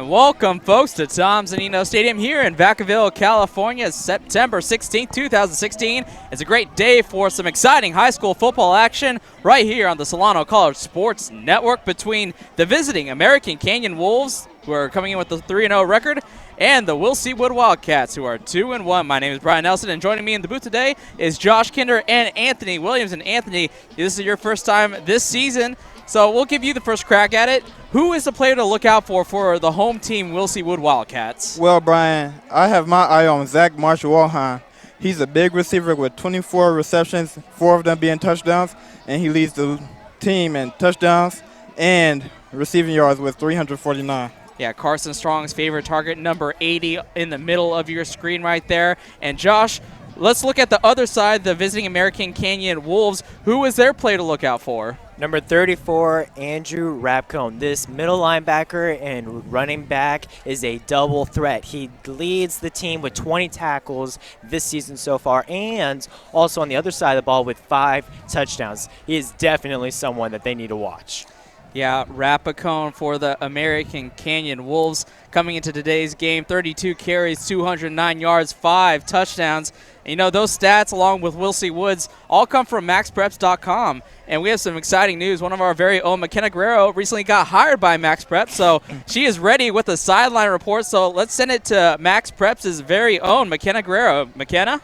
And welcome, folks, to Tom Zanino Stadium here in Vacaville, California. September 16th, 2016. It's a great day for some exciting high school football action right here on the Solano College Sports Network between the visiting American Canyon Wolves, who are coming in with a 3-0 record, and the Wood Wildcats, who are 2-1. My name is Brian Nelson, and joining me in the booth today is Josh Kinder and Anthony Williams. And Anthony, this is your first time this season, so we'll give you the first crack at it. Who is the player to look out for the home team Wood Wildcats? Well, Brian, I have my eye on Marsh Wojan. He's a big receiver with 24 receptions, 4 of them being touchdowns, and he leads the team in touchdowns and receiving yards with 349. Yeah, Carson Strong's favorite target, number 80 in the middle of your screen right there. And Josh, let's look at the other side, the visiting American Canyon Wolves. Who is their play to look out for? Number 34, Andrew Rapacon. This middle linebacker and running back is a double threat. He leads the team with 20 tackles this season so far, and also on the other side of the ball with 5 touchdowns. He is definitely someone that they need to watch. Yeah, Rapacon for the American Canyon Wolves coming into today's game. 32 carries, 209 yards, 5 touchdowns. And you know, those stats, along with Wood's, all come from MaxPreps.com. And we have some exciting news. One of our very own, Myckena Guerrero, recently got hired by Max Preps, so she is ready with a sideline report. So let's send it to Max Preps' very own Myckena Guerrero. Myckena?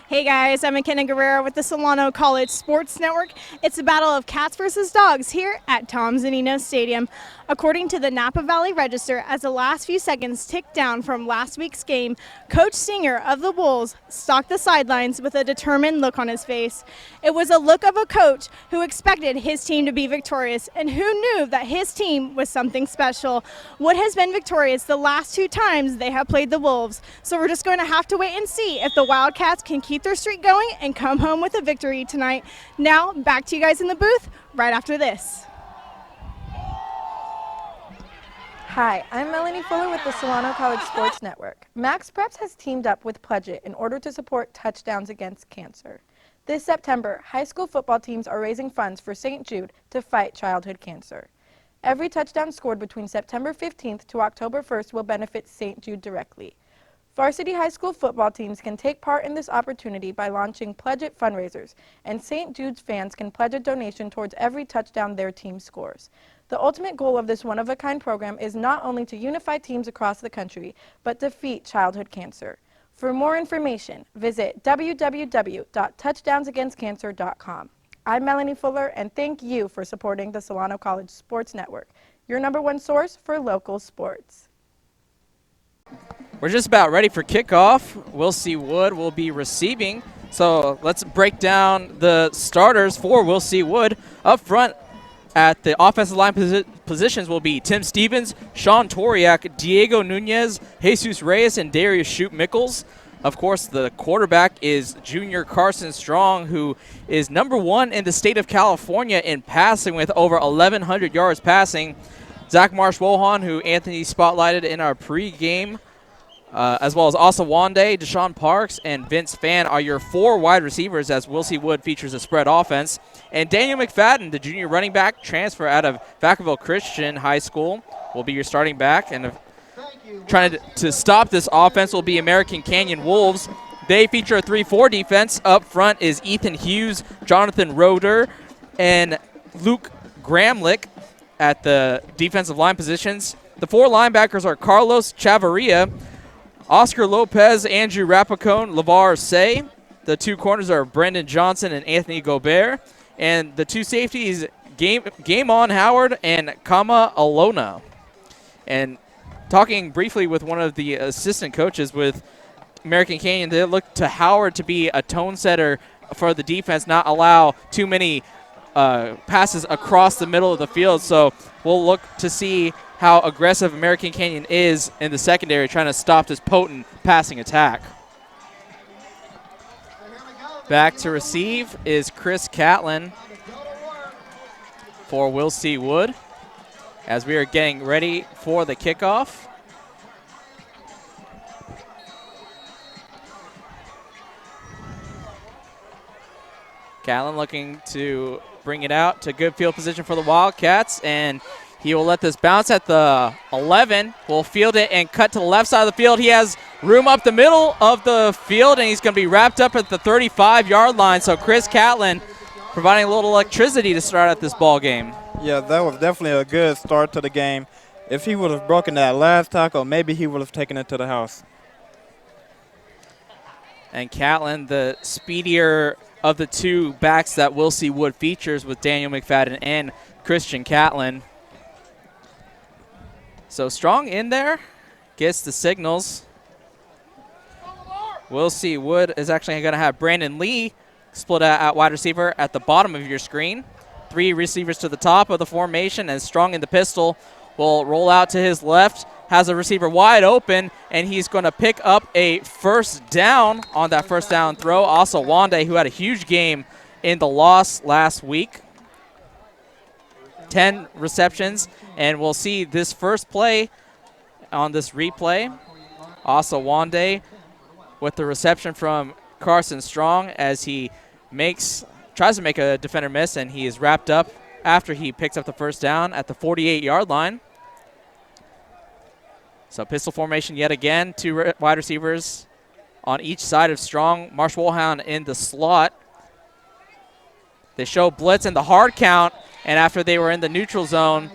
Hey guys, I'm Myckena Guerrero with the Solano College Sports Network. It's a battle of cats versus dogs here at Tom Zanino Stadium. According to the Napa Valley Register, as the last few seconds ticked down from last week's game, Coach Singer of the Wolves stalked the sidelines with a determined look on his face. It was a look of a coach who expected his team to be victorious and who knew that his team was something special. Wood has been victorious the last 2 times they have played the Wolves, so we're just going to have to wait and see if the Wildcats can keep their streak going and come home with a victory tonight. Now, back to you guys in the booth right after this. Hi, I'm Melanie Fuller with the Solano College Sports Network. Max Preps has teamed up with Pledge It in order to support Touchdowns Against Cancer. This September, high school football teams are raising funds for St. Jude to fight childhood cancer. Every touchdown scored between September 15th to October 1st will benefit St. Jude directly. Varsity high school football teams can take part in this opportunity by launching Pledge It fundraisers, and St. Jude's fans can pledge a donation towards every touchdown their team scores. The ultimate goal of this one-of-a-kind program is not only to unify teams across the country, but defeat childhood cancer. For more information, visit www.touchdownsagainstcancer.com. I'm Melanie Fuller, and thank you for supporting the Solano College Sports Network, your #1 source for local sports. We're just about ready for kickoff. Wood will be receiving. So let's break down the starters for Wood. Up front at the offensive line positions will be Tim Stevens, Sean Toriak, Diego Nunez, Jesus Reyes, and Darius Shute-Mickles. Of course, the quarterback is junior Carson Strong, who is #1 in the state of California in passing with over 1,100 yards passing. Marsh Wojan, who Anthony spotlighted in our pregame, as well as Asa Wondeh, Deshaun Parks, and Vince Fan are your 4 wide receivers as Wood features a spread offense. And Daniel McFadden, the junior running back transfer out of Vacaville Christian High School, will be your starting back. And trying to stop this offense will be American Canyon Wolves. They feature a 3-4 defense. Up front is Ethan Hughes, Jonathan Roeder, and Luke Gramlich at the defensive line positions. The 4 linebackers are Carlos Chavarria, Oscar Lopez, Andrew Rapacon, LeVar Say. The 2 corners are Brendan Johnson and Anthony Gobert. And the 2 safeties, Gamon Howard and Aalona. And talking briefly with one of the assistant coaches with American Canyon, they look to Howard to be a tone setter for the defense, not allow too many passes across the middle of the field. So we'll look to see how aggressive American Canyon is in the secondary, trying to stop this potent passing attack. Back to receive is Chris Catlin for Wood as we are getting ready for the kickoff. Catlin looking to bring it out to good field position for the Wildcats, and He will let this bounce at the 11. Will field it and cut to the left side of the field. He has room up the middle of the field, and he's going to be wrapped up at the 35-yard line. So Chris Catlin providing a little electricity to start out this ball game. Yeah, that was definitely a good start to the game. If he would have broken that last tackle, maybe he would have taken it to the house. And Catlin, the speedier of the two backs that Will C. Wood features with Daniel McFadden and Christian Catlin. So Strong in there, gets the signals. Will C. Wood is actually going to have Brandon Lee split out at wide receiver at the bottom of your screen. 3 receivers to the top of the formation, and Strong in the pistol will roll out to his left, has a receiver wide open, and he's going to pick up a first down on that first down throw. Asa Wondeh, who had a huge game in the loss last week. 10 receptions, and we'll see this first play on this replay. Asa Wondeh with the reception from Carson Strong as he tries to make a defender miss, and he is wrapped up after he picks up the first down at the 48-yard line. So pistol formation yet again, 2 wide receivers on each side of Strong. Marsh Wojan in the slot. They show blitz and the hard count, and after they were in the neutral zone,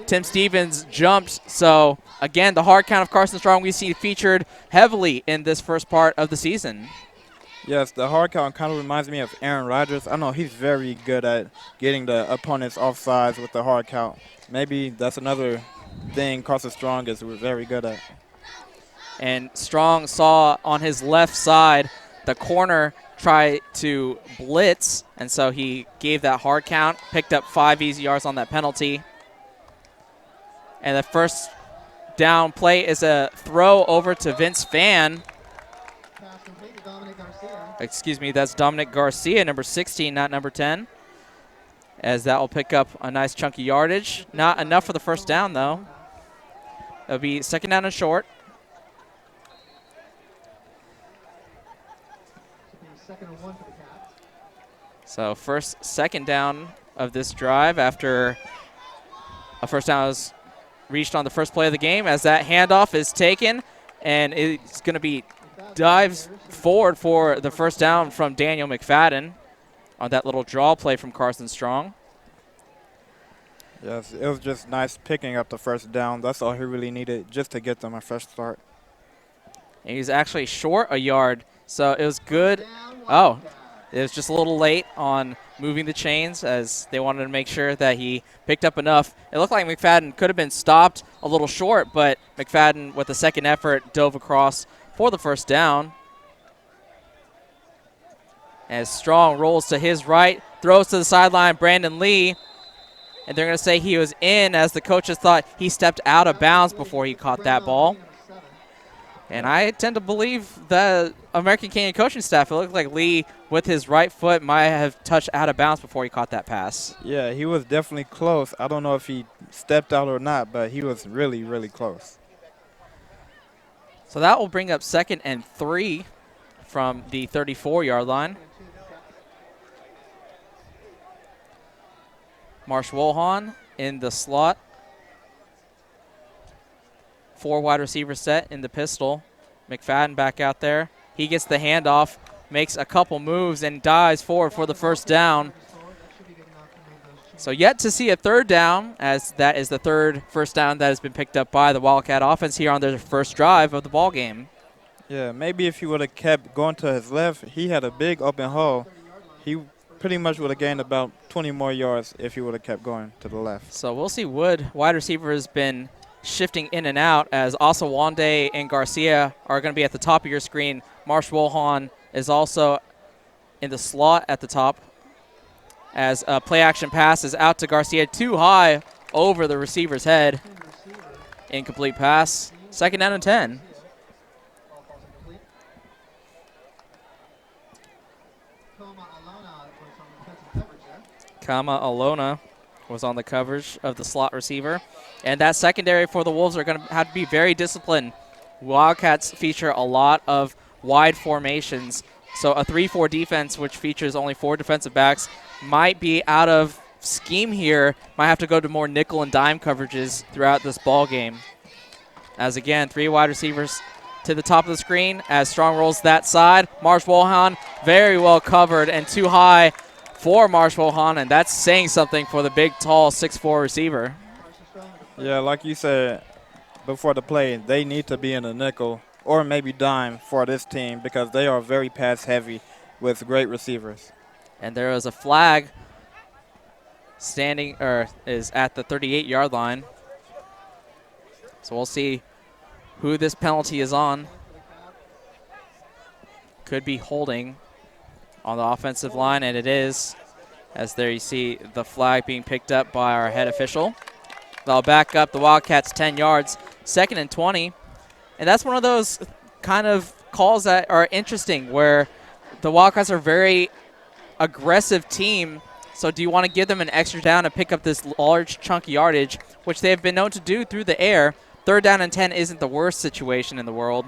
Tim Stevens jumped. So again, the hard count of Carson Strong we see featured heavily in this first part of the season. Yes, the hard count kind of reminds me of Aaron Rodgers. I know he's very good at getting the opponents offsides with the hard count. Maybe that's another thing Carson Strong is very good at. And Strong saw on his left side the corner try to blitz, and so he gave that hard count, picked up 5 easy yards on that penalty. And the first down play is a throw over to Vince Fan. Excuse me, that's Dominic Garcia, number 16, not number 10. As that will pick up a nice chunky yardage. Not enough for the first down, though. It'll be second down and short. So second down of this drive after a first down was reached on the first play of the game, as that handoff is taken, and it's going to be dives forward for the first down from Daniel McFadden on that little draw play from Carson Strong. Yes, it was just nice picking up the first down. That's all he really needed just to get them a fresh start. And he's actually short a yard, so it was good. Oh, it was just a little late on moving the chains, as they wanted to make sure that he picked up enough. It looked like McFadden could have been stopped a little short, but McFadden, with a second effort, dove across for the first down. As Strong rolls to his right, throws to the sideline, Brandon Lee. And they're going to say he was in, as the coaches thought he stepped out of bounds before he caught that ball. And I tend to believe the American Canyon coaching staff, it looked like Lee, with his right foot, might have touched out of bounds before he caught that pass. Yeah, he was definitely close. I don't know if he stepped out or not, but he was really, really close. So that will bring up 2nd and 3 from the 34-yard line. Marsh Wojan in the slot. 4 wide receiver set in the pistol. McFadden back out there. He gets the handoff, makes a couple moves, and dives forward for the first down. So yet to see a third down, as that is the third first down that has been picked up by the Wildcat offense here on their first drive of the ball game. Yeah, maybe if he would have kept going to his left, he had a big open hole. He pretty much would have gained about 20 more yards if he would have kept going to the left. So we'll see. Wood, wide receiver, has been shifting in and out, as Asa Wondeh and Garcia are going to be at the top of your screen. Marsh Wojan is also in the slot at the top, as a play action pass is out to Garcia, too high over the receiver's head. Incomplete pass. Second down and 10. Aalona was on the coverage of the slot receiver. And that secondary for the Wolves are going to have to be very disciplined. Wildcats feature a lot of wide formations. So a 3-4 defense, which features only 4 defensive backs, might be out of scheme here. Might have to go to more nickel and dime coverages throughout this ball game. As again, 3 wide receivers to the top of the screen as Strong rolls that side. Marsh Wojan very well covered and too high for Marsh Wojan, and that's saying something for the big, tall 6'4" receiver. Yeah, like you said before the play, they need to be in the nickel or maybe dime for this team because they are very pass heavy with great receivers. And there is a flag is at the 38-yard line. So we'll see who this penalty is on. Could be holding on the offensive line, and it is, as there you see the flag being picked up by our head official. They'll back up the Wildcats 10 yards, 2nd and 20. And that's one of those kind of calls that are interesting where the Wildcats are a very aggressive team. So do you want to give them an extra down and pick up this large chunk yardage, which they have been known to do through the air? 3rd down and 10 isn't the worst situation in the world,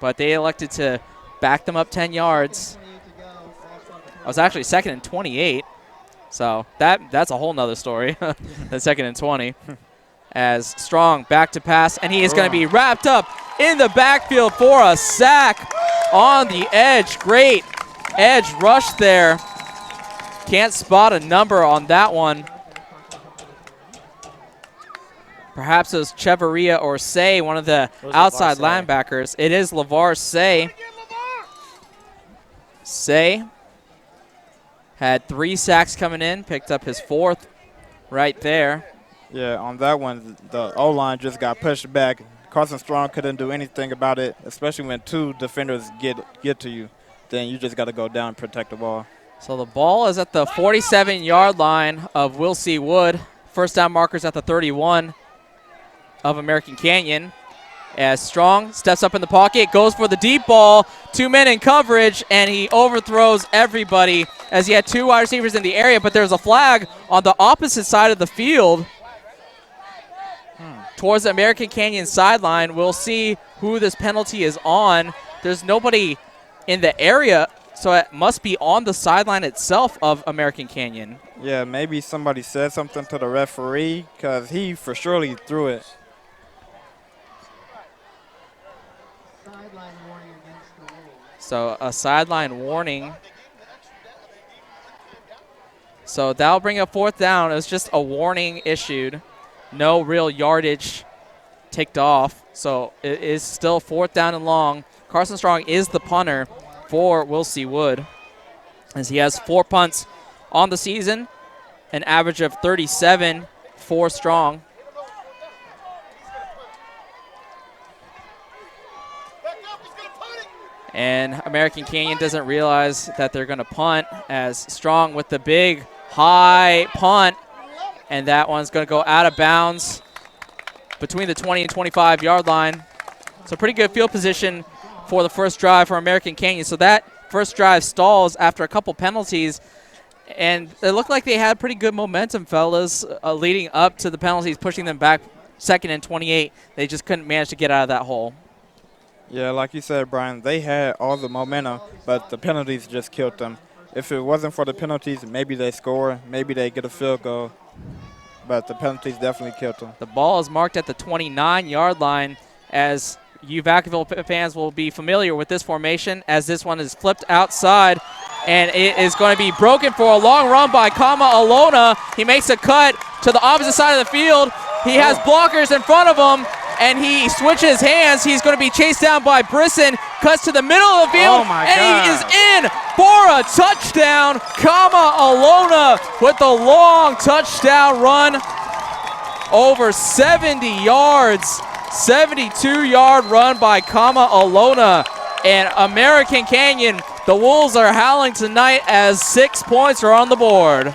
but they elected to back them up 10 yards. It was actually 2nd and 28. So that's a whole nother story, the 2nd and 20. As Strong back to pass, and he is going to be wrapped up in the backfield for a sack on the edge. Great edge rush there. Can't spot a number on that one. Perhaps it was Chavarria or Say, one of the outside linebackers. It is LeVar Say. Say had 3 sacks coming in, picked up his 4th right there. Yeah, on that one, the O-line just got pushed back. Carson Strong couldn't do anything about it, especially when 2 defenders get to you. Then you just got to go down and protect the ball. So the ball is at the 47-yard line of Will C. Wood. First down markers at the 31 of American Canyon. As Strong steps up in the pocket, goes for the deep ball, 2 men in coverage, and he overthrows everybody as he had 2 wide receivers in the area, but there's a flag on the opposite side of the field towards the American Canyon sideline. We'll see who this penalty is on. There's nobody in the area, so it must be on the sideline itself of American Canyon. Yeah, maybe somebody said something to the referee because he for surely threw it. So a sideline warning. So that'll bring up 4th down. It was just a warning issued. No real yardage ticked off. So it is still 4th down and long. Carson Strong is the punter for Will C. Wood, as he has 4 punts on the season, an average of 37 for Strong. And American Canyon doesn't realize that they're going to punt, as Strong with the big high punt, and that one's going to go out of bounds between the 20 and 25-yard line. So pretty good field position for the first drive for American Canyon. So that first drive stalls after a couple penalties, and it looked like they had pretty good momentum, fellas, leading up to the penalties, pushing them back 2nd and 28. They just couldn't manage to get out of that hole. Yeah, like you said, Brian, they had all the momentum, but the penalties just killed them. If it wasn't for the penalties, maybe they score, maybe they get a field goal, but the penalties definitely killed them. The ball is marked at the 29-yard line, as you Vacaville fans will be familiar with this formation, as this one is flipped outside, and it is going to be broken for a long run by Aalona. He makes a cut to the opposite side of the field. He has blockers in front of him, and he switches hands. He's going to be chased down by Brisson, cuts to the middle of the field, and he is in for a touchdown. Aalona with the long touchdown run over 70 yards. 72-yard run by Aalona. And American Canyon, the Wolves are howling tonight as 6 points are on the board.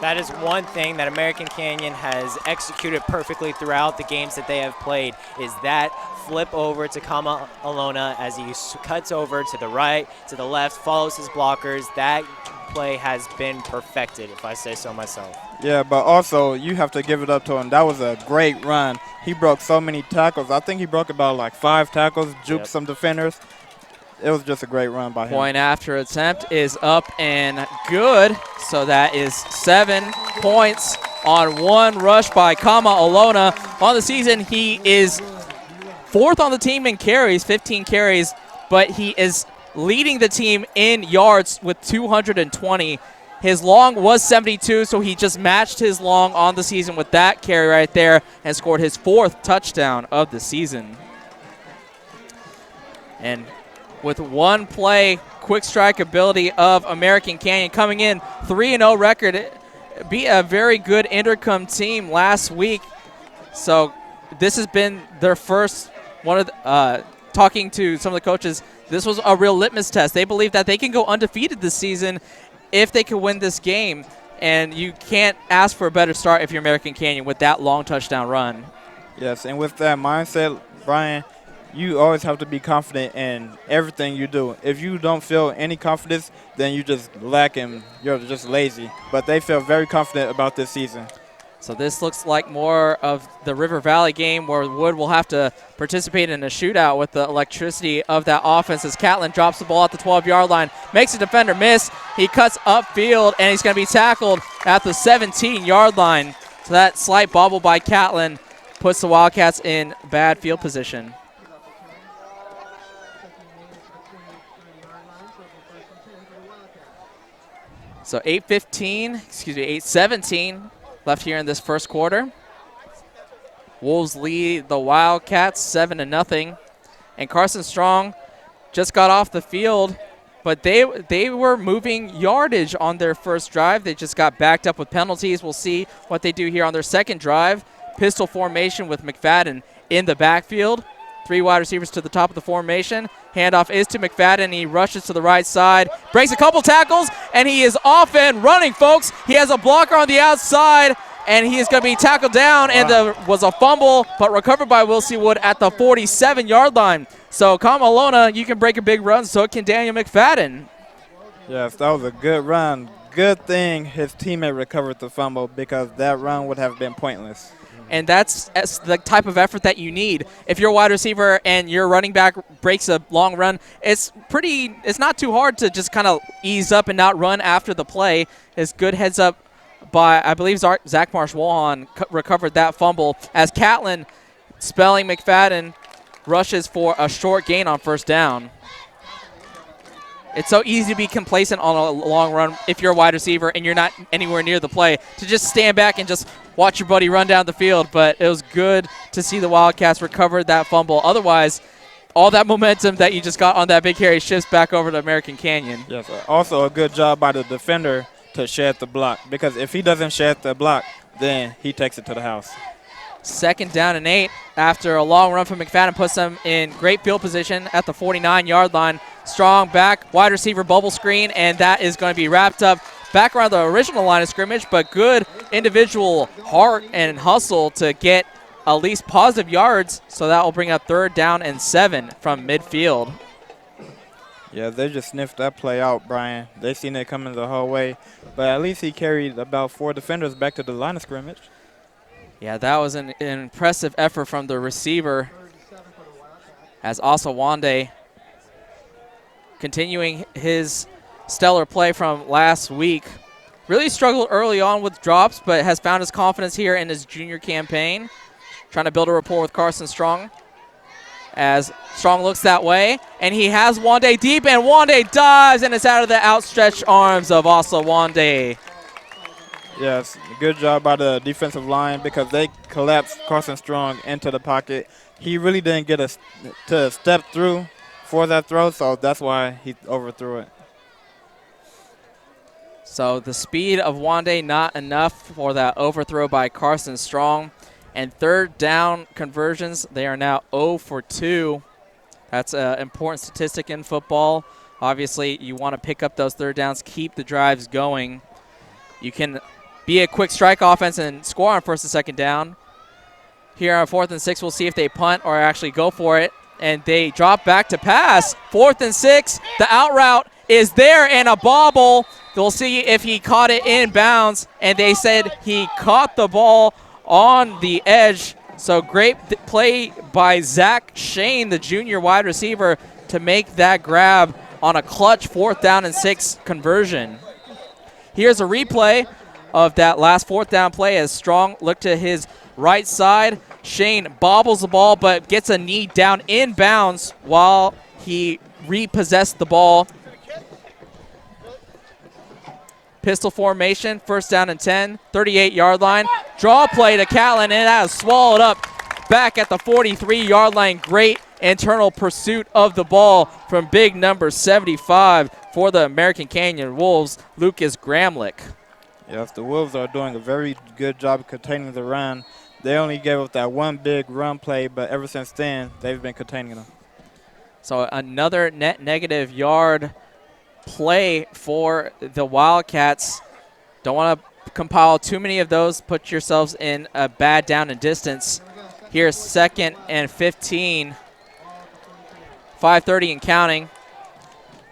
That is one thing that American Canyon has executed perfectly throughout the games that they have played, is that flip over to Aalona as he cuts over to the right, to the left, follows his blockers. That play has been perfected, if I say so myself. Yeah, but also you have to give it up to him. That was a great run. He broke so many tackles. I think he broke about like 5 tackles, juked some defenders. it was just a great run by him. Point after attempt is up and good. So that is 7 points on one rush by Aalona. On the season, he is 4th on the team in carries, 15 carries, but he is leading the team in yards with 220. His long was 72, so he just matched his long on the season with that carry right there and scored his 4th touchdown of the season. And with one play, quick strike ability of American Canyon coming in 3-0 record. Beat a very good intercom team last week. So this has been their first one of the, talking to some of the coaches, this was a real litmus test. They believe that they can go undefeated this season if they can win this game. And you can't ask for a better start if you're American Canyon with that long touchdown run. Yes, and with that mindset, Brian, you always have to be confident in everything you do. If you don't feel any confidence, then you just lack and you're just lazy. But they feel very confident about this season. So this looks like more of the River Valley game where Wood will have to participate in a shootout with the electricity of that offense as Catlin drops the ball at the 12-yard line, makes a defender miss. He cuts upfield, and he's going to be tackled at the 17-yard line. So that slight bobble by Catlin puts the Wildcats in bad field position. So 8:17 left here in this first quarter. Wolves lead the Wildcats 7-0. And Carson Strong just got off the field, but they were moving yardage on their first drive. They just got backed up with penalties. We'll see what they do here on their second drive. Pistol formation with McFadden in the backfield. 3 wide receivers to the top of the formation. Handoff is to McFadden. He rushes to the right side, breaks a couple tackles, and he is off and running, folks. He has a blocker on the outside, and he is going to be tackled down, and there was a fumble, but recovered by Will C. Wood at the 47-yard line. So come Aalona, you can break a big run, so can Daniel McFadden. Yes, that was a good run. Good thing his teammate recovered the fumble because that run would have been pointless. And that's the type of effort that you need. If you're a wide receiver and your running back breaks a long run, it's not too hard to just kind of ease up and not run after the play. It's good heads up by, I believe, Zach Marsh Wojan recovered that fumble as Catlin, spelling McFadden, rushes for a short gain on first down. It's so easy to be complacent on a long run if you're a wide receiver and you're not anywhere near the play, to just stand back and just watch your buddy run down the field. But it was good to see the Wildcats recover that fumble. Otherwise, all that momentum that you just got on that big carry shifts back over to American Canyon. Yes, also a good job by the defender to shed the block, because if he doesn't shed the block, then he takes it to the house. 2nd down and 8 after a long run from McFadden puts them in great field position at the 49-yard line. Strong back, wide receiver bubble screen, and that is going to be wrapped up back around the original line of scrimmage, but good individual heart and hustle to get at least positive yards, so that will bring up 3rd down and 7 from midfield. Yeah, they just sniffed that play out, Brian. They seen it coming the whole way, but at least he carried about 4 defenders back to the line of scrimmage. Yeah, that was an impressive effort from the receiver as Asa Wondeh continuing his stellar play from last week. Really struggled early on with drops, but has found his confidence here in his junior campaign. Trying to build a rapport with Carson Strong. As Strong looks that way, and he has Wondeh deep, and Wondeh dives, and it's out of the outstretched arms of Asa Wondeh. Yes, good job by the defensive line because they collapsed Carson Strong into the pocket. He really didn't get to step through for that throw, so that's why he overthrew it. So the speed of Wondeh not enough for that overthrow by Carson Strong. And 3rd down conversions, they are now 0 for 2. That's an important statistic in football. Obviously, you want to pick up those 3rd downs, keep the drives going. You can be a quick strike offense and score on 1st and 2nd down. Here on 4th and 6, we'll see if they punt or actually go for it. And they drop back to pass. 4th and 6, the out route is there and a bobble. We'll see if he caught it in bounds. And they said he caught the ball on the edge. So great play by Zach Shane, the junior wide receiver, to make that grab on a clutch 4th down and 6 conversion. Here's a replay of that last 4th down play as Strong looked to his right side. Shane bobbles the ball but gets a knee down inbounds while he repossessed the ball. Pistol formation, 1st down and 10, 38-yard line. Draw play to Catlin, and that is swallowed up back at the 43-yard line. Great internal pursuit of the ball from big number 75 for the American Canyon Wolves, Lucas Gramlich. Yes, the Wolves are doing a very good job of containing the run. They only gave up that one big run play, but ever since then, they've been containing them. So another net negative yard play for the Wildcats. Don't want to compile too many of those. Put yourselves in a bad down and distance. Here's 2nd and 15. 5:30 and counting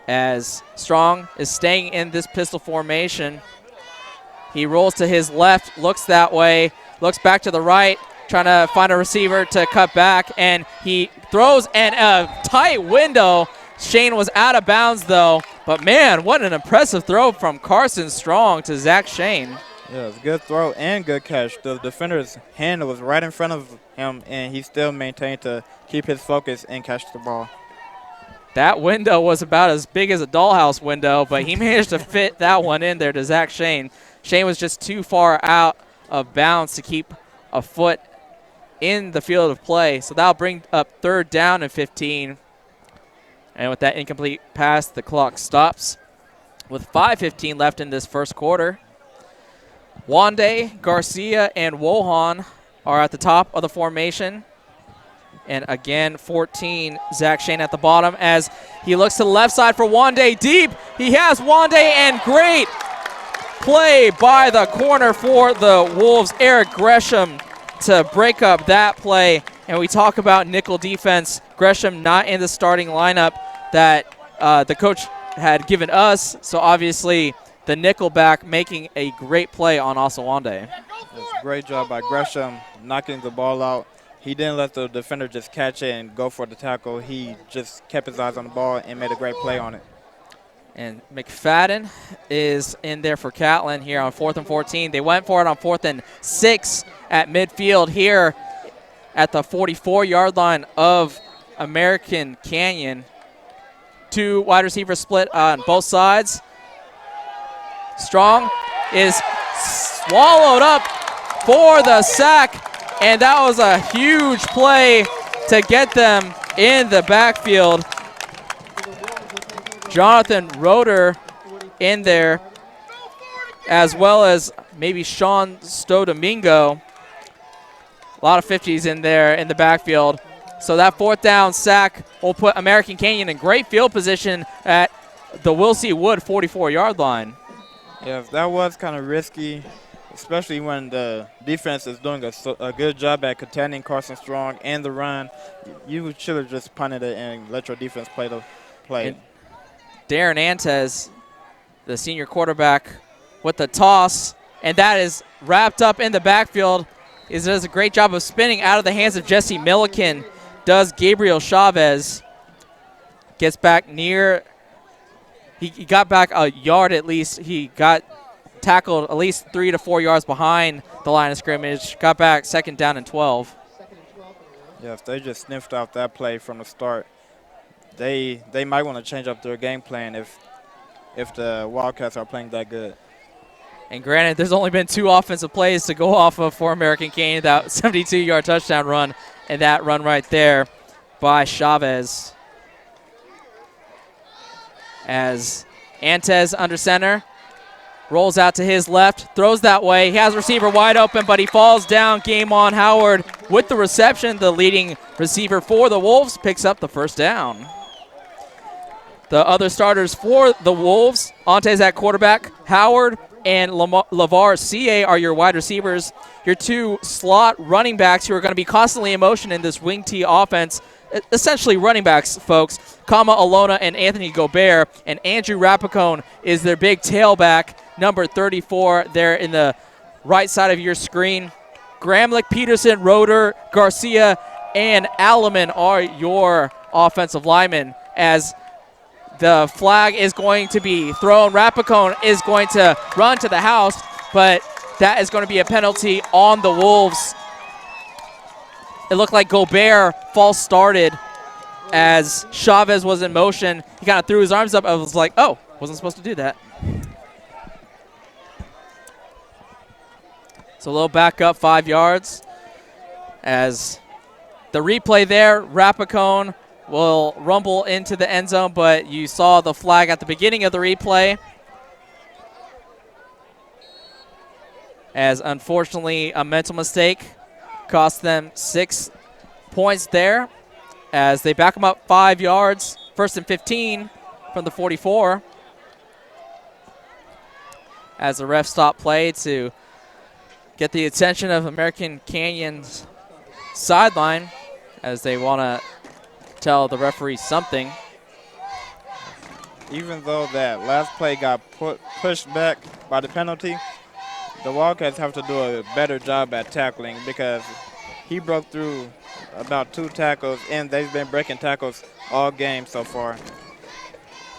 as Strong is staying in this pistol formation. He rolls to his left, looks that way, looks back to the right, trying to find a receiver to cut back, and he throws and a tight window. Shane was out of bounds, though. But, man, what an impressive throw from Carson Strong to Zach Shane. Yeah, it was a good throw and good catch. The defender's hand was right in front of him, and he still maintained to keep his focus and catch the ball. That window was about as big as a dollhouse window, but he managed to fit that one in there to Zach Shane. Shane was just too far out of bounds to keep a foot in the field of play. So that'll bring up 3rd down and 15. And with that incomplete pass, the clock stops with 5:15 left in this first quarter. Wondeh, Garcia, and Wojan are at the top of the formation. And again, 14, Zach Shane at the bottom as he looks to the left side for Wondeh deep. He has Wondeh, and great play by the corner for the Wolves, Eric Gresham, to break up that play. And we talk about nickel defense. Gresham not in the starting lineup that the coach had given us. So obviously the nickel back making a great play on Asa Wondeh. It's a great job by Gresham knocking the ball out. He didn't let the defender just catch it and go for the tackle. He just kept his eyes on the ball and made a great play on it. And McFadden is in there for Catlin here on 4th and 14. They went for it on 4th and 6 at midfield here at the 44-yard line of American Canyon. 2 wide receivers split on both sides. Strong is swallowed up for the sack, and that was a huge play to get them in the backfield. Jonathan Roeder in there, as well as maybe Sean Stodomingo. A lot of 50s in there in the backfield. So that 4th down sack will put American Canyon in great field position at the Will C. Wood 44-yard line. Yeah, that was kind of risky, especially when the defense is doing a good job at containing Carson Strong and the run. You should have just punted it and let your defense play the play. And Darren Antez, the senior quarterback, with the toss, and that is wrapped up in the backfield. He does a great job of spinning out of the hands of Jesse Milliken. Does Gabriel Chavez. Gets back near. He got back a yard at least. He got tackled at least 3 to 4 yards behind the line of scrimmage. Got back 2nd down and 12. Yeah, if they just sniffed out that play from the start, they might want to change up their game plan if the Wildcats are playing that good. And granted, there's only been 2 offensive plays to go off of for American Canyon, that 72-yard touchdown run and that run right there by Chavez. As Antez under center, rolls out to his left, throws that way. He has a receiver wide open, but he falls down. Gamon Howard with the reception. The leading receiver for the Wolves picks up the 1st down. The other starters for the Wolves, Antez at quarterback, Howard and LeVar CA are your wide receivers. Your 2 slot running backs who are going to be constantly in motion in this wing T offense. Essentially running backs, folks, Aalona and Anthony Gobert. And Andrew Rapacon is their big tailback, number 34 there in the right side of your screen. Gramlich, Peterson, Roeder, Garcia, and Alleman are your offensive linemen. as the flag is going to be thrown. Rapacon is going to run to the house, but that is going to be a penalty on the Wolves. It looked like Gobert false started as Chavez was in motion. He kind of threw his arms up. I was like, oh, wasn't supposed to do that. So a little back up 5 yards. As the replay there, Rapacon will rumble into the end zone, but you saw the flag at the beginning of the replay. As unfortunately a mental mistake cost them 6 points there as they back them up 5 yards, 1st and 15 from the 44. As the ref stopped play to get the attention of American Canyon's sideline as they want to tell the referee something. Even though that last play got pushed back by the penalty, the Wildcats have to do a better job at tackling because he broke through about 2 tackles, and they've been breaking tackles all game so far.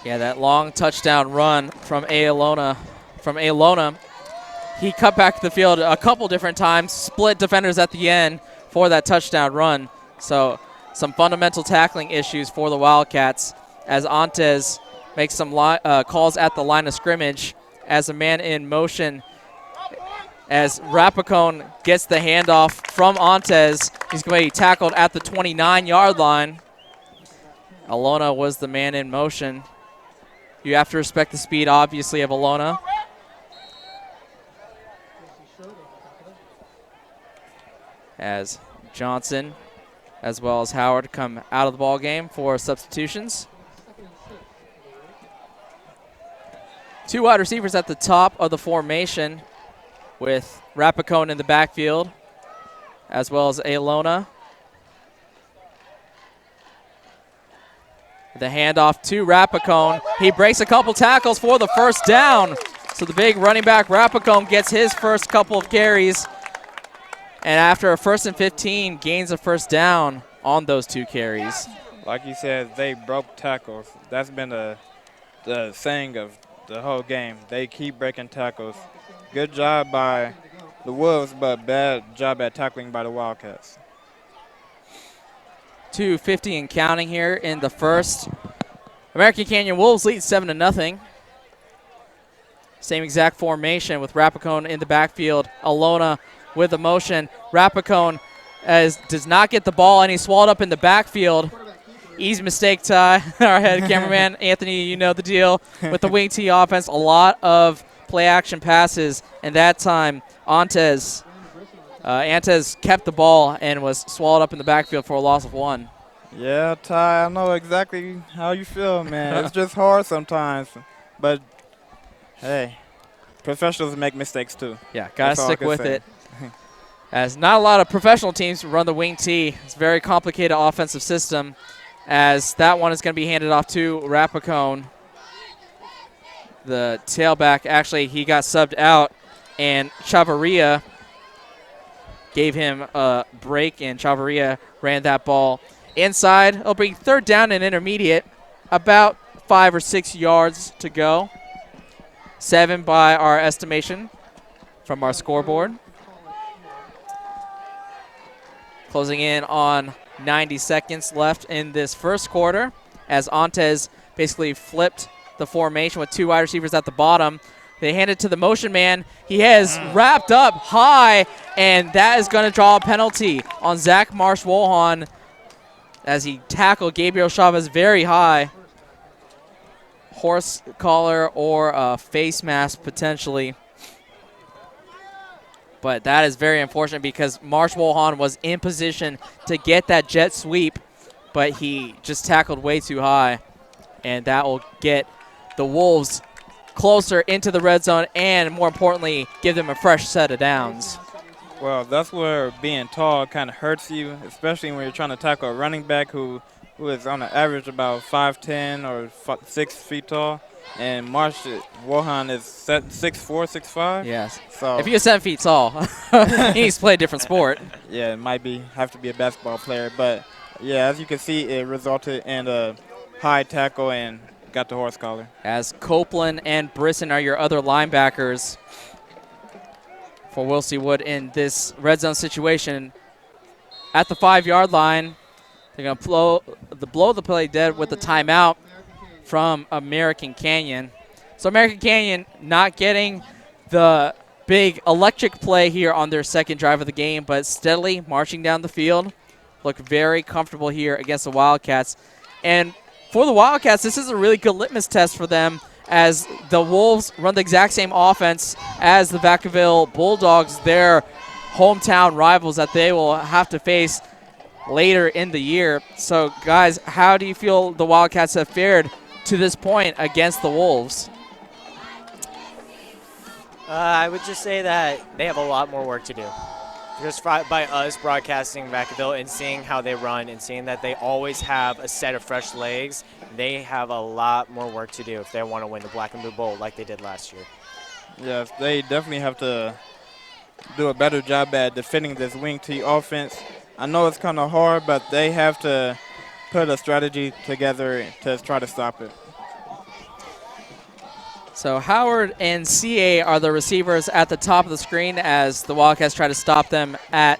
Yeah, that long touchdown run from Aalona. He cut back the field a couple different times, split defenders at the end for that touchdown run. So some fundamental tackling issues for the Wildcats as Antes makes some calls at the line of scrimmage as a man in motion. As Rapacon gets the handoff from Antes, he's going to be tackled at the 29-yard line. Aalona was the man in motion. You have to respect the speed, obviously, of Aalona. As Johnson, as well as Howard, come out of the ball game for substitutions. 2 wide receivers at the top of the formation, with Rapacon in the backfield, as well as Aalona. The handoff to Rapacon. He breaks a couple tackles for the first down. So the big running back Rapacon gets his first couple of carries. And after a 1st and 15, gains a first down on those 2 carries. Like you said, they broke tackles. That's been the saying of the whole game. They keep breaking tackles. Good job by the Wolves, but bad job at tackling by the Wildcats. 2:50 and counting here in the first. American Canyon Wolves lead 7-0. Same exact formation with Rapacon in the backfield. Aalona with the motion. Rapacon does not get the ball, and he's swallowed up in the backfield. Easy mistake, Ty. Our head cameraman, Anthony, you know the deal. With the wing T offense, a lot of play-action passes, and that time Antes kept the ball and was swallowed up in the backfield for a loss of 1. Yeah, Ty, I know exactly how you feel, man. It's just hard sometimes, but hey, professionals make mistakes too. Yeah, gotta stick with it. As not a lot of professional teams run the wing T. It's a very complicated offensive system, as that one is going to be handed off to Rapacon. The tailback, actually, he got subbed out, and Chavarria gave him a break, and Chavarria ran that ball inside. It'll bring 3rd down and intermediate, about 5 or 6 yards to go. 7 by our estimation from our scoreboard. Closing in on 90 seconds left in this first quarter as Antes basically flipped the formation with 2 wide receivers at the bottom. They hand it to the motion man. He has wrapped up high, and that is going to draw a penalty on Zach Marsh Wojan as he tackled Gabriel Chavez very high. Horse collar or a face mask potentially. But that is very unfortunate because Marsh Wojan was in position to get that jet sweep, but he just tackled way too high. And that will get the Wolves closer into the red zone and, more importantly, give them a fresh set of downs. Well, that's where being tall kind of hurts you, especially when you're trying to tackle a running back who is on the average about 5'10" or 6 feet tall. And Marsh Wojan is 6'4", 6'5". Yes. So if you're 7 feet tall, he needs to play a different sport. Yeah, it might have to be a basketball player. But, yeah, as you can see, it resulted in a high tackle and got the horse collar. As Copeland and Brisson are your other linebackers for Will C. Wood in this red zone situation. At the 5-yard line, they're going to blow the play dead with the timeout from American Canyon. So American Canyon not getting the big electric play here on their second drive of the game, but steadily marching down the field. Look very comfortable here against the Wildcats. And for the Wildcats, this is a really good litmus test for them as the Wolves run the exact same offense as the Vacaville Bulldogs, their hometown rivals that they will have to face later in the year. So, guys, how do you feel the Wildcats have fared to this point against the Wolves? I would just say that they have a lot more work to do. Just by us broadcasting Vacaville and seeing how they run and seeing that they always have a set of fresh legs, they have a lot more work to do if they want to win the Black and Blue Bowl like they did last year. Yes, they definitely have to do a better job at defending this wing T offense. I know it's kind of hard, but they have to put a strategy together to try to stop it. So Howard and CA are the receivers at the top of the screen as the Wildcats try to stop them at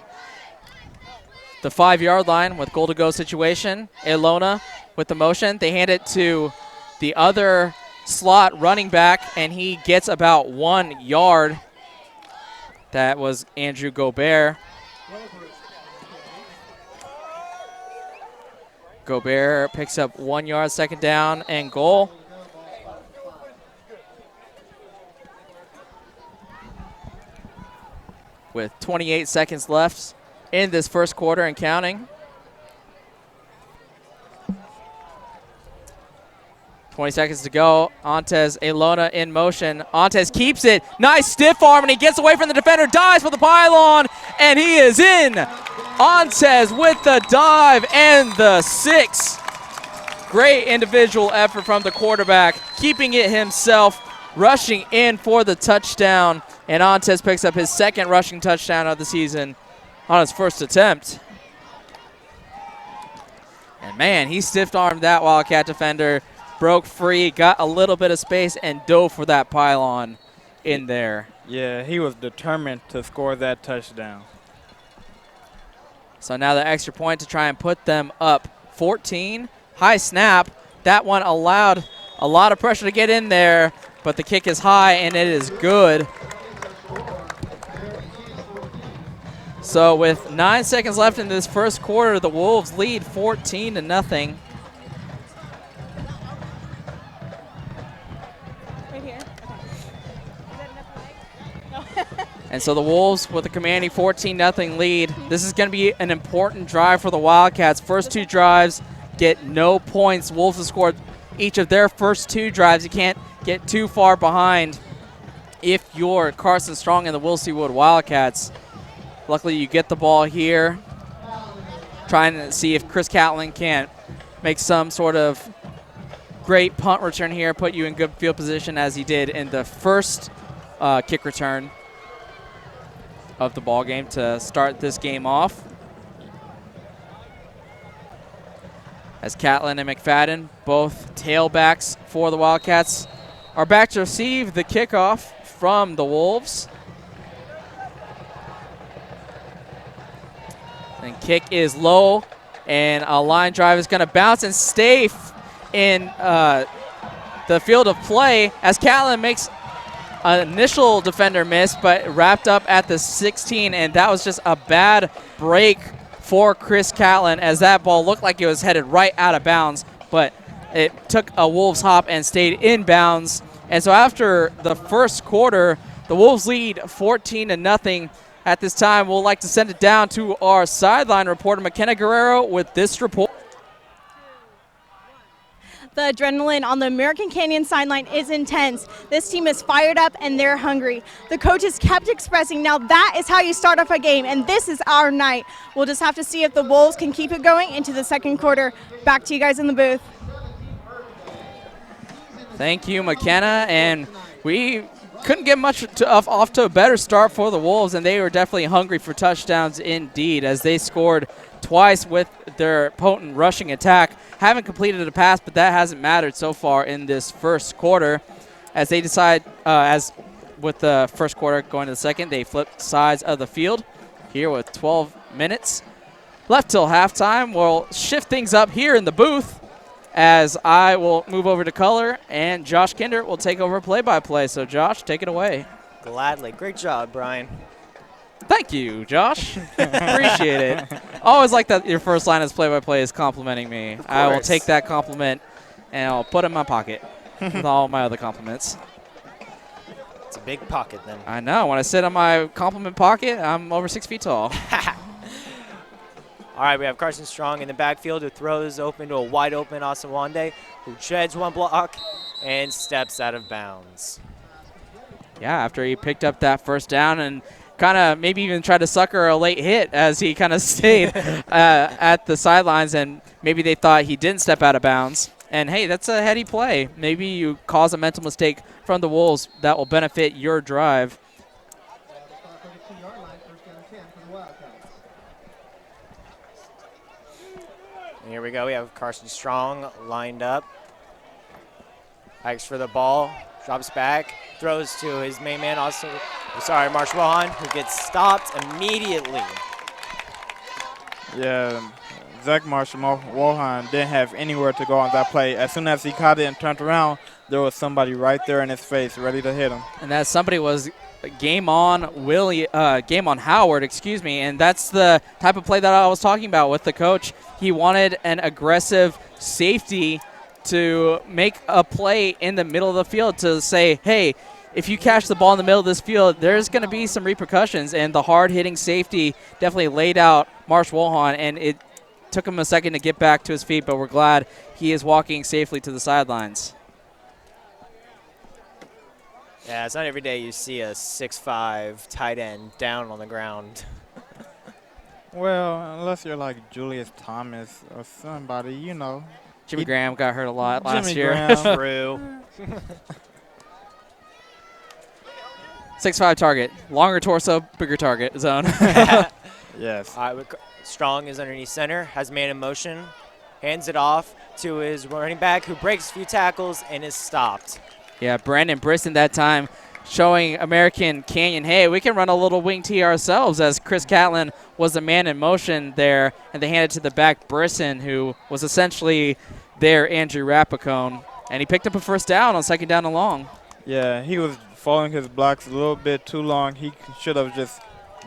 the 5-yard line with goal to go situation. Aalona with the motion. They hand it to the other slot running back, and he gets about 1 yard. That was Andrew Gobert. Gobert picks up 1 yard, second down and goal. With 28 seconds left in this first quarter and counting. 20 seconds to go. Antez Aalona in motion. Antez keeps it. Nice stiff arm, and he gets away from the defender, dives for the pylon, and he is in. Antez with the dive and the 6. Great individual effort from the quarterback, keeping it himself, rushing in for the touchdown. And Antez picks up his second rushing touchdown of the season on his first attempt. And, man, he stiff-armed that Wildcat defender, broke free, got a little bit of space, and dove for that pylon in there. Yeah, he was determined to score that touchdown. So now the extra point to try and put them up 14. High snap. That one allowed a lot of pressure to get in there, but the kick is high, and it is good. So with 9 seconds left in this first quarter, the Wolves lead 14-0. Right here. Okay. And so the Wolves with a commanding 14-0 lead. This is going to be an important drive for the Wildcats. First 2 drives get no points. Wolves have scored each of their first 2 drives. You can't get too far behind if you're Carson Strong and the Will C. Wood Wildcats. Luckily, you get the ball here. Trying to see if Chris Catlin can't make some sort of great punt return here, put you in good field position as he did in the first kick return of the ball game to start this game off. As Catlin and McFadden, both tailbacks for the Wildcats, are back to receive the kickoff from the Wolves. And kick is low, and a line drive is going to bounce and stay in the field of play as Catlin makes an initial defender miss, but wrapped up at the 16, and that was just a bad break for Chris Catlin as that ball looked like it was headed right out of bounds, but it took a Wolves hop and stayed in bounds. And so after the first quarter, the Wolves lead 14-0. At this time, we'll like to send it down to our sideline reporter, Myckena Guerrero, with this report. The adrenaline on the American Canyon sideline is intense. This team is fired up and they're hungry. The coaches kept expressing, now that is how you start off a game, and this is our night. We'll just have to see if the Wolves can keep it going into the second quarter. Back to you guys in the booth. Thank you, McKenna. And we couldn't get much off to a better start for the Wolves, and they were definitely hungry for touchdowns indeed as they scored twice with their potent rushing attack. Haven't completed a pass, but that hasn't mattered so far in this first quarter as they decide, as with the first quarter going to the second, they flipped sides of the field here with 12 minutes left till halftime. We'll shift things up here in the booth as I will move over to color, and Josh Kinder will take over play-by-play. So, Josh, take it away. Gladly. Great job, Brian. Thank you, Josh. Appreciate it. Always like that your first line as play-by-play is complimenting me. I will take that compliment, and I'll put it in my pocket with all my other compliments. It's a big pocket, then. I know. When I sit on my compliment pocket, I'm over 6 feet tall. All right, we have Carson Strong in the backfield who throws open to a wide-open Asa Wondeh, who sheds one block and steps out of bounds. Yeah, after he picked up that first down and kind of maybe even tried to sucker a late hit as he kind of stayed at the sidelines, and maybe they thought he didn't step out of bounds. And, hey, that's a heady play. Maybe you cause a mental mistake from the Wolves that will benefit your drive. Here we go. We have Carson Strong lined up. Hikes for the ball. Drops back. Throws to his main man, Marsh Wojan, who gets stopped immediately. Yeah, Zach Marsh Wojan didn't have anywhere to go on that play. As soon as he caught it and turned around, there was somebody right there in his face ready to hit him. And that somebody was Gamon Howard, and that's the type of play that I was talking about with the coach. He wanted an aggressive safety to make a play in the middle of the field to say, hey, if you catch the ball in the middle of this field, there's going to be some repercussions. And the hard-hitting safety definitely laid out Marsh Wojan, and it took him a second to get back to his feet, but we're glad he is walking safely to the sidelines. Yeah, it's not every day you see a 6'5" tight end down on the ground. Well, unless you're like Julius Thomas or somebody, you know. Jimmy Graham got hurt a lot last year. True. 6'5" target. Longer torso, bigger target zone. Yes. Strong is underneath center, has man in motion, hands it off to his running back who breaks a few tackles and is stopped. Yeah, Brandon Briston that time showing American Canyon, hey, we can run a little wing tee ourselves, as Chris Catlin was the man in motion there, and they handed to the back Briston, who was essentially their Andrew Rapacon, and he picked up a first down on second down and long. Yeah, he was following his blocks a little bit too long. He should have just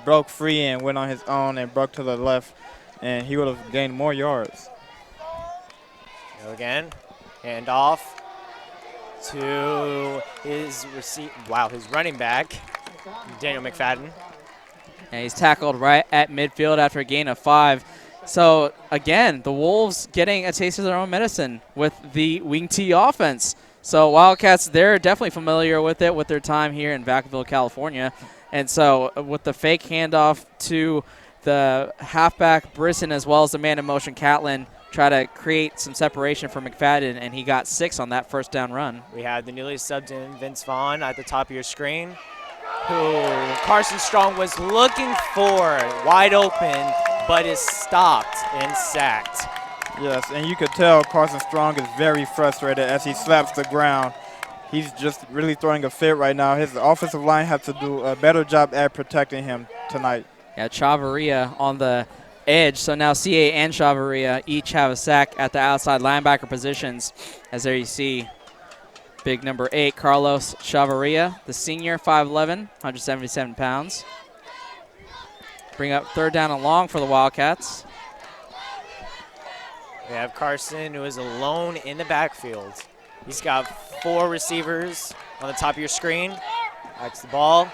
broke free and went on his own and broke to the left, and he would have gained more yards. Go again, hand off to his running back, Daniel McFadden. And he's tackled right at midfield after a gain of 5. So, again, the Wolves getting a taste of their own medicine with the wing tee offense. So, Wildcats, they're definitely familiar with it with their time here in Vacaville, California. And so, with the fake handoff to the halfback Brisson as well as the man in motion Catlin, try to create some separation for McFadden, and he got 6 on that first down run. We have the newly subbed in Vince Vaughn at the top of your screen, who Carson Strong was looking for wide open, but is stopped and sacked. Yes, and you could tell Carson Strong is very frustrated as he slaps the ground. He's just really throwing a fit right now. His offensive line has to do a better job at protecting him tonight. Yeah, Chavarria on the edge. So now CA and Chavarria each have a sack at the outside linebacker positions. As there you see big number 8, Carlos Chavarria, the senior, 5'11", 177 pounds. Bring up third down and long for the Wildcats. We have Carson, who is alone in the backfield. He's got 4 receivers on the top of your screen. Backs the ball,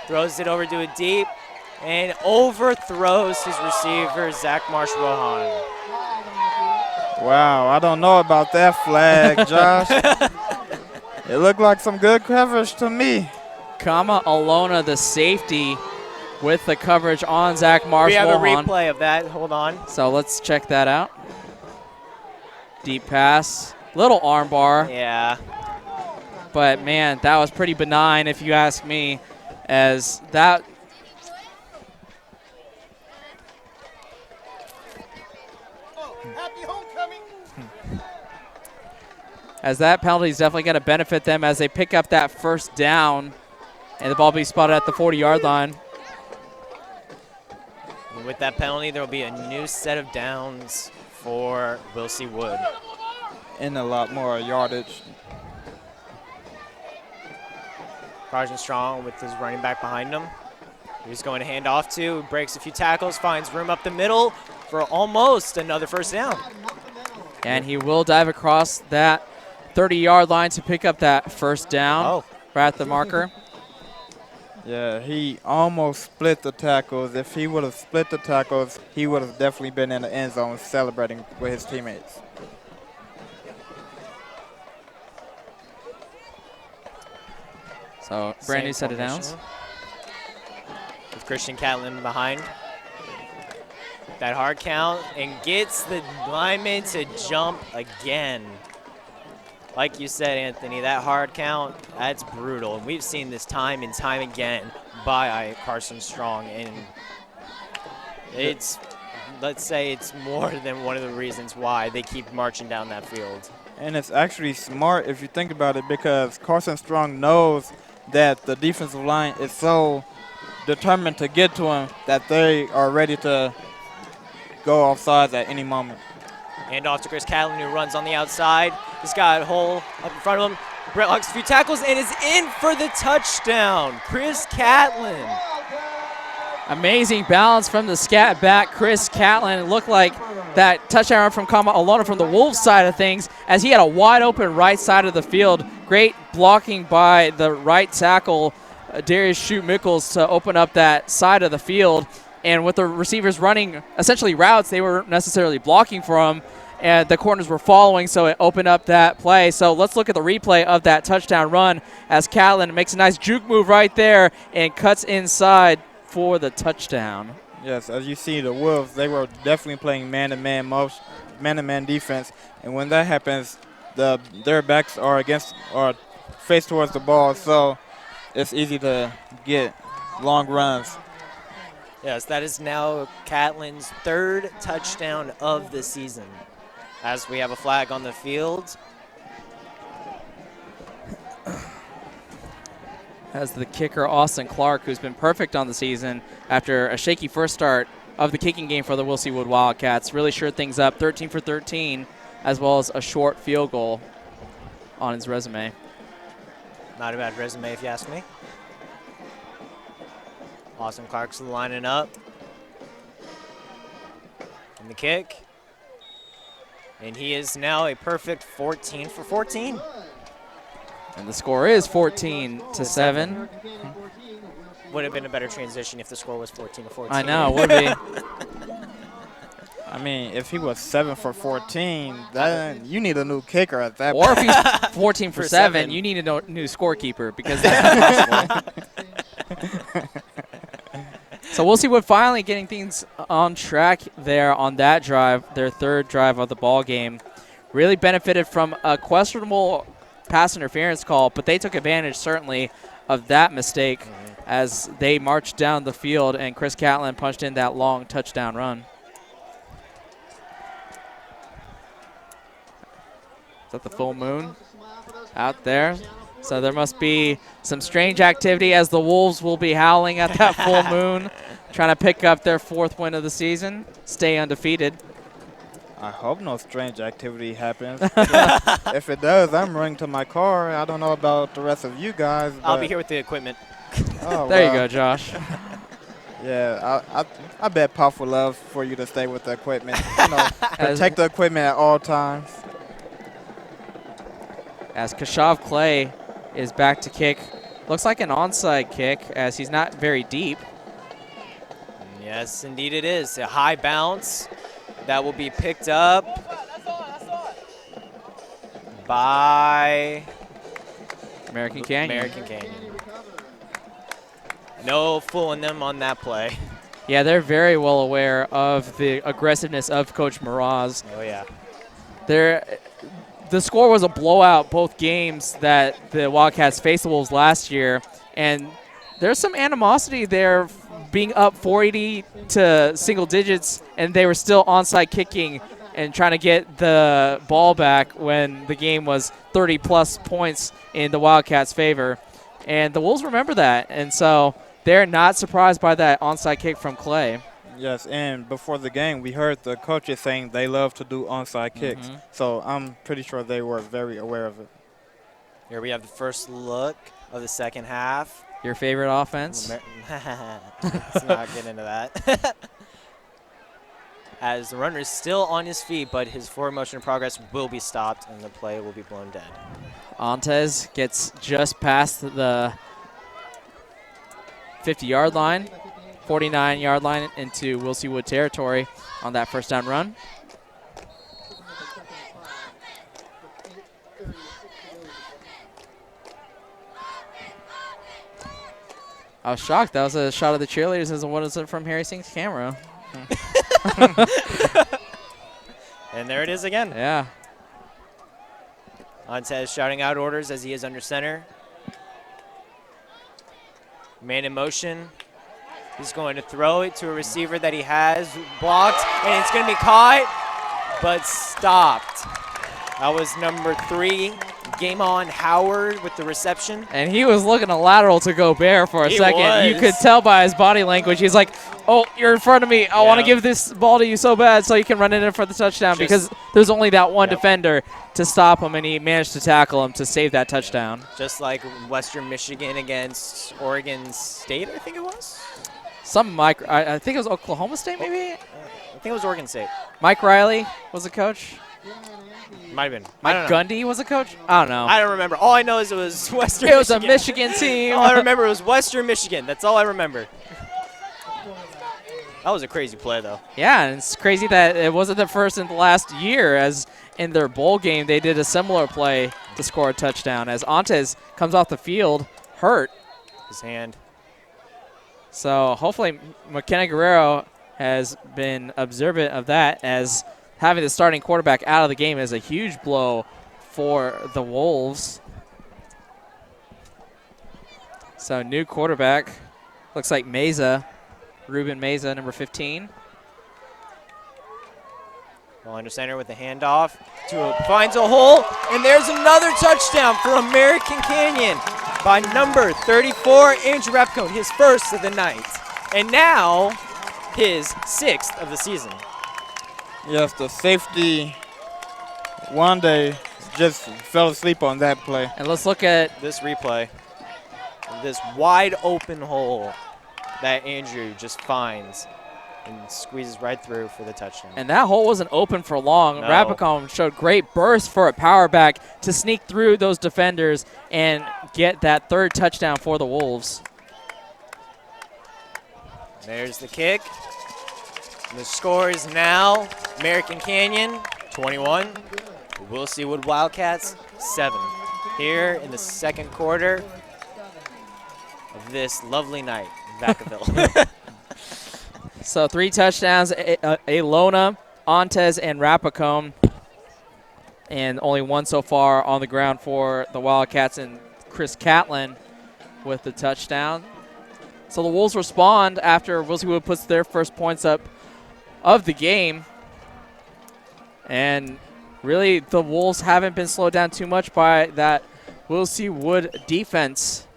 throws it over to a deep, and overthrows his receiver, Zach Marsh Wojan. Wow, I don't know about that flag, Josh. It looked like some good coverage to me. Aalona, the safety, with the coverage on Zach Marsh We have Wojan. a replay of that. Hold on. So let's check that out. Deep pass, little arm bar. Yeah. But, man, that was pretty benign if you ask me, as that – as that penalty is definitely going to benefit them as they pick up that first down, and the ball be spotted at the 40-yard line. And with that penalty, there will be a new set of downs for Will C. Wood. And a lot more yardage. Carson Strong with his running back behind him. He's going to hand off to, breaks a few tackles, finds room up the middle for almost another first down. And he will dive across that 30-yard line to pick up that first down right at the marker. Yeah, he almost split the tackles. If he would have split the tackles, he would have definitely been in the end zone celebrating with his teammates. So, brand new set of downs. With Christian Catlin behind. That hard count and gets the lineman to jump again. Like you said, Anthony, that hard count, that's brutal. And we've seen this time and time again by Carson Strong. And it's, let's say it's more than one of the reasons why they keep marching down that field. And it's actually smart if you think about it, because Carson Strong knows that the defensive line is so determined to get to him that they are ready to go offsides at any moment. Hand off to Chris Catlin, who runs on the outside. He's got a hole up in front of him. Brett Hucks a few tackles and is in for the touchdown. Chris Catlin. Amazing balance from the scat back, Chris Catlin. It looked like that touchdown run from Aalona from the Wolves side of things, as he had a wide open right side of the field. Great blocking by the right tackle, Darius Shute-Mickles, to open up that side of the field. And with the receivers running essentially routes, they weren't necessarily blocking for him, and the corners were following, so it opened up that play. So let's look at the replay of that touchdown run as Catlin makes a nice juke move right there and cuts inside for the touchdown. Yes, as you see, the Wolves, they were definitely playing man-to-man defense, and when that happens, their backs are faced towards the ball, so it's easy to get long runs. Yes, that is now Catlin's third touchdown of the season. As we have a flag on the field. As the kicker, Austin Clark, who's been perfect on the season after a shaky first start of the kicking game for the Wood Wildcats, really shored things up, 13 for 13, as well as a short field goal on his resume. Not a bad resume if you ask me. Austin Clark's lining up. And the kick. And he is now a perfect 14 for 14. And the score is 14-7. Would have been a better transition if the score was 14-14. I know, would be. I mean, if he was 7 for 14, then you need a new kicker at that Or point. if he's 14 for 7, you need a new scorekeeper, because that's not possible. So we'll see what finally getting things on track there on that drive, their third drive of the ball game. Really benefited from a questionable pass interference call, but they took advantage certainly of that mistake as they marched down the field and Chris Catlin punched in that long touchdown run. Is that the full moon out there? So there must be some strange activity as the Wolves will be howling at that full moon, trying to pick up their fourth win of the season, stay undefeated. I hope no strange activity happens. If it does, I'm running to my car. I don't know about the rest of you guys. I'll be here with the equipment. Oh, there you go, Josh. Yeah, I bet Pop would love for you to stay with the equipment. You know, protect the equipment at all times. As Kashav Clay is back to kick. Looks like an onside kick as he's not very deep. Yes, indeed it is. A high bounce that will be picked up by American Canyon. No fooling them on that play. Yeah, they're very well aware of the aggressiveness of Coach Mraz. Oh, yeah. the score was a blowout both games that the Wildcats faced the Wolves last year, and there's some animosity there being up 480 to single digits, and they were still onside kicking and trying to get the ball back when the game was 30-plus points in the Wildcats' favor. And the Wolves remember that, and so they're not surprised by that onside kick from Clay. Yes, and before the game, we heard the coaches saying they love to do onside kicks. So I'm pretty sure they were very aware of it. Here we have the first look of the second half. Your favorite offense? Let's not get into that. As the runner is still on his feet, but his forward motion of progress will be stopped and the play will be blown dead. Antez gets just past the 50-yard line, 49-yard line into Will C. Wood territory on that first down run. I was shocked. That was a shot of the cheerleaders as what is it from Harry Singh's camera. And there it is again. Yeah. Antez shouting out orders as he is under center. Man in motion. He's going to throw it to a receiver that he has blocked, and it's going to be caught, but stopped. That was number 3, Gamon Howard with the reception. And he was looking a lateral to Gobert for a second. Was. You could tell by his body language. He's like, oh, you're in front of me. I want to give this ball to you so bad so you can run it in for the touchdown, because there's only that one defender to stop him, and he managed to tackle him to save that touchdown. Just like Western Michigan against Oregon State, I think it was. I think it was Oklahoma State, maybe? I think it was Oregon State. Mike Riley was the coach. Might have been. Mike Gundy was the coach? I don't know. I don't remember. All I know is it was Western It was Michigan. a Michigan team. All I remember was Western Michigan. That's all I remember. That was a crazy play, though. Yeah, and it's crazy that it wasn't the first in the last year, as in their bowl game they did a similar play to score a touchdown, as Antez comes off the field hurt. His hand. So hopefully Myckena Guerrero has been observant of that, as having the starting quarterback out of the game is a huge blow for the Wolves. So new quarterback, looks like Meza, Ruben Meza, number 15. Ball under center with the handoff. Finds a hole, and there's another touchdown for American Canyon by number 34, Andrew Rapacon, his first of the night. And now, his 6th of the season. Yes, the safety Wondeh just fell asleep on that play. And let's look at this replay. This wide open hole that Andrew just finds and squeezes right through for the touchdown. And that hole wasn't open for long. No. Rapacon showed great burst for a power back to sneak through those defenders and get that third touchdown for the Wolves. There's the kick. And the score is now American Canyon 21. We'll see Wood Wildcats 7 here in the second quarter of this lovely night in Vacaville. So 3 touchdowns, Aalona, Antez, and Rapacon. And only one so far on the ground for the Wildcats, and Chris Catlin with the touchdown. So the Wolves respond after Wilson Wood puts their first points up of the game. And really, the Wolves haven't been slowed down too much by that Wilson Wood defense.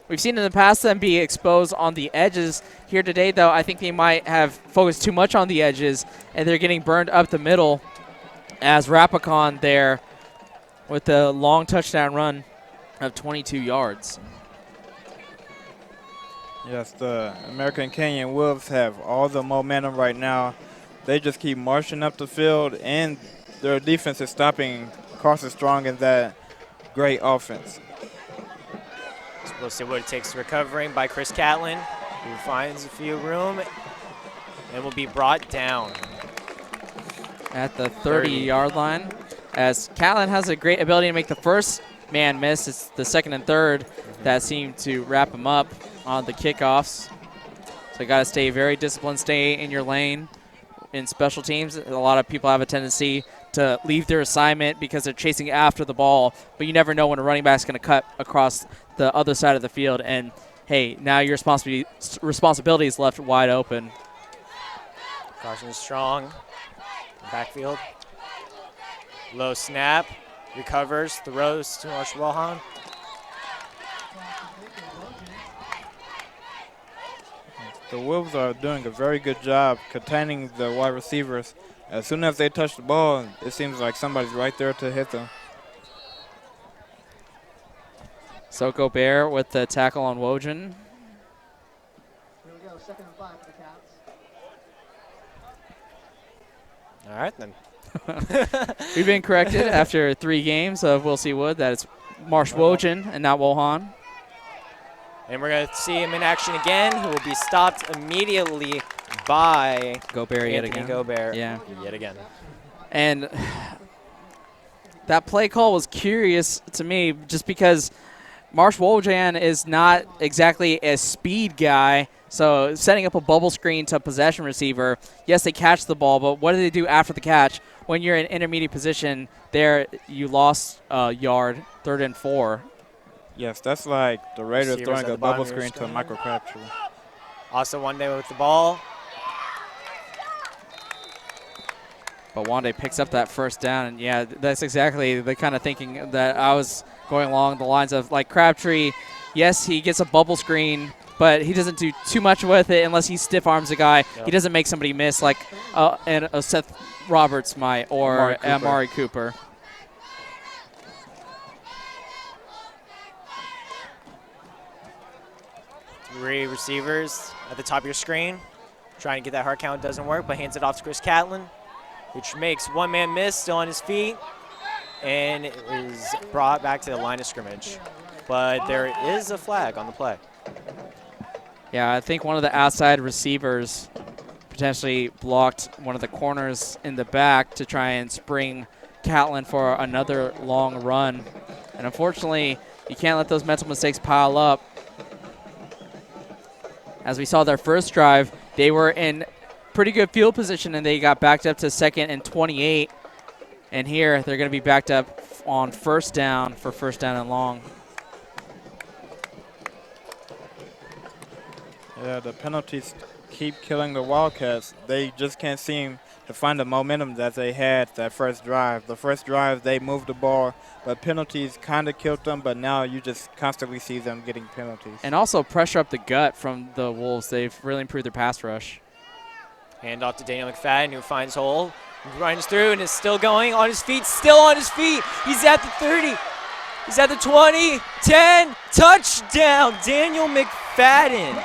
We've seen in the past them be exposed on the edges. Here today, though, I think they might have focused too much on the edges, and they're getting burned up the middle, as Rapacon there with the long touchdown run of 22 yards. Yes, the American Canyon Wolves have all the momentum right now. They just keep marching up the field, and their defense is stopping Carson Strong in that great offense. We'll see what it takes. Recovering by Chris Catlin, who finds a few room and will be brought down At the 30-yard line, as Catlin has a great ability to make the first man miss. It's the second and third that seem to wrap him up on the kickoffs. So you got to stay very disciplined, stay in your lane in special teams. A lot of people have a tendency to leave their assignment because they're chasing after the ball, but you never know when a running back's going to cut across the other side of the field. And, hey, now your responsibility is left wide open. Carson Strong, backfield. Low snap, recovers, throws to Marsh Wojan. The Wolves are doing a very good job containing the wide receivers. As soon as they touch the ball, it seems like somebody's right there to hit them. So Gobert with the tackle on Wojan. Here we go, 2nd and 5 for the Cats. All right, then. We've been corrected after 3 games of Will C. Wood that it's Marsh Wojan and not Wojan. And we're going to see him in action again, who will be stopped immediately by Gobert yet Anthony again. Gobert Yeah. yet again. And that play call was curious to me just because Marsh Wojan is not exactly a speed guy. So setting up a bubble screen to a possession receiver, yes, they catch the ball, but what do they do after the catch? When you're in intermediate position, there you lost a yard, 3rd and 4. Yes, that's like the Raiders Receivers throwing at a the bottom bubble of your screen to a screen. Michael Crabtree. Asa Wondeh with the ball. But Wondeh picks up that first down, and yeah, that's exactly the kind of thinking that I was going along the lines of. Like Crabtree, yes, he gets a bubble screen, but he doesn't do too much with it unless he stiff arms a guy. Yep. He doesn't make somebody miss like Seth Roberts might or Amari Cooper. Three receivers at the top of your screen. Trying to get that hard count, doesn't work, but hands it off to Chris Catlin, which makes one man miss, still on his feet, and it is brought back to the line of scrimmage. But there is a flag on the play. Yeah, I think one of the outside receivers potentially blocked one of the corners in the back to try and spring Catlin for another long run. And unfortunately, you can't let those mental mistakes pile up. As we saw their first drive, they were in pretty good field position and they got backed up to 2nd and 28. And here they're going to be backed up on 1st down for 1st down and long. Yeah, the penalties keep killing the Wildcats. They just can't seem to find the momentum that they had that first drive. The first drive, they moved the ball, but penalties kind of killed them, but now you just constantly see them getting penalties. And also pressure up the gut from the Wolves. They've really improved their pass rush. Hand off to Daniel McFadden, who finds hole, runs through, and is still going on his feet, still on his feet. He's at the 30. He's at the 20, 10, touchdown, Daniel McFadden.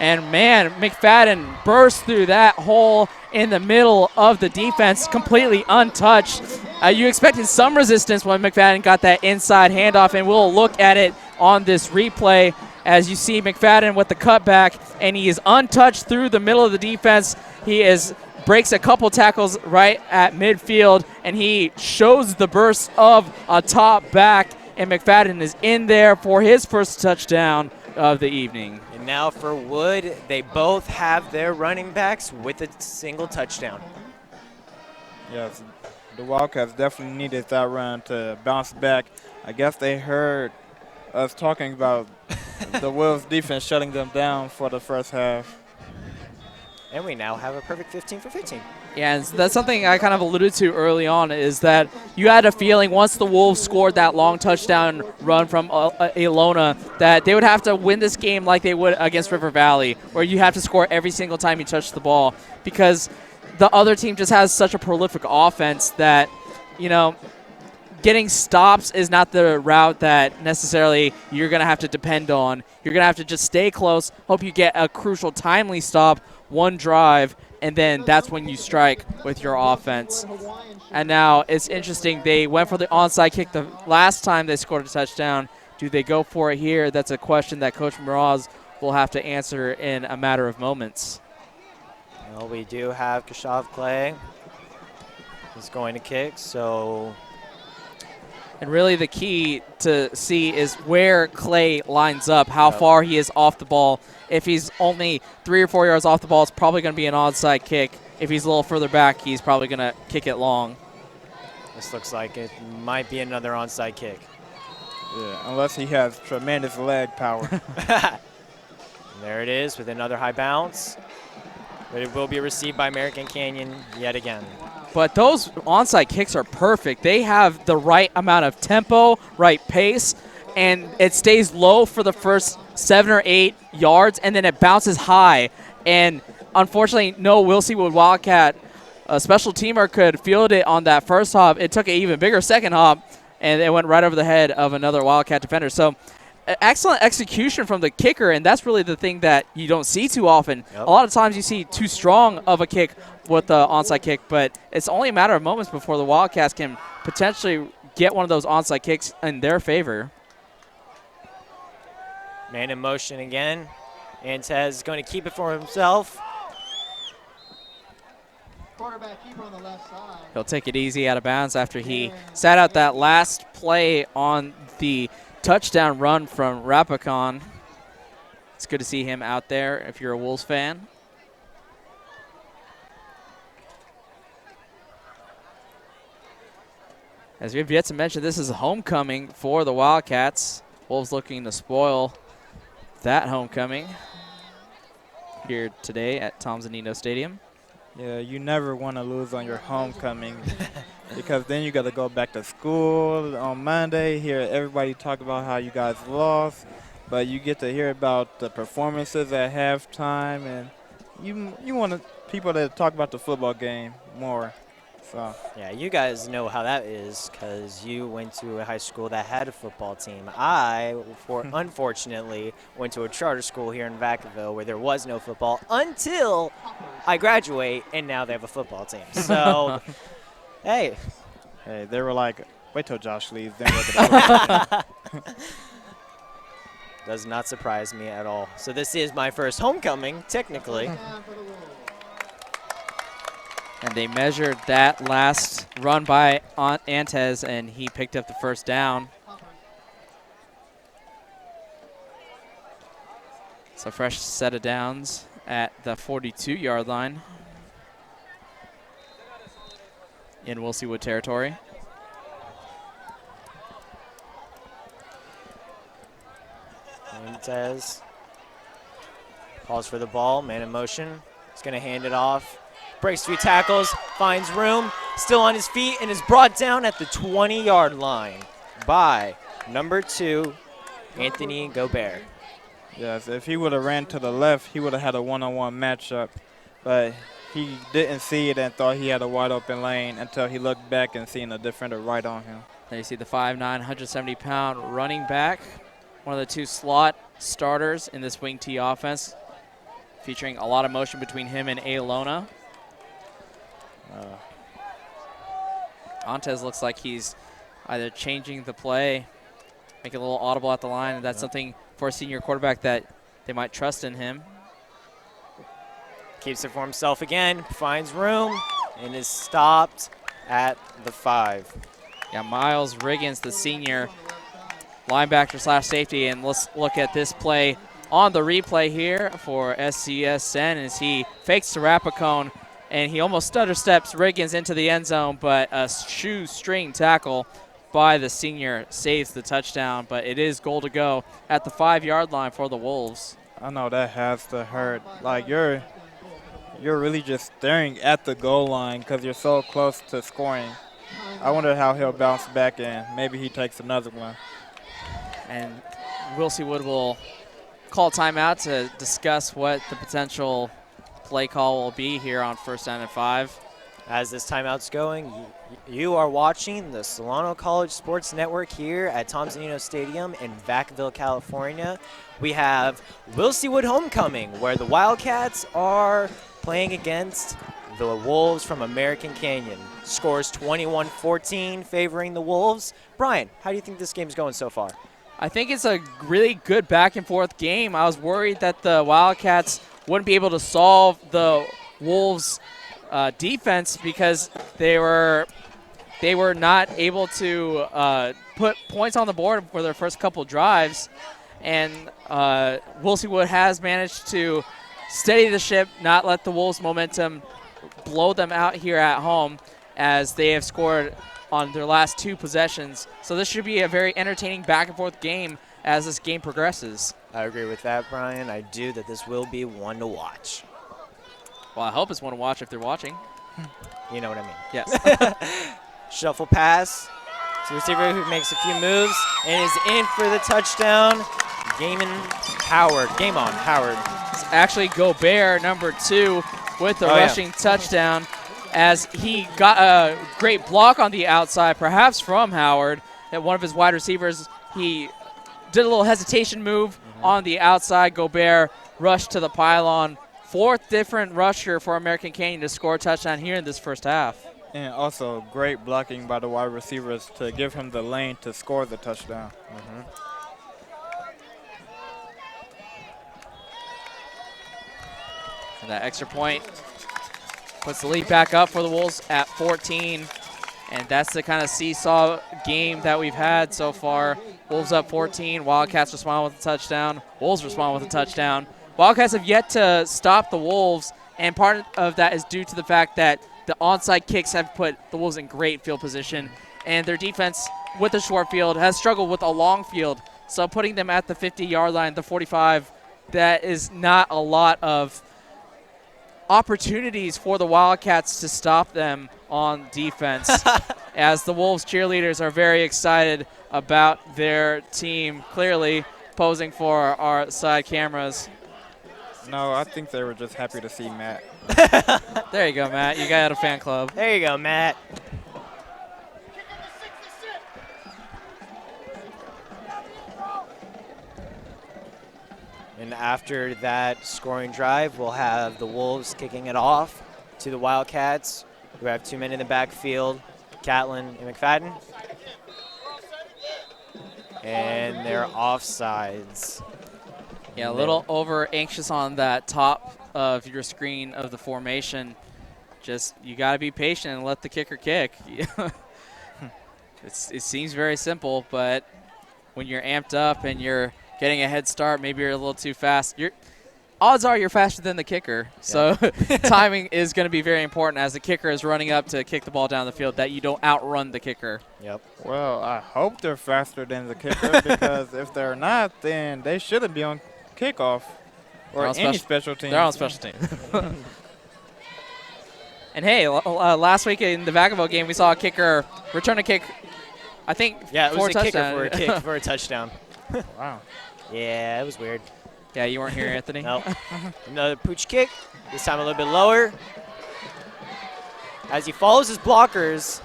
And, man, McFadden burst through that hole in the middle of the defense, completely untouched. You expected some resistance when McFadden got that inside handoff, and we'll look at it on this replay as you see McFadden with the cutback, and he is untouched through the middle of the defense. He breaks a couple tackles right at midfield, and he shows the burst of a top back, and McFadden is in there for his first touchdown of the evening. And now for Wood, they both have their running backs with a single touchdown. Yes, the Wildcats definitely needed that run to bounce back. I guess they heard us talking about the Wolves defense shutting them down for the first half. And we now have a perfect 15 for 15. Yeah, and that's something I kind of alluded to early on, is that you had a feeling once the Wolves scored that long touchdown run from Aalona that they would have to win this game like they would against River Valley, where you have to score every single time you touch the ball, because the other team just has such a prolific offense that, you know, getting stops is not the route that necessarily you're going to have to depend on. You're going to have to just stay close, hope you get a crucial timely stop, one drive, and then that's when you strike with your offense. And now it's interesting. They went for the onside kick the last time they scored a touchdown. Do they go for it here? That's a question that Coach Mraz will have to answer in a matter of moments. Well, we do have Kashav Clay. He's going to kick, so... And really the key to see is where Clay lines up, how far he is off the ball. If he's only 3 or 4 yards off the ball, it's probably going to be an onside kick. if he's a little further back, he's probably going to kick it long. This looks like it might be another onside kick. Yeah, unless he has tremendous leg power. There it is with another high bounce. But it will be received by American Canyon yet again. But those onside kicks are perfect. They have the right amount of tempo, right pace, and it stays low for the first 7 or 8 yards, and then it bounces high. And unfortunately, no Wood Wildcat special teamer could field it on that first hop. It took an even bigger second hop, and it went right over the head of another Wildcat defender. So excellent execution from the kicker, and that's really the thing that you don't see too often. Yep. A lot of times you see too strong of a kick with the onside kick, but it's only a matter of moments before the Wildcats can potentially get one of those onside kicks in their favor. Man in motion again. Antez going to keep it for himself. Quarterback keeper on the left side. He'll take it easy out of bounds after he sat out that last play on the touchdown run from Rapacon. It's good to see him out there if you're a Wolves fan. As we've yet to mention, this is a homecoming for the Wildcats. Wolves looking to spoil that homecoming here today at Tom Zunino Stadium. Yeah, you never want to lose on your homecoming because then you got to go back to school on Monday, hear everybody talk about how you guys lost, but you get to hear about the performances at halftime, and you want people to talk about the football game more. So. Yeah, you guys know how that is because you went to a high school that had a football team. I, unfortunately, went to a charter school here in Vacaville where there was no football until I graduate, and now they have a football team. So, hey. Hey, they were like, wait till Josh leaves, then we'll get a football team. Does not surprise me at all. So this is my first homecoming, technically. And they measured that last run by Antez, and he picked up the first down. So fresh set of downs at the 42-yard line in Wood territory. Antez calls for the ball, man in motion. He's going to hand it off. Breaks 3 tackles, finds room, still on his feet, and is brought down at the 20-yard line by number 2, Anthony Gobert. Yes, if he would have ran to the left, he would have had a one-on-one matchup, but he didn't see it and thought he had a wide-open lane until he looked back and seen a defender right on him. There you see the 5'9", 170-pound running back, one of the 2 slot starters in this wing T offense, featuring a lot of motion between him and Aalona. Antez looks like he's either changing the play, making a little audible at the line, and that's something for a senior quarterback that they might trust in him. Keeps it for himself again, finds room, and is stopped at the 5. Yeah, Miles Riggins, the senior linebacker slash safety, and let's look at this play on the replay here for SCSN as he fakes to Rapacon, and he almost stutter steps Riggins into the end zone, but a shoestring tackle by the senior saves the touchdown, but it is goal to go at the 5-yard line for the Wolves. I know that has to hurt. Like, you're really just staring at the goal line because you're so close to scoring. I wonder how he'll bounce back and maybe he takes another one. And Wood will call timeout to discuss what the potential play call will be here on 1st down and 5. As this timeout's going, you are watching the Solano College Sports Network here at Tom Zunino Stadium in Vacaville, California. We have Wood homecoming, where the Wildcats are playing against the Wolves from American Canyon. Scores 21-14, favoring the Wolves. Brian, how do you think this game's going so far? I think it's a really good back-and-forth game. I was worried that the Wildcats wouldn't be able to solve the Wolves' defense because they were not able to put points on the board for their first couple drives. And Wood has managed to steady the ship, not let the Wolves' momentum blow them out here at home, as they have scored on their last 2 possessions. So this should be a very entertaining back-and-forth game as this game progresses. I agree with that, Brian. I do that this will be one to watch. Well, I hope it's one to watch if they're watching. You know what I mean. Yes. Shuffle pass to the receiver who makes a few moves and is in for the touchdown. Gamon Howard. It's actually Gobert, number 2, with the rushing touchdown, as he got a great block on the outside, perhaps from Howard. That one of his wide receivers, he did a little hesitation move on the outside. Gobert rushed to the pylon. 4th different rusher for American Canyon to score a touchdown here in this first half. And also great blocking by the wide receivers to give him the lane to score the touchdown. And that extra point puts the lead back up for the Wolves at 14. And that's the kind of seesaw game that we've had so far. Wolves up 14. Wildcats respond with a touchdown. Wolves respond with a touchdown. Wildcats have yet to stop the Wolves, and part of that is due to the fact that the onside kicks have put the Wolves in great field position, and their defense with the short field has struggled with a long field. So putting them at the 50-yard line, the 45, that is not a lot of opportunities for the Wildcats to stop them on defense, as the Wolves cheerleaders are very excited about their team, clearly posing for our side cameras. No, I think they were just happy to see Matt. There you go, Matt. You got a fan club. There you go, Matt. And after that scoring drive, we'll have the Wolves kicking it off to the Wildcats, who have 2 men in the backfield, Catlin and McFadden. And they're offsides. Yeah, a little over anxious on that top of your screen of the formation. Just, you got to be patient and let the kicker kick. It seems very simple, but when you're amped up and you're getting a head start, maybe you're a little too fast. Odds are you're faster than the kicker. So timing is going to be very important as the kicker is running up to kick the ball down the field, that you don't outrun the kicker. Yep. Well, I hope they're faster than the kicker, because if they're not, then they shouldn't be on kickoff or any special team. They're on special team. And hey, last week in the Vacaville game, we saw a kicker return a kick, I think, it was a touchdown. kicker for a kick for a touchdown. Wow. Yeah, it was weird. Yeah, you weren't here, Anthony. Nope. Another pooch kick, this time a little bit lower. As he follows his blockers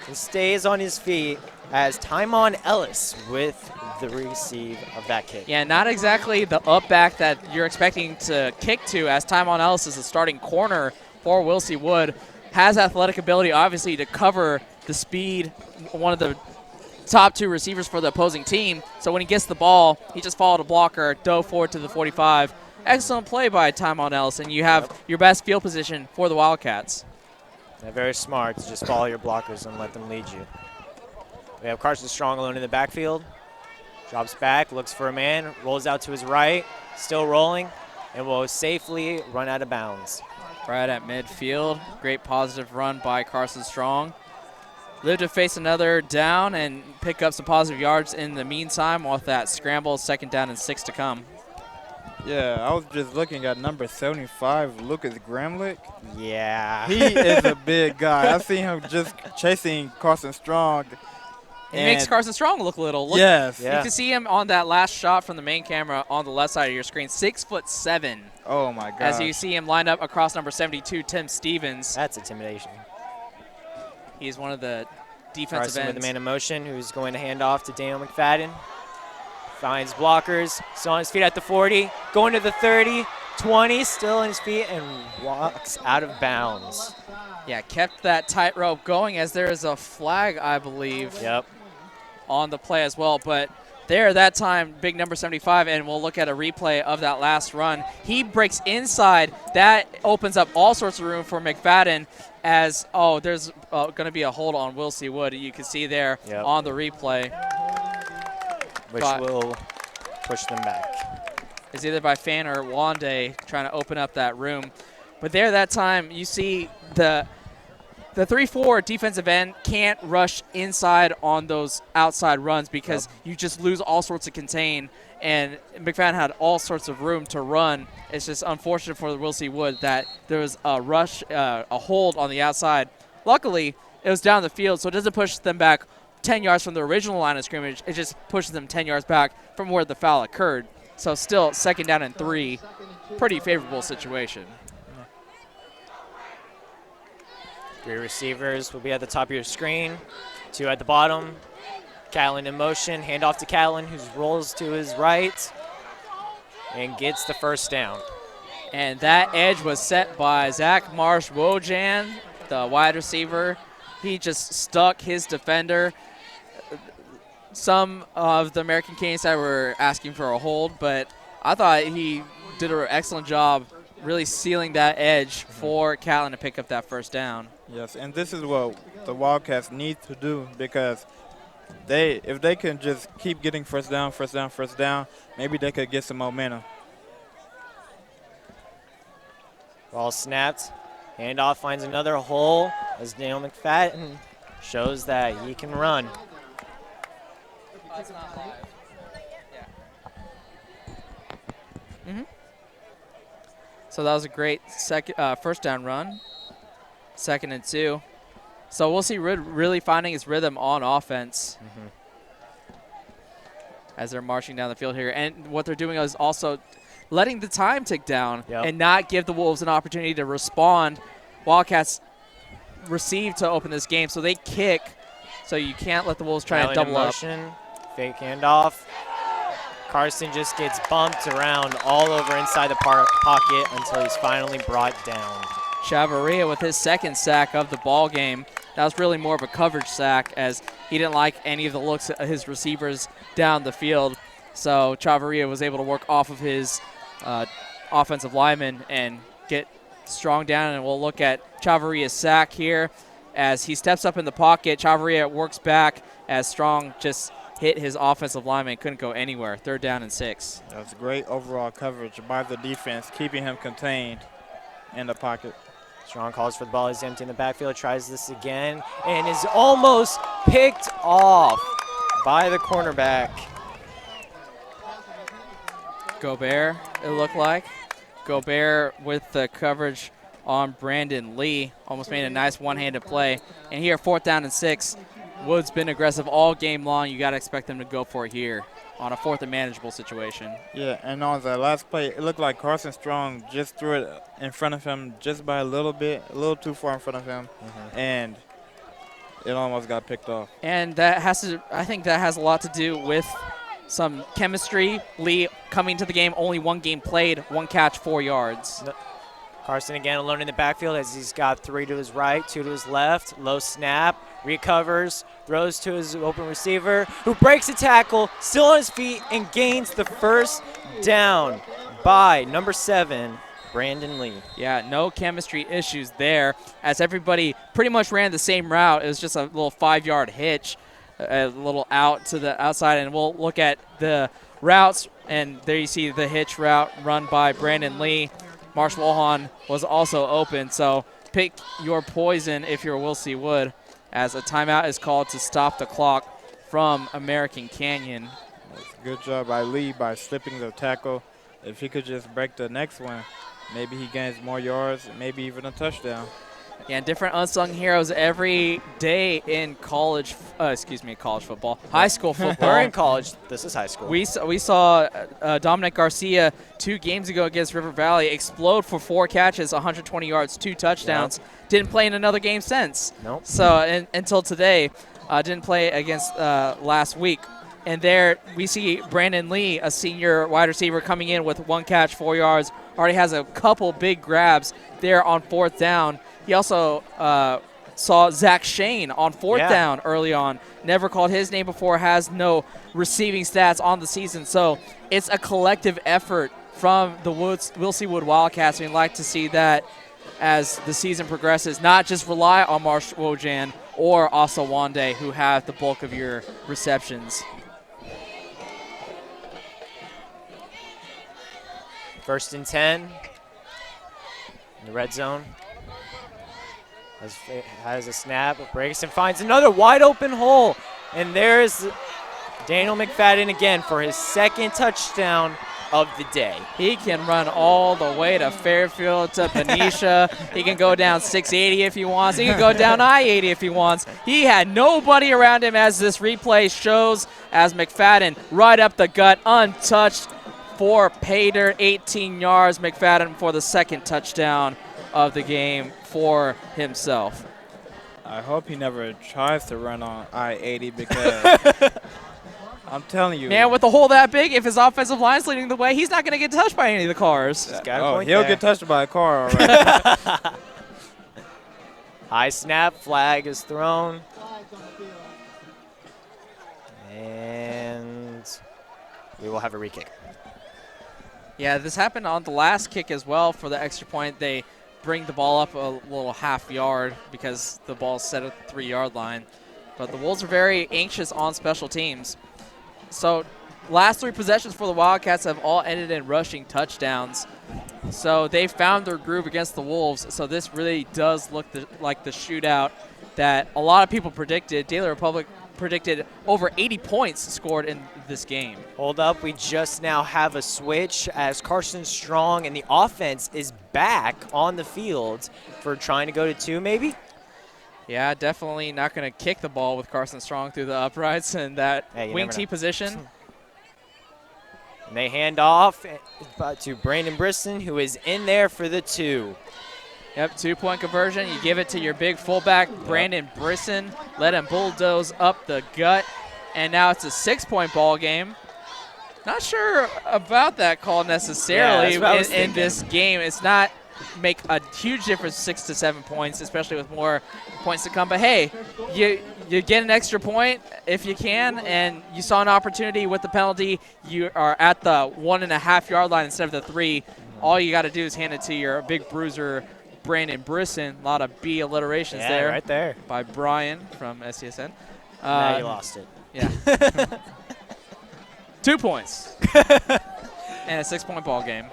and stays on his feet, as Tymon Ellis with the receive of that kick. Yeah, not exactly the up back that you're expecting to kick to, as Tymon Ellis is the starting corner for Wilsey Wood. Has athletic ability, obviously, to cover the speed, one of the top 2 receivers for the opposing team. So when he gets the ball, he just followed a blocker, dove forward to the 45. Excellent play by Tymon Ellis, and you have your best field position for the Wildcats. They're very smart to just follow your blockers and let them lead you. We have Carson Strong alone in the backfield. Drops back, looks for a man, rolls out to his right, still rolling, and will safely run out of bounds. Right at midfield. Great positive run by Carson Strong. Live to face another down and pick up some positive yards in the meantime with that scramble, 2nd down and 6 to come. Yeah, I was just looking at number 75, Lucas Gramlich. Yeah. He is a big guy. I see him just chasing Carson Strong. He makes Carson Strong look little. Yes. You can see him on that last shot from the main camera on the left side of your screen. 6'7". Oh, my God. As you see him lined up across number 72, Tim Stevens. That's intimidation. He's one of the defensive Carson ends. with the man in motion, who's going to hand off to Daniel McFadden. Finds blockers, still on his feet at the 40, going to the 30, 20, still on his feet, and walks out of bounds. Yeah, kept that tightrope going, as there is a flag, I believe, on the play as well. But there, that time, big number 75, and we'll look at a replay of that last run. He breaks inside. That opens up all sorts of room for McFadden, as, there's going to be a hold on Wilsey Wood. You can see there on the replay. Which will push them back. It's either by Fan or Wondeh trying to open up that room. But there that time, you see the 3-4 defensive end can't rush inside on those outside runs because you just lose all sorts of contain, and McFadden had all sorts of room to run. It's just unfortunate for Will C. Wood that there was a rush, a hold on the outside. Luckily, it was down the field, so it doesn't push them back 10 yards from the original line of scrimmage. It just pushes them 10 yards back from where the foul occurred. So still 2nd down and 3, pretty favorable situation. 3 receivers will be at the top of your screen, 2 at the bottom. Catlin in motion, handoff to Catlin, who rolls to his right and gets the first down. And that edge was set by Zach Marsh Wojan, the wide receiver. He just stuck his defender. Some of the American Canes side were asking for a hold, but I thought he did an excellent job really sealing that edge for Catlin to pick up that first down. Yes, and this is what the Wildcats need to do, because if they can just keep getting first down, maybe they could get some momentum. Ball snapped. Handoff finds another hole as Daniel McFadden shows that he can run. So that was a great first down run. 2nd and 2. So we'll see Wood really finding his rhythm on offense as they're marching down the field here. And what they're doing is also letting the time tick down and not give the Wolves an opportunity to respond. Wildcats receive to open this game, so they kick. So you can't let the Wolves try and double up. Fake handoff. Carson just gets bumped around all over inside the pocket until he's finally brought down. Chavarria with his 2nd sack of the ball game. That was really more of a coverage sack, as he didn't like any of the looks at his receivers down the field. So Chavarria was able to work off of his offensive lineman and get Strong down. And we'll look at Chavarria's sack here as he steps up in the pocket. Chavarria works back as Strong just hit his offensive lineman, couldn't go anywhere. 3rd down and 6. That's great overall coverage by the defense, keeping him contained in the pocket. Strong calls for the ball. He's empty in the backfield, tries this again, and is almost picked off by the cornerback. Gobert, it looked like. Gobert with the coverage on Brandon Lee. Almost made a nice one-handed play. And here, 4th down and 6. Wood's been aggressive all game long. You got to expect them to go for it here on a 4th and manageable situation. Yeah, and on the last play, it looked like Carson Strong just threw it in front of him just by a little bit, a little too far in front of him, and it almost got picked off. And I think that has a lot to do with some chemistry. Lee coming to the game, only 1 game played, 1 catch, 4 yards. Carson again alone in the backfield as he's got 3 to his right, 2 to his left. Low snap, recovers, throws to his open receiver, who breaks a tackle, still on his feet, and gains the first down by number 7, Brandon Lee. Yeah, no chemistry issues there, as everybody pretty much ran the same route. It was just a little 5-yard hitch, a little out to the outside, and we'll look at the routes, and there you see the hitch route run by Brandon Lee. Marsh Wojan was also open, so pick your poison if you're Will C. Wood, as a timeout is called to stop the clock from American Canyon. Good job by Lee by slipping the tackle. If he could just break the next one, maybe he gains more yards, maybe even a touchdown. Yeah, different unsung heroes every day in college football, high school football. We're in college. This is high school. We saw Dominic Garcia 2 games ago against River Valley explode for 4 catches, 120 yards, 2 touchdowns. Yep. Didn't play in another game since. Nope. So until today, didn't play against last week. And there we see Brandon Lee, a senior wide receiver, coming in with 1 catch, 4 yards. Already has a couple big grabs there on 4th down. He also saw Zach Shane on 4th down early on. Never called his name before, has no receiving stats on the season. So it's a collective effort from the Will C. Wood Wildcats. We'd like to see that as the season progresses, not just rely on Marsh Wojan or Asa Wondeh, who have the bulk of your receptions. First and 10. in the red zone. Has a snap, breaks and finds another wide open hole. And there's Daniel McFadden again for his second touchdown of the day. He can run all the way to Fairfield, to Benicia. He can go down 680 if he wants. He can go down I-80 if he wants. He had nobody around him, as this replay shows, as McFadden right up the gut, untouched for pay dirt, 18 yards. McFadden for the second touchdown of the game for himself. I hope he never tries to run on I-80 because I'm telling you. Man, with a hole that big, if his offensive line's leading the way, he's not going to get touched by any of the cars. He'll get touched by a car, all right. High snap, flag is thrown. And we will have a re-kick. Yeah, this happened on the last kick as well for the extra point. They bring the ball up a little half yard because the ball's set at the 3-yard line. But the Wolves are very anxious on special teams. So last 3 possessions for the Wildcats have all ended in rushing touchdowns. So they found their groove against the Wolves. So this really does look like the shootout that a lot of people predicted. Daily Republic predicted over 80 points scored in this game. Hold up, we just now have a switch as Carson Strong and the offense is back on the field for trying to go to 2 maybe? Yeah, definitely not going to kick the ball with Carson Strong through the uprights in that wing T position. And they hand off to Brandon Brisson, who is in there for the 2. Yep, 2-point conversion. You give it to your big fullback, Brandon Brisson. Let him bulldoze up the gut. And now it's a 6-point ball game. Not sure about that call necessarily in this game. It's not make a huge difference, 6 to 7 points, especially with more points to come. But hey, you get an extra point if you can, and you saw an opportunity with the penalty. You are at the 1.5-yard line instead of the 3. All you got to do is hand it to your big bruiser, Brandon Brisson. A lot of B alliterations there. Right there. By Brian from SCSN. Now you lost it. Yeah. 2 points. And a 6-point ball game.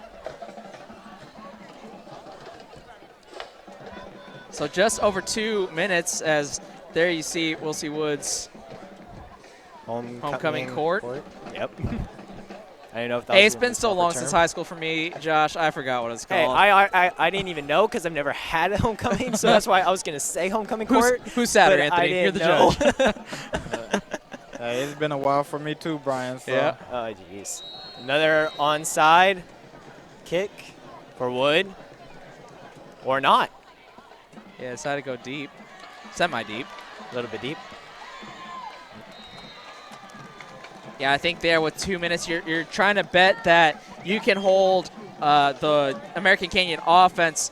So just over 2 minutes, as there you see Will C. Wood's homecoming court. Yep. I didn't know if that Hey, it's been so long since high school for me, Josh. I forgot what it's called. Hey, I didn't even know because I've never had a homecoming, so that's why I was going to say homecoming court. Who's Saturday, Anthony? You're the judge. It's been a while for me too, Brian. So. Yeah. Oh, jeez. Another onside kick for Wood. Or not. Yeah, decided to go deep. Semi-deep. A little bit deep. Yeah, I think there with 2 minutes, you're trying to bet that you can hold the American Canyon offense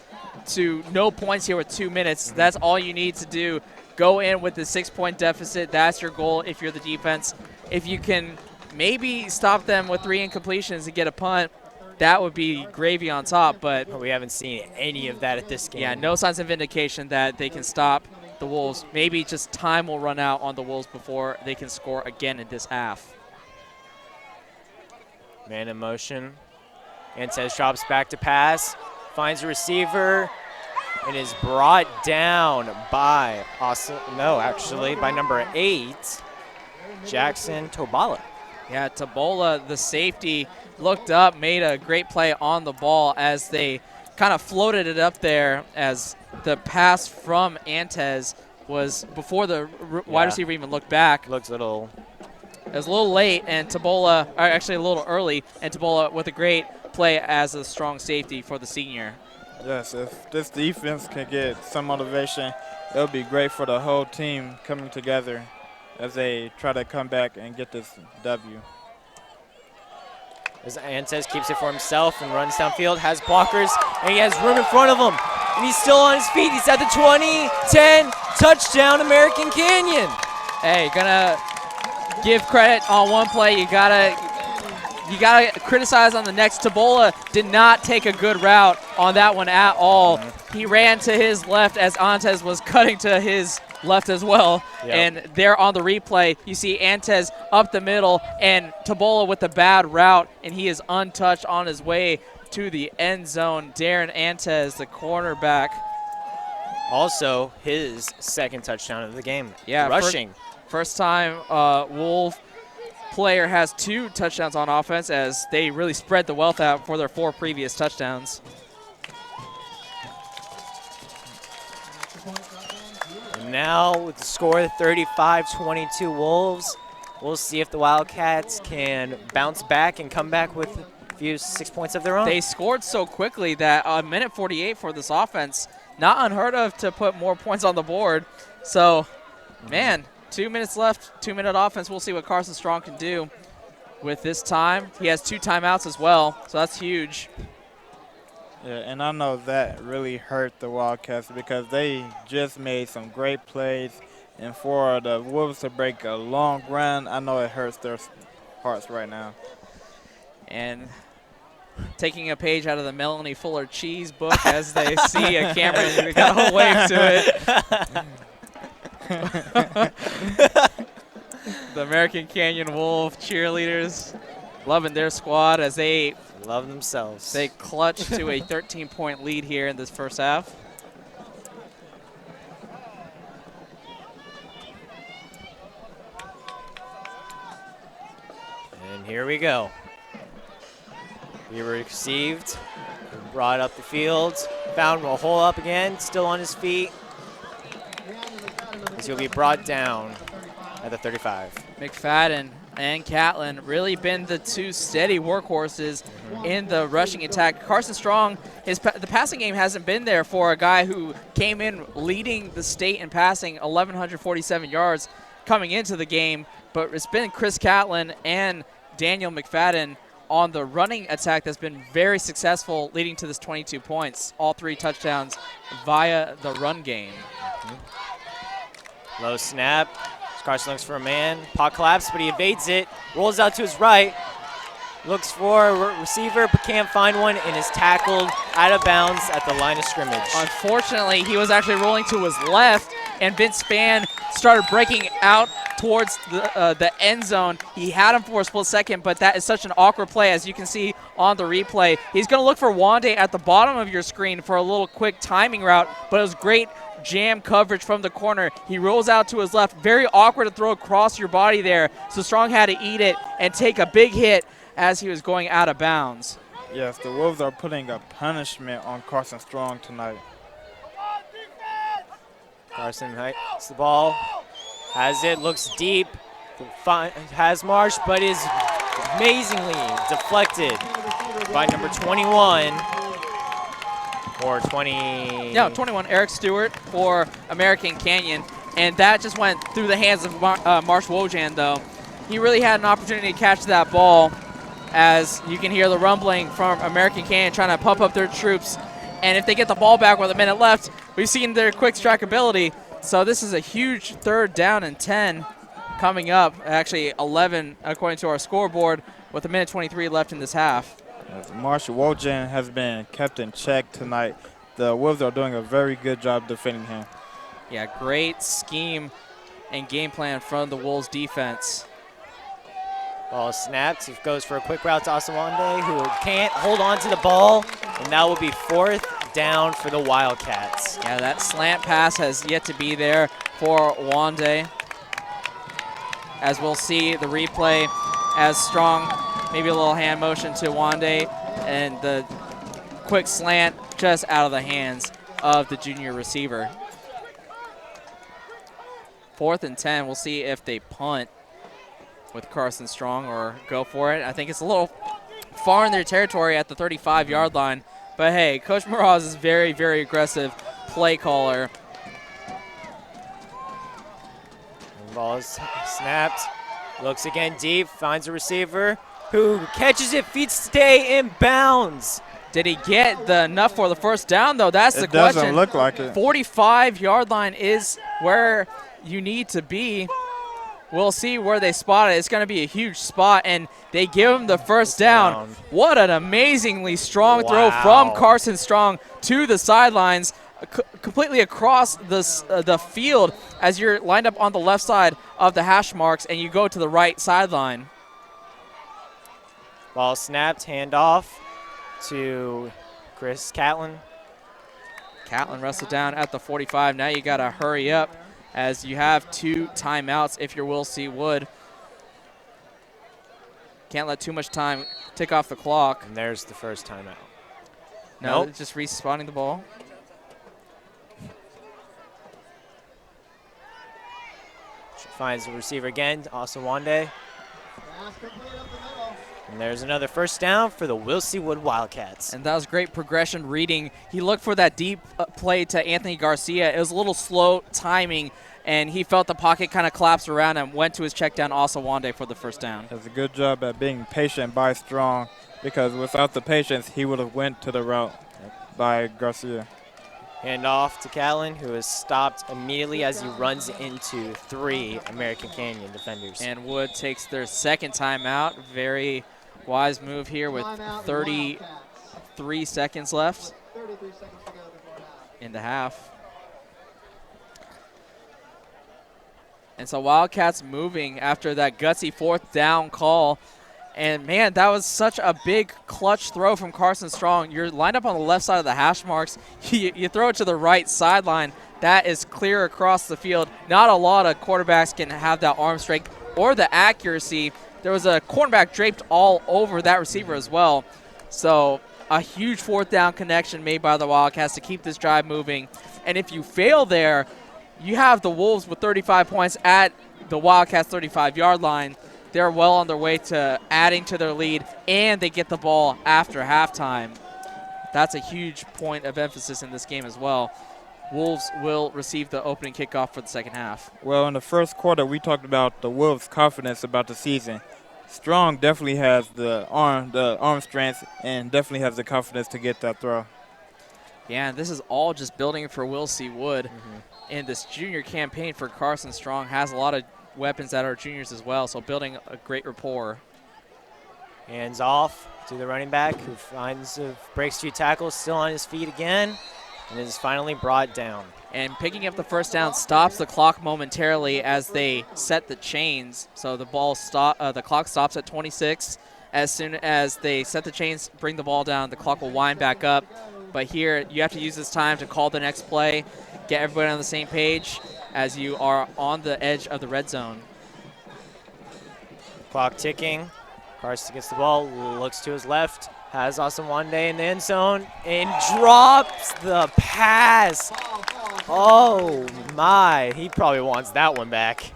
to no points here with 2 minutes. That's all you need to do. Go in with the 6-point deficit. That's your goal if you're the defense. If you can maybe stop them with 3 incompletions and get a punt, that would be gravy on top. But we haven't seen any of that at this game. Yeah, no signs of vindication that they can stop the Wolves. Maybe just time will run out on the Wolves before they can score again in this half. Man in motion. Antez drops back to pass, finds a receiver, and is brought down by by number 8, Jackson Tobala. Yeah, Tobola, the safety, looked up, made a great play on the ball as they kind of floated it up there as the pass from Antez was before the wide receiver even looked back. Looks a little... It was a little late, and Tobola, or actually a little early, and Tobola with a great play as a strong safety for the senior. Yes, if this defense can get some motivation, it'll be great for the whole team coming together as they try to come back and get this W. As Antez keeps it for himself and runs downfield, has blockers, and he has room in front of him. And he's still on his feet. He's at the 20, 10, touchdown, American Canyon. Hey, gonna give credit on one play. You gotta criticize on the next. Tobola did not take a good route on that one at all. He ran to his left as Antez was cutting to his left as well. Yep. And there on the replay, you see Antez up the middle and Tobola with a bad route, and he is untouched on his way to the end zone. Darren Antes, the cornerback. Also, his second touchdown of the game. Yeah, rushing. First time Wolf player has 2 touchdowns on offense, as they really spread the wealth out for their 4 previous touchdowns. And now with the score 35-22 Wolves, we'll see if the Wildcats can bounce back and come back with a few 6 points of their own. They scored so quickly that a minute 48 for this offense, not unheard of to put more points on the board. So, man, 2 minutes left, 2-minute offense. We'll see what Carson Strong can do with this time. He has 2 timeouts as well, so that's huge. Yeah, and I know that really hurt the Wildcats because they just made some great plays. And for the Wolves to break a long run, I know it hurts their hearts right now. And taking a page out of the Melanie Fuller cheese book as they see a camera, we got to wave to it. The American Canyon Wolf cheerleaders loving their squad as they love themselves. They clutch to a 13-point lead here in this first half. And here we go. He received, brought up the field, found a hole up again, still on his feet. As he'll be brought down at the 35. McFadden and Catlin really been the 2 steady workhorses in the rushing attack. Carson Strong, the passing game hasn't been there for a guy who came in leading the state in passing, 1,147 yards coming into the game, but it's been Chris Catlin and Daniel McFadden on the running attack that's been very successful, leading to this 22 points, all 3 touchdowns via the run game. Low snap. Carson looks for a man. Pot collapse, but he evades it. Rolls out to his right. Looks for a receiver, but can't find one, and is tackled out of bounds at the line of scrimmage. Unfortunately, he was actually rolling to his left, and Vince Spann started breaking out towards the end zone. He had him for a split second, but that is such an awkward play, as you can see on the replay. He's going to look for Wondeh at the bottom of your screen for a little quick timing route, but it was great jam coverage from the corner. He rolls out to his left. Very awkward to throw across your body there, so Strong had to eat it and take a big hit as he was going out of bounds. Yes, the Wolves are putting a punishment on Carson Strong tonight. Carson hits the ball, has it, looks deep, has Marsh, but is amazingly deflected by number 21. Or 20. No, 21, Eric Stewart for American Canyon. And that just went through the hands of Marsh Wojan, though. He really had an opportunity to catch that ball, as you can hear the rumbling from American Canyon trying to pump up their troops. And if they get the ball back with a minute left, we've seen their quick strike ability. So this is a huge 3rd down and 10 coming up. Actually, 11 according to our scoreboard, with a minute 23 left in this half. Marsh Wojan has been kept in check tonight. The Wolves are doing a very good job defending him. Yeah, great scheme and game plan from the Wolves defense. Ball snapped. He goes for a quick route to Asa Wondeh, who can't hold on to the ball, and that will be 4th down for the Wildcats. Yeah, that slant pass has yet to be there for Wondeh. As we'll see the replay, as Strong, maybe a little hand motion to Wondeh, and the quick slant just out of the hands of the junior receiver. 4th and 10, we'll see if they punt with Carson Strong or go for it. I think it's a little far in their territory at the 35-yard line. But hey, Coach Mraz is very, very aggressive play caller. Ball is snapped. Looks again deep, finds a receiver who catches it, feet stay in bounds. Did he get enough for the 1st down, though? That's the question. It doesn't look like it. 45-yard line is where you need to be. We'll see where they spot it. It's going to be a huge spot, and they give him the 1st down. What an amazingly strong throw from Carson Strong to the sidelines, completely across the field as you're lined up on the left side of the hash marks, and you go to the right sideline. Ball snapped, handoff. to Chris Catlin. Catlin wrestled down at the 45. Now you got to hurry up as you have 2 timeouts if you're Will C. Wood. Can't let too much time tick off the clock. And there's the first timeout. No, Nope. just respawning the ball. Finds the receiver again, Asa Wondeh. Pass complete up the middle. And there's another first down for the Will C. Wood Wildcats. And that was great progression reading. He looked for that deep play to Anthony Garcia. It was a little slow timing, and he felt the pocket kind of collapse around him, went to his check down, Asa Wondeh for the first down. Does a good job at being patient by Strong, because without the patience, he would have went to the route by Garcia. Hand off to Catlin, who is stopped immediately as he runs into 3 American Canyon defenders. And Wood takes their second timeout. Very wise move here with Timeout, 33 seconds left 33 seconds to go before half. in the half. And so Wildcats moving after that gutsy 4th down call. And, man, that was such a big clutch throw from Carson Strong. You're lined up on the left side of the hash marks. You throw it to the right sideline. That is clear across the field. Not a lot of quarterbacks can have that arm strength or the accuracy. There was a cornerback draped all over that receiver as well. So a huge 4th down connection made by the Wildcats to keep this drive moving. And if you fail there, you have the Wolves with 35 points at the Wildcats' 35-yard line. They're well on their way to adding to their lead, and they get the ball after halftime. That's a huge point of emphasis in this game as well. Wolves will receive the opening kickoff for the second half. Well, in the first quarter, we talked about the Wolves' confidence about the season. Strong definitely has the arm strength, and definitely has the confidence to get that throw. Yeah, and this is all just building for Will C. Wood. And this junior campaign for Carson Strong has a lot of weapons that are juniors as well, so building a great rapport. Hands off to the running back, who breaks 2 tackles, still on his feet again, and is finally brought down. And picking up the first down stops the clock momentarily as they set the chains. So the clock stops at 26. As soon as they set the chains, bring the ball down, the clock will wind back up. But here, you have to use this time to call the next play, get everybody on the same page as you are on the edge of the red zone. Clock ticking. Carson gets the ball, looks to his left, has Asa Wondeh in the end zone, and drops the pass. Oh, my. He probably wants that one back.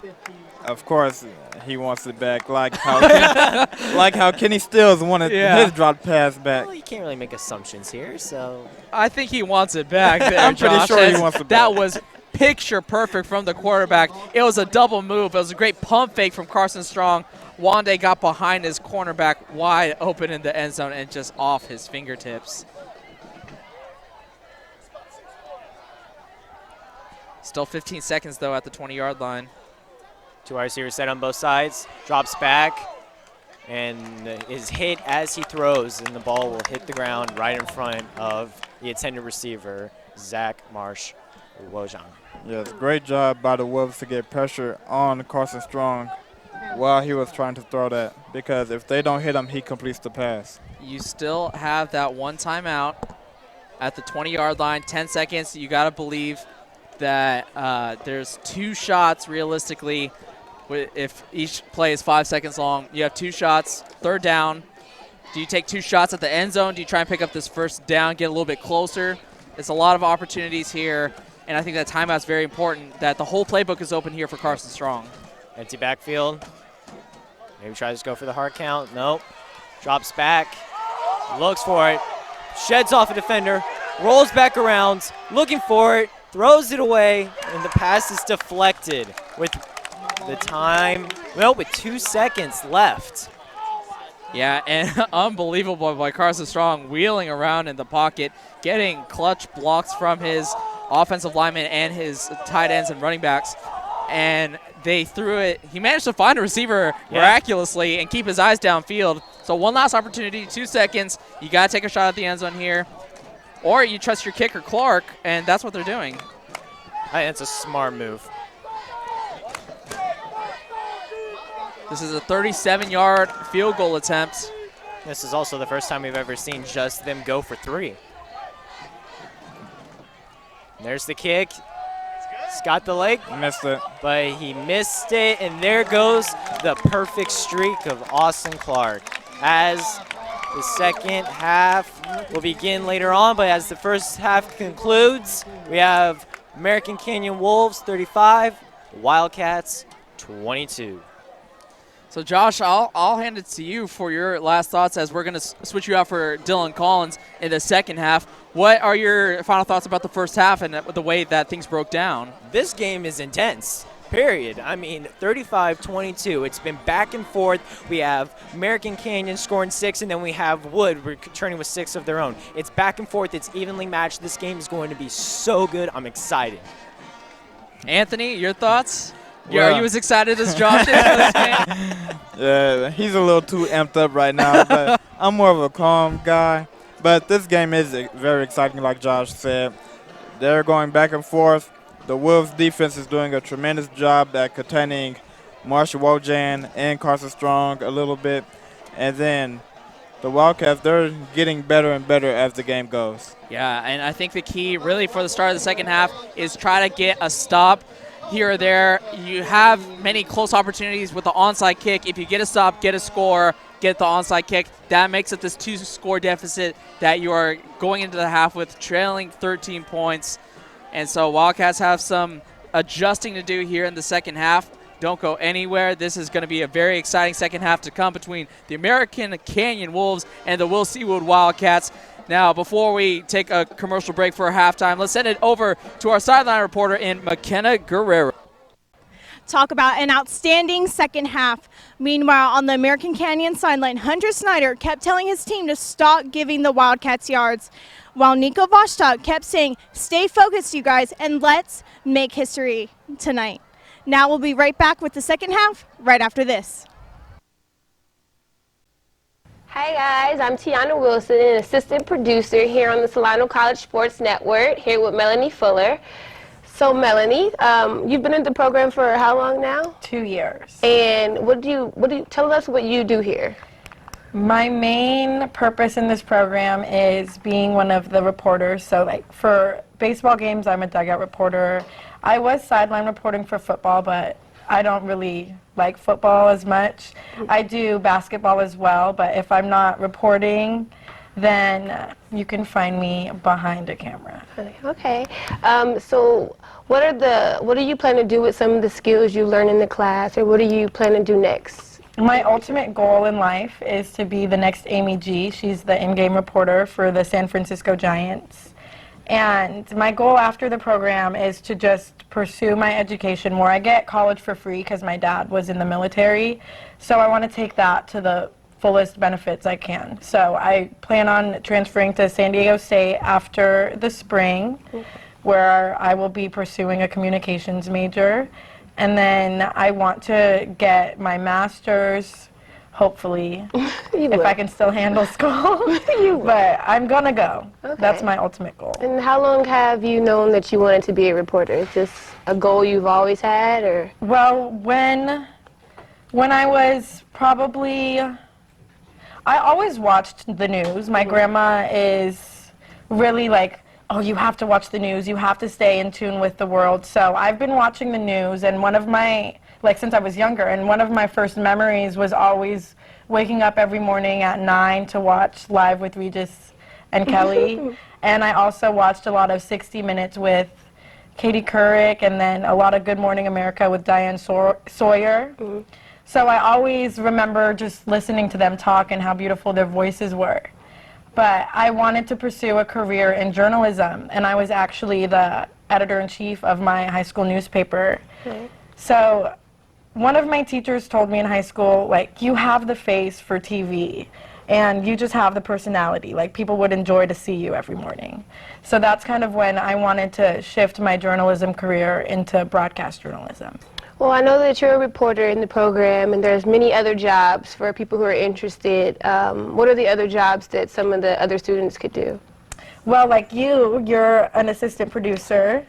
Of course, he wants it back, like how Kenny Stills wanted his dropped pass back. Well, you can't really make assumptions here, so. I think he wants it back there, I'm pretty Josh. sure he wants it back. That was picture perfect from the quarterback. It was a double move. It was a great pump fake from Carson Strong. Wondeh got behind his cornerback wide open in the end zone and just off his fingertips. Still 15 seconds, though, at the 20-yard line. 2 wide receivers set on both sides, drops back, and is hit as he throws, and the ball will hit the ground right in front of the intended receiver, Marsh Wojan. Yes, great job by the Wolves to get pressure on Carson Strong while he was trying to throw that, because if they don't hit him, he completes the pass. You still have that one timeout at the 20-yard line, 10 seconds. You got to believe that there's 2 shots realistically. If each play is 5 seconds long, you have 2 shots, 3rd down. Do you take 2 shots at the end zone? Do you try and pick up this first down, get a little bit closer? It's a lot of opportunities here, and I think that timeout's very important, that the whole playbook is open here for Carson Strong. Empty backfield. Maybe tries to go for the hard count. Nope. Drops back. Looks for it. Sheds off a defender. Rolls back around. Looking for it. Throws it away. And the pass is deflected with the time. Well, with 2 seconds left. Yeah, and unbelievable by Carson Strong, wheeling around in the pocket, getting clutch blocks from his offensive linemen and his tight ends and running backs. And they threw it. He managed to find a receiver miraculously and keep his eyes downfield. So one last opportunity, 2 seconds. You got to take a shot at the end zone here. Or you trust your kicker, Clark, and that's what they're doing. I think that's a smart move. This is a 37-yard field goal attempt. This is also the first time we've ever seen just them go for 3. There's the kick. He's got the leg, Missed it. but he missed it, and there goes the perfect streak of Austin Clark. As the second half will begin later on, but as the first half concludes, we have American Canyon Wolves 35, Wildcats 22. So Josh, I'll hand it to you for your last thoughts as we're going to switch you out for Dylan Collins in the second half. What are your final thoughts about the first half and the way that things broke down? This game is intense, period. I mean, 35-22. It's been back and forth. We have American Canyon scoring 6, and then we have Wood returning with 6 of their own. It's back and forth. It's evenly matched. This game is going to be so good. I'm excited. Anthony, your thoughts? Well, are you as excited as Josh is for this game? Yeah, he's a little too amped up right now, but I'm more of a calm guy. But this game is very exciting, like Josh said. They're going back and forth. The Wolves defense is doing a tremendous job at containing Marsh, Wojan, and Carson Strong a little bit. And then the Wildcats, they're getting better and better as the game goes. Yeah, and I think the key really for the start of the second half is try to get a stop here or there. You have many close opportunities with the onside kick. If you get a stop, get a score, get the onside kick, that makes up this 2-score deficit that you are going into the half with, trailing 13 points. And so Wildcats have some adjusting to do here in the second half. Don't go anywhere. This is going to be a very exciting second half to come between the American Canyon Wolves and the Will C. Wood Wildcats. Now, before we take a commercial break for halftime, let's send it over to our sideline reporter in Myckena Guerrero. Talk about an outstanding second half. Meanwhile, on the American Canyon sideline, Hunter Snyder kept telling his team to stop giving the Wildcats yards, while Nico Vostok kept saying, stay focused, you guys, and let's make history tonight. Now we'll be right back with the second half right after this. Hi guys, I'm Tiana Wilson, an assistant producer here on the Solano College Sports Network, here with Melanie Fuller. So Melanie, you've been in the program for how long now? 2 years. And tell us what you do here. My main purpose in this program is being one of the reporters. So like for baseball games, I'm a dugout reporter. I was sideline reporting for football, but I don't really like football as much. I do basketball as well, but if I'm not reporting, then you can find me behind a camera. Okay. So what do you plan to do with some of the skills you learn in the class, or what do you plan to do next? My ultimate goal in life is to be the next Amy G. She's the in-game reporter for the San Francisco Giants. And my goal after the program is to just pursue my education more. I get college for free because my dad was in the military, so I want to take that to the fullest benefits I can. So I plan on transferring to San Diego State after the spring, where I will be pursuing a communications major. And then I want to get my master's, hopefully, if I can still handle school. But I'm going to go. Okay. That's my ultimate goal. And how long have you known that you wanted to be a reporter? Is this a goal you've always had, or? Well, when I was probably, I always watched the news. My grandma is really like, oh, you have to watch the news. You have to stay in tune with the world. So I've been watching the news, and one of my, since I was younger, and one of my first memories was always waking up every morning at 9 to watch Live with Regis and Kelly. And I also watched a lot of 60 Minutes with Katie Couric, and then a lot of Good Morning America with Diane Sawyer. So I always remember just listening to them talk and how beautiful their voices were. But I wanted to pursue a career in journalism, and I was actually the editor-in-chief of my high school newspaper. So one of my teachers told me in high school, you have the face for TV, and you just have the personality. People would enjoy to see you every morning. So that's kind of when I wanted to shift my journalism career into broadcast journalism. Well, I know that you're a reporter in the program, and there's many other jobs for people who are interested. What are the other jobs that some of the other students could do? Well, like you're an assistant producer.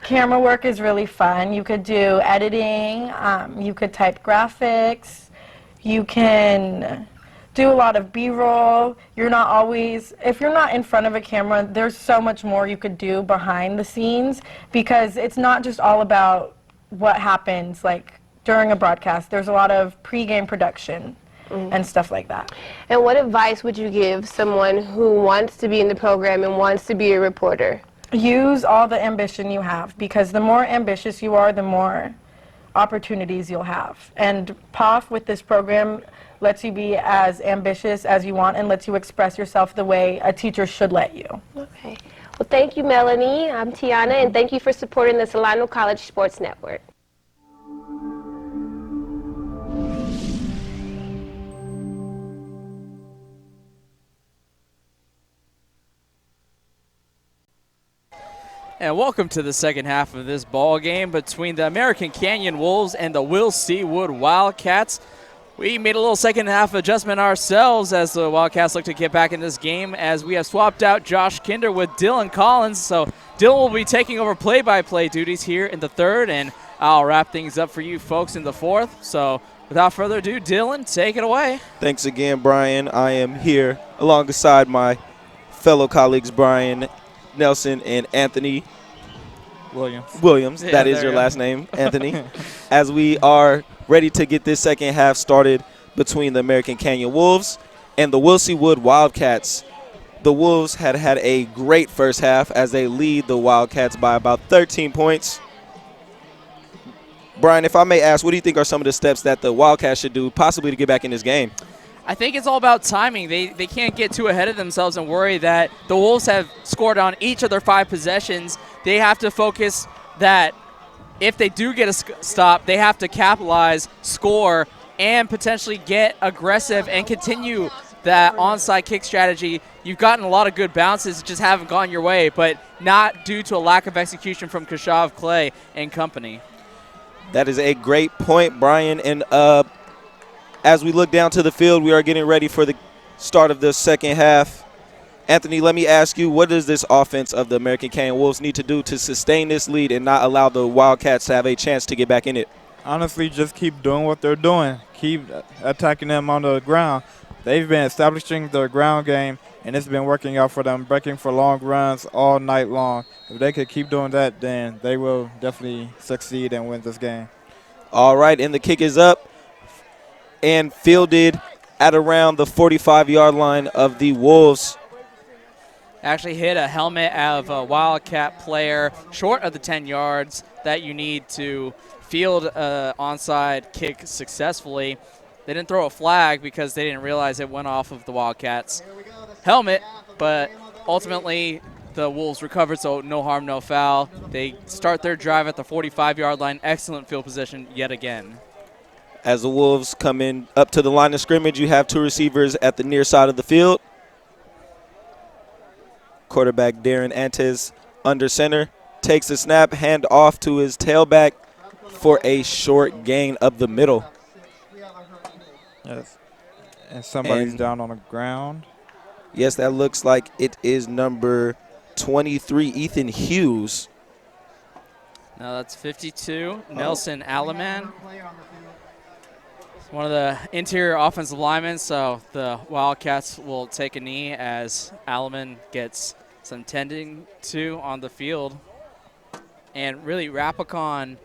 Camera work is really fun. You could do editing, you could type graphics, you can do a lot of B-roll. You're not always, if you're not in front of a camera, there's so much more you could do behind the scenes, because it's not just all about what happens like during a broadcast. There's a lot of pre-game production and stuff like that. And what advice would you give someone who wants to be in the program and wants to be a reporter? Use all the ambition you have, because the more ambitious you are, the more opportunities you'll have. And POF with this program lets you be as ambitious as you want and lets you express yourself the way a teacher should let you. Okay. Well, thank you, Melanie. I'm Tiana, and thank you for supporting the Solano College Sports Network. And welcome to the second half of this ball game between the American Canyon Wolves and the Will C. Wood Wildcats. We made a little second half adjustment ourselves as the Wildcats look to get back in this game, as we have swapped out Josh Kinder with Dylan Collins. So Dylan will be taking over play-by-play duties here in the third, and I'll wrap things up for you folks in the fourth. So without further ado, Dylan, take it away. Thanks again, Brian. I am here alongside my fellow colleagues, Brian Nelson and Anthony Williams. Yeah, that is there your you go. last name, Anthony. As we are ready to get this second half started between the American Canyon Wolves and the Will C. Wood Wildcats. The Wolves had a great first half as they lead the Wildcats by about 13 points. Brian, if I may ask, what do you think are some of the steps that the Wildcats should do possibly to get back in this game? I think it's all about timing. They can't get too ahead of themselves and worry that the Wolves have scored on each of their 5 possessions. They have to focus that if they do get a stop, they have to capitalize, score, and potentially get aggressive and continue that onside kick strategy. You've gotten a lot of good bounces, just haven't gone your way, but not due to a lack of execution from Kashav Clay and company. That is a great point, Brian. And as we look down to the field, we are getting ready for the start of the second half. Anthony, let me ask you, what does this offense of the American Canyon Wolves need to do to sustain this lead and not allow the Wildcats to have a chance to get back in it? Honestly, just keep doing what they're doing. Keep attacking them on the ground. They've been establishing their ground game, and it's been working out for them, breaking for long runs all night long. If they could keep doing that, then they will definitely succeed and win this game. All right, and the kick is up and fielded at around the 45-yard line of the Wolves. Actually hit a helmet of a Wildcat player short of the 10 yards that you need to field an onside kick successfully. They didn't throw a flag because they didn't realize it went off of the Wildcats' helmet, but ultimately the Wolves recovered, so no harm, no foul. They start their drive at the 45-yard line. Excellent field position yet again. As the Wolves come in up to the line of scrimmage, you have 2 receivers at the near side of the field. Quarterback Darren Antes under center takes the snap, hand off to his tailback for a short gain up the middle. Yes. And somebody's down on the ground. Yes, that looks like it is number 23, Ethan Hughes. Now that's 52, Nelson Alaman. One of the interior offensive linemen, so the Wildcats will take a knee as Alaman gets some tending to on the field. And really, Rapacon,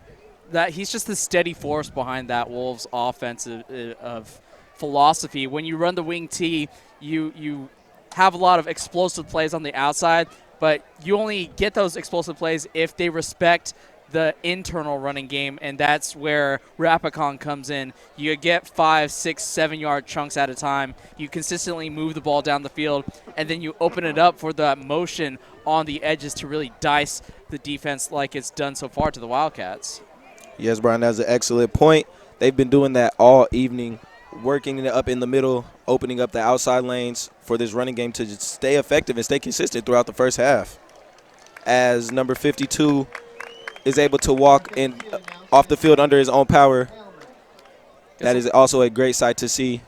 that he's just the steady force behind that Wolves offensive of philosophy. When you run the wing T, you have a lot of explosive plays on the outside, but you only get those explosive plays if they respect the internal running game, and that's where Rapacon comes in. You get 5, 6, 7-yard chunks at a time. You consistently move the ball down the field, and then you open it up for the motion on the edges to really dice the defense like it's done so far to the Wildcats. Yes, Brian, that's an excellent point. They've been doing that all evening, working it up in the middle, opening up the outside lanes for this running game to just stay effective and stay consistent throughout the first half. As number 52 is able to walk in off the field under his own power, that is also a great sight to see.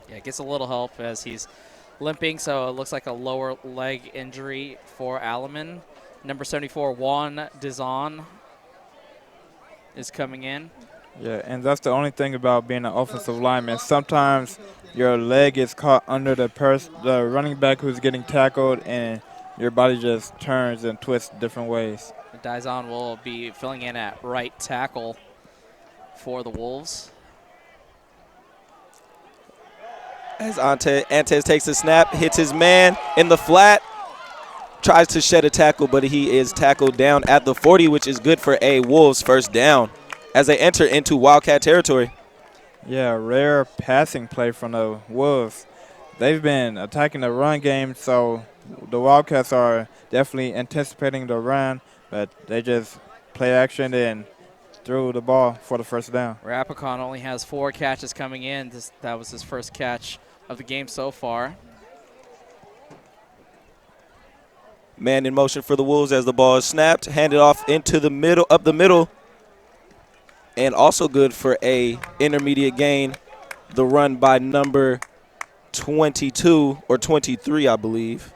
Yeah, gets a little help as he's limping, so it looks like a lower leg injury for Alaman. Number 74, Juan Dizon, is coming in. Yeah, and that's the only thing about being an offensive lineman. Sometimes your leg is caught under the running back who's getting tackled, and your body just turns and twists different ways. Dizon will be filling in at right tackle for the Wolves. As Antez takes a snap, hits his man in the flat, tries to shed a tackle, but he is tackled down at the 40, which is good for a Wolves first down as they enter into Wildcat territory. Yeah, rare passing play from the Wolves. They've been attacking the run game, so the Wildcats are definitely anticipating the run, but they just play action and threw the ball for the first down. Rapacon only has 4 catches coming in. That was his first catch of the game so far. Man in motion for the Wolves as the ball is snapped, handed off into the middle, up the middle, and also good for a intermediate gain. The run by number 22 or 23, I believe.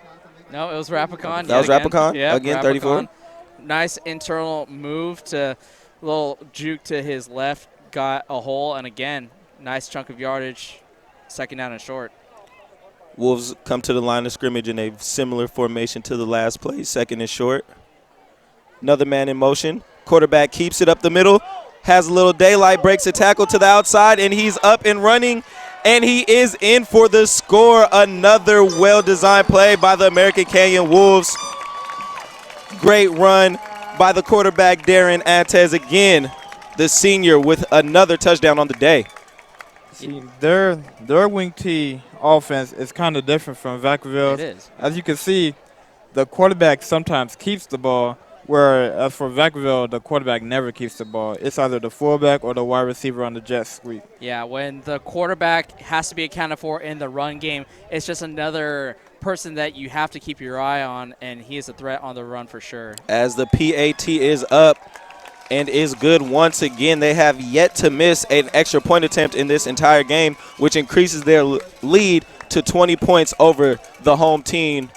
No, it was Rapacon. That was Rapacon? Yeah, again, 34. Nice internal move to little juke to his left, got a hole, and again, nice chunk of yardage, second down and short. Wolves come to the line of scrimmage in a similar formation to the last play, second and short. Another man in motion. Quarterback keeps it up the middle, has a little daylight, breaks a tackle to the outside, and he's up and running, and he is in for the score. Another well-designed play by the American Canyon Wolves. Great run by the quarterback, Darren Antez, again, the senior, with another touchdown on the day. See, their wing T offense is kind of different from Vacaville's. It is. As you can see, the quarterback sometimes keeps the ball, whereas for Vacaville, the quarterback never keeps the ball. It's either the fullback or the wide receiver on the jet sweep. Yeah, when the quarterback has to be accounted for in the run game, it's just another person that you have to keep your eye on, and he is a threat on the run for sure. As the PAT is up and is good once again. They have yet to miss an extra point attempt in this entire game, which increases their lead to 20 points over the home team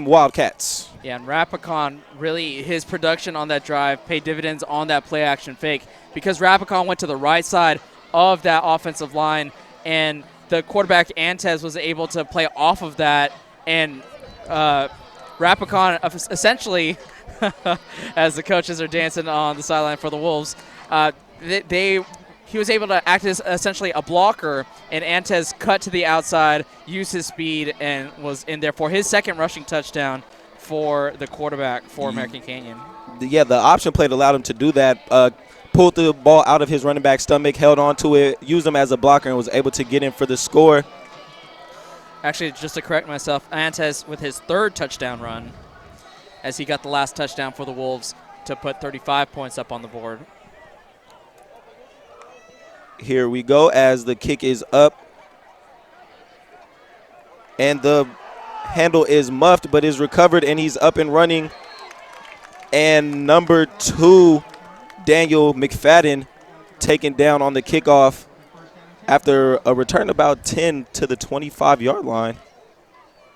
Wildcats. Yeah, and Rapacon, really, his production on that drive paid dividends on that play action fake because Rapacon went to the right side of that offensive line, and the quarterback Antez was able to play off of that, and Rapacon essentially, as the coaches are dancing on the sideline for the Wolves, he was able to act as essentially a blocker, and Antez cut to the outside, used his speed, and was in there for his second rushing touchdown for the quarterback for American Canyon. Yeah, the option play allowed him to do that. Pulled the ball out of his running back's stomach, held on to it, used him as a blocker, and was able to get in for the score. Actually, just to correct myself, Antez with his third touchdown run, as he got the last touchdown for the Wolves to put 35 points up on the board. Here we go as the kick is up. And the handle is muffed but is recovered, and he's up and running. And number 2, Daniel McFadden, taken down on the kickoff after a return about 10 to the 25-yard line.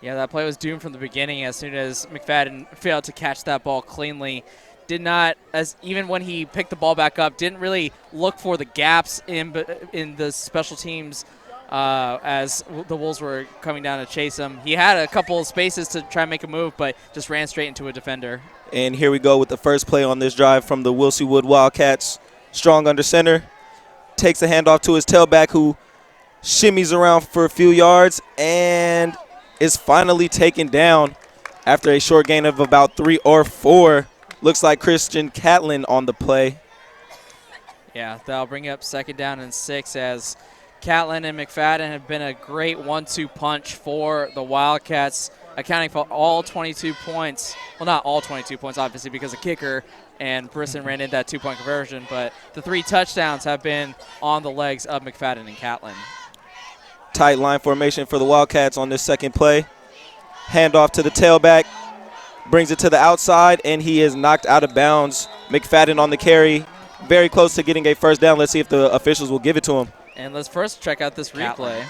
Yeah, that play was doomed from the beginning as soon as McFadden failed to catch that ball cleanly. Did not, as even when he picked the ball back up, didn't really look for the gaps in the special teams as the Wolves were coming down to chase him. He had a couple of spaces to try and make a move, but just ran straight into a defender. And here we go with the first play on this drive from the Wood Wildcats. Strong under center. Takes a handoff to his tailback, who shimmies around for a few yards and is finally taken down after a short gain of about 3 or 4. Looks like Christian Catlin on the play. Yeah, that'll bring up second down and 6 as Catlin and McFadden have been a great 1-2 punch for the Wildcats, accounting for all 22 points. Well, not all 22 points, obviously, because of kicker and Brisson ran in that 2-point conversion, but the 3 touchdowns have been on the legs of McFadden and Catlin. Tight line formation for the Wildcats on this second play. Handoff to the tailback. Brings it to the outside, and he is knocked out of bounds. McFadden on the carry, very close to getting a first down. Let's see if the officials will give it to him. And let's first check out this replay.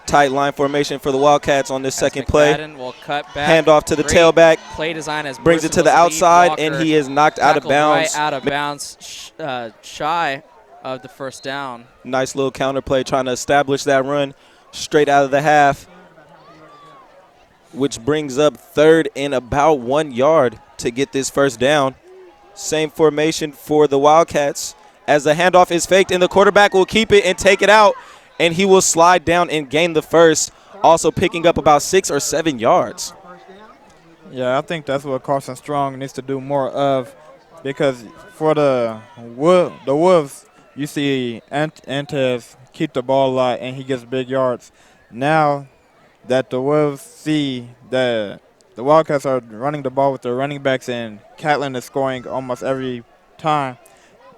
Tight line formation for the Wildcats on this second play. McFadden will cut back. Handoff to the tailback. Play design as brings it to the outside, and he is knocked out of bounds. Right out of bounds, shy of the first down. Nice little counter play trying to establish that run straight out of the half, which brings up 3rd and about 1 yard to get this first down. Same formation for the Wildcats as the handoff is faked, and the quarterback will keep it and take it out, and he will slide down and gain the first, also picking up about 6 or 7 yards. Yeah, I think that's what Carson Strong needs to do more of, because for the Wolves, you see Antez keep the ball a lot and he gets big yards. Now that the Wolves see that the Wildcats are running the ball with their running backs and Catlin is scoring almost every time,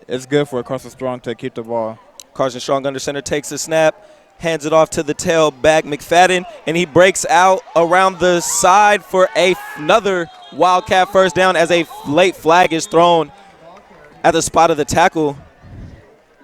it's good for Carson Strong to keep the ball. Carson Strong under center takes the snap, hands it off to the tailback McFadden, and he breaks out around the side for another Wildcat first down as a late flag is thrown at the spot of the tackle.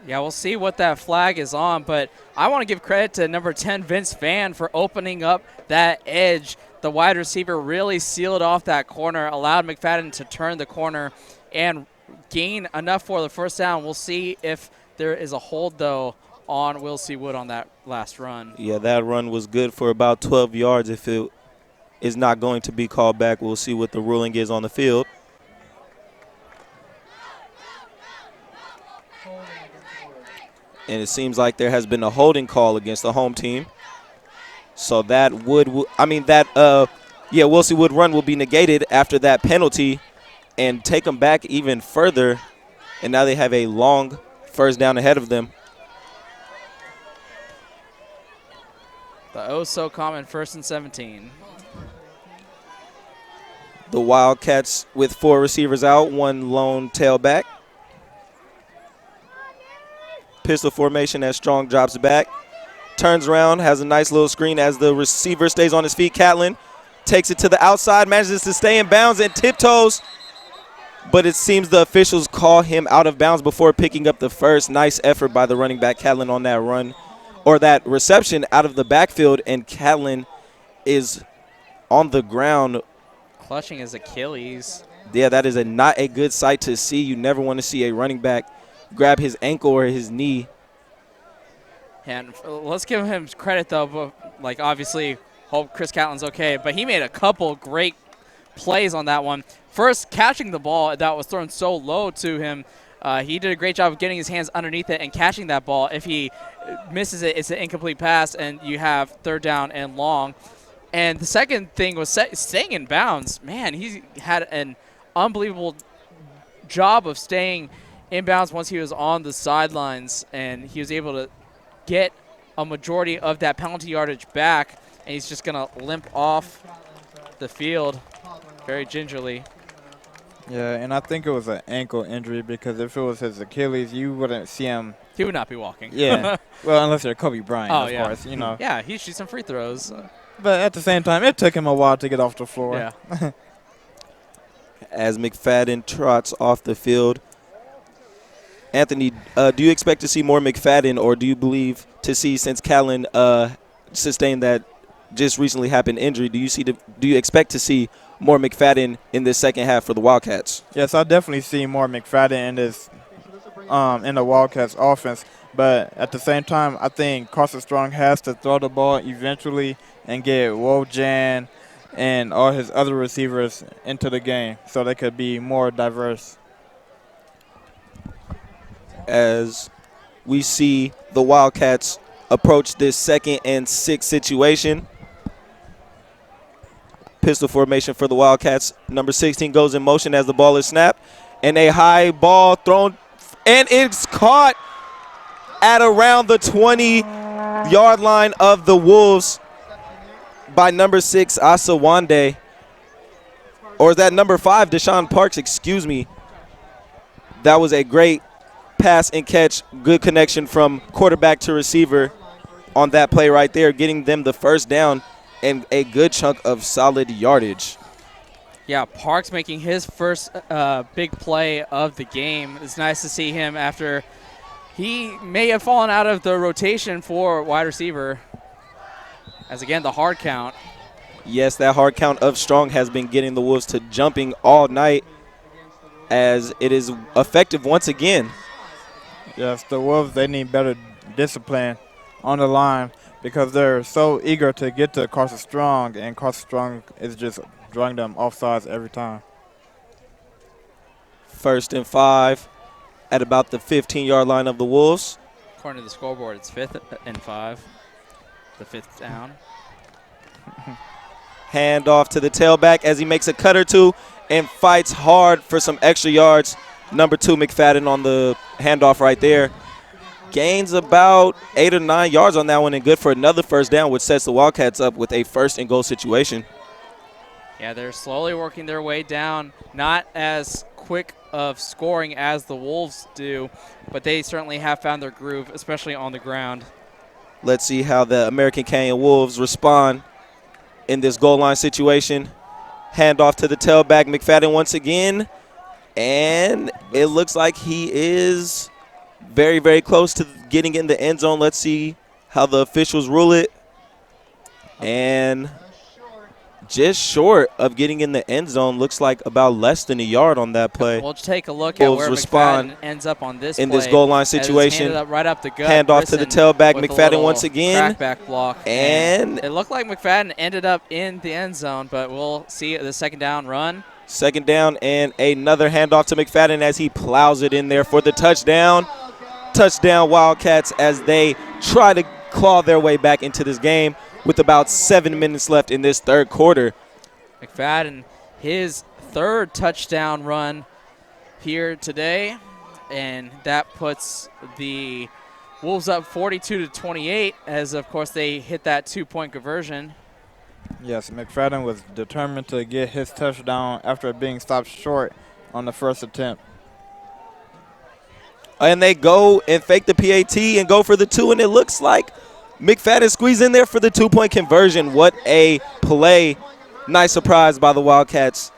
Yeah, we'll see what that flag is on, but I want to give credit to number 10, Vince Vann, for opening up that edge. The wide receiver really sealed off that corner, allowed McFadden to turn the corner and gain enough for the first down. We'll see if there is a hold, though, on Will C. Wood on that last run. Yeah, that run was good for about 12 yards. If it is not going to be called back, we'll see what the ruling is on the field. And it seems like there has been a holding call against the home team. So that Will C. Wood run will be negated after that penalty and take them back even further. And now they have a long first down ahead of them. The oh-so-common 1st and 17. The Wildcats with 4 receivers out, 1 lone tailback. Pistol formation as Strong drops back. Turns around, has a nice little screen as the receiver stays on his feet. Catlin takes it to the outside, manages to stay in bounds and tiptoes. But it seems the officials call him out of bounds before picking up the first. Nice effort by the running back Catlin on that run, or that reception out of the backfield, and Catlin is on the ground. Clutching his Achilles. Yeah, that is not a good sight to see. You never want to see a running back grab his ankle or his knee. And let's give him credit, though. Like, obviously, hope Chris Catlin's okay, but he made a couple great plays on that one. First, catching the ball that was thrown so low to him. He did a great job of getting his hands underneath it and catching that ball. If he misses it, it's an incomplete pass, and you have 3rd down and long. And the second thing was staying in bounds. Man, he had an unbelievable job of staying in bounds once he was on the sidelines, and he was able to get a majority of that penalty yardage back, and he's just going to limp off the field very gingerly. Yeah, and I think it was an ankle injury, because if it was his Achilles, you wouldn't see him. He would not be walking. Yeah. Well, unless you're Kobe Bryant, Oh, of yeah. course, you know. Yeah, he shoots some free throws. But at the same time, it took him a while to get off the floor. Yeah. As McFadden trots off the field. Anthony, do you expect to see more McFadden, or do you believe to see, since Catlin sustained that just recently happened injury, do you expect to see more McFadden in this second half for the Wildcats? Yes, I definitely see more McFadden in the Wildcats offense. But at the same time, I think Carson Strong has to throw the ball eventually and get Wojan and all his other receivers into the game so they could be more diverse. As we see the Wildcats approach this 2nd and 6 situation. Pistol formation for the Wildcats. Number 16 goes in motion as the ball is snapped. And a high ball thrown, and it's caught at around the 20-yard line of the Wolves by number 6, Asa Wondeh. Or is that number 5, Deshaun Parks, excuse me. That was a great pass and catch, good connection from quarterback to receiver on that play right there, getting them the first down and a good chunk of solid yardage. Yeah, Parks making his first big play of the game. It's nice to see him after he may have fallen out of the rotation for wide receiver. As again, the hard count. Yes, that hard count of Strong has been getting the Wolves to jumping all night, as it is effective once again. Yes, the Wolves, they need better discipline on the line because they're so eager to get to Carson Strong, and Carson Strong is just drawing them offsides every time. 1st and 5 at about the 15-yard line of the Wolves. According to the scoreboard, it's 5th and 5. The 5th down. Hand off to the tailback as he makes a cut or two and fights hard for some extra yards. Number 2, McFadden on the handoff right there. Gains about 8 or 9 yards on that one and good for another first down, which sets the Wildcats up with a 1st and goal situation. Yeah, they're slowly working their way down. Not as quick of scoring as the Wolves do, but they certainly have found their groove, especially on the ground. Let's see how the American Canyon Wolves respond in this goal line situation. Hand off to the tailback, McFadden once again. And it looks like he is very, very close to getting in the end zone. Let's see how the officials rule it. And just short of getting in the end zone. Looks like about less than a yard on that play. We'll take a look at where respond McFadden ends up on this in play. this goal line As it's situation. handed up right up the gut. Hand off to the Grissom tailback, with a McFadden little once again. Crackback block. And it looked like McFadden ended up in the end zone, but we'll see the 2nd down run. 2nd down and another handoff to McFadden as he plows it in there for the touchdown. Touchdown Wildcats as they try to claw their way back into this game with about 7 minutes left in this 3rd quarter. McFadden, his 3rd touchdown run here today, and that puts the Wolves up 42-28 as, of course, they hit that 2-point conversion. Yes, McFadden was determined to get his touchdown after being stopped short on the 1st attempt. And they go and fake the PAT and go for the 2, and it looks like McFadden squeezed in there for the 2-point conversion. What a play. Nice surprise by the Wildcats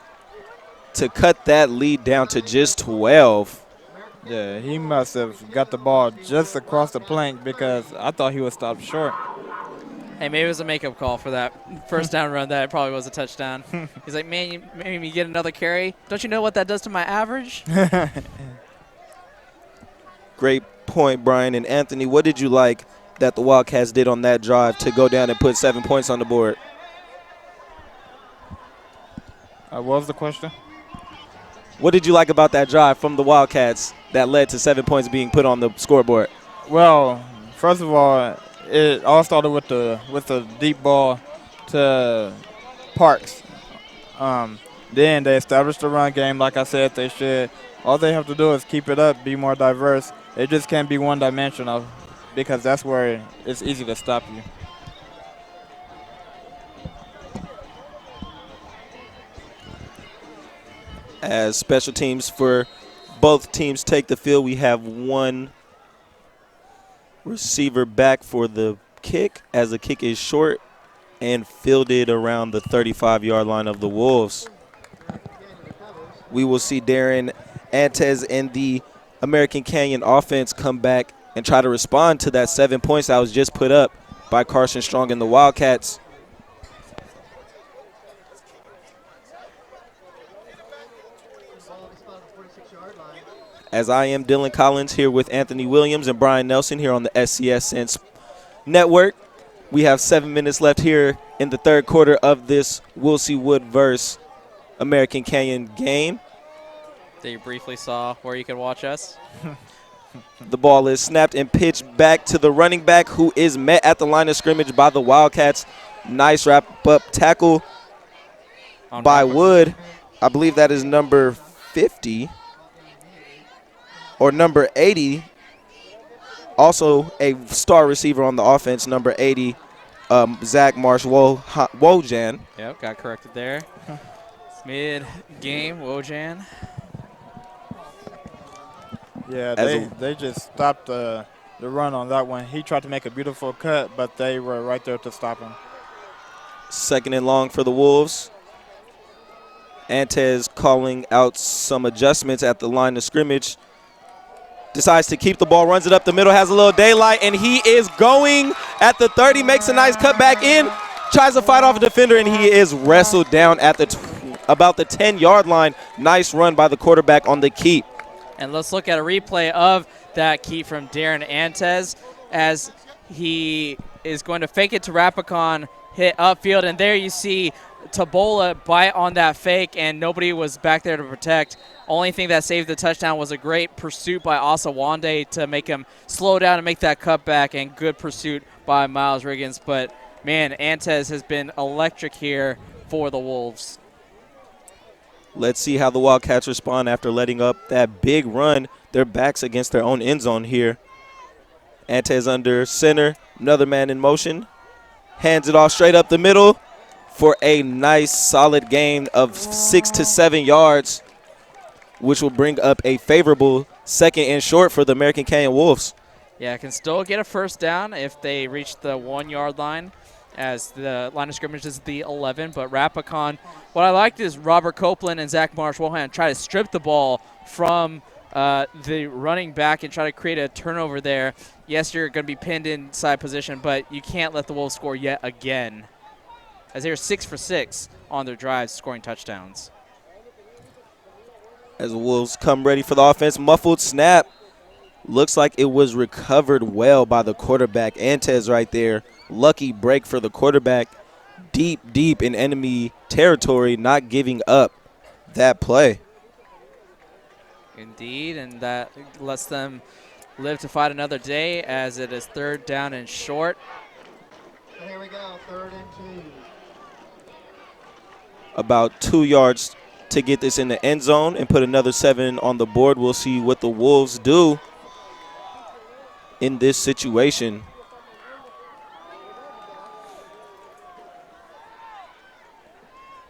to cut that lead down to just 12. Yeah, he must have got the ball just across the plank because I thought he was stopped short. Hey, maybe it was a makeup call for that first down run. That probably was a touchdown. He's like, man, you made me get another carry. Don't you know what that does to my average? Great point, Brian. And Anthony, what did you like that the Wildcats did on that drive to go down and put 7 points on the board? What was the question? What did you like about that drive from the Wildcats that led to 7 points being put on the scoreboard? Well, first of all, it all started with the deep ball to Parks. Then they established the run game like I said they should. All they have to do is keep it up, be more diverse. It just can't be one-dimensional because that's where it's easy to stop you. As special teams for both teams take the field, we have one receiver back for the kick as the kick is short and fielded around the 35-yard line of the Wolves. We will see Darren Antes and the American Canyon offense come back and try to respond to that 7 points that was just put up by Carson Strong and the Wildcats. As I am Dylan Collins here with Anthony Williams and Brian Nelson here on the SCS Sense Network. We have 7 minutes left here in the 3rd quarter of this Woolsey Wood versus American Canyon game. That you briefly saw where you could watch us. The ball is snapped and pitched back to the running back who is met at the line of scrimmage by the Wildcats. Nice wrap-up tackle by Wood. I believe that is number 50. Or number 80, also a star receiver on the offense, number 80, Zach Marsh Wojan. Yep, got corrected there. Mid-game, Wojan. Yeah, they just stopped the run on that one. He tried to make a beautiful cut, but they were right there to stop him. 2nd and long for the Wolves. Antes calling out some adjustments at the line of scrimmage. Decides to keep the ball, runs it up the middle, has a little daylight, and he is going at the 30, makes a nice cut back in, tries to fight off a defender, and he is wrestled down at the about the 10-yard line. Nice run by the quarterback on the keep. And let's look at a replay of that key from Darren Antez as he is going to fake it to Rapacon, hit upfield, and there you see Tabola bite on that fake, and nobody was back there to protect. Only thing that saved the touchdown was a great pursuit by Asa Wondeh to make him slow down and make that cutback, and good pursuit by Miles Riggins. But, man, Antez has been electric here for the Wolves. Let's see how the Wildcats respond after letting up that big run. Their backs against their own end zone here. Antez under center, another man in motion. Hands it off straight up the middle for a nice solid gain of 6 to 7 yards, which will bring up a favorable second and short for the American Canyon Wolves. Yeah, can still get a first down if they reach the 1 yard line, as the line of scrimmage is the 11. But Rapacon, what I liked is Robert Copeland and Zach Marsh Wojan try to strip the ball from the running back and try to create a turnover there. Yes, you're going to be pinned inside position, but you can't let the Wolves score yet again, as they're 6 for 6 on their drives, scoring touchdowns. As the Wolves come ready for the offense, muffled snap. Looks like it was recovered well by the quarterback. Antez right there. Lucky break for the quarterback. Deep in enemy territory, not giving up that play. Indeed, and that lets them live to fight another day, as it is 3rd down and short. Here we go, 3rd and 2. About 2 yards to get this in the end zone and put another 7 on the board. We'll see what the Wolves do in this situation.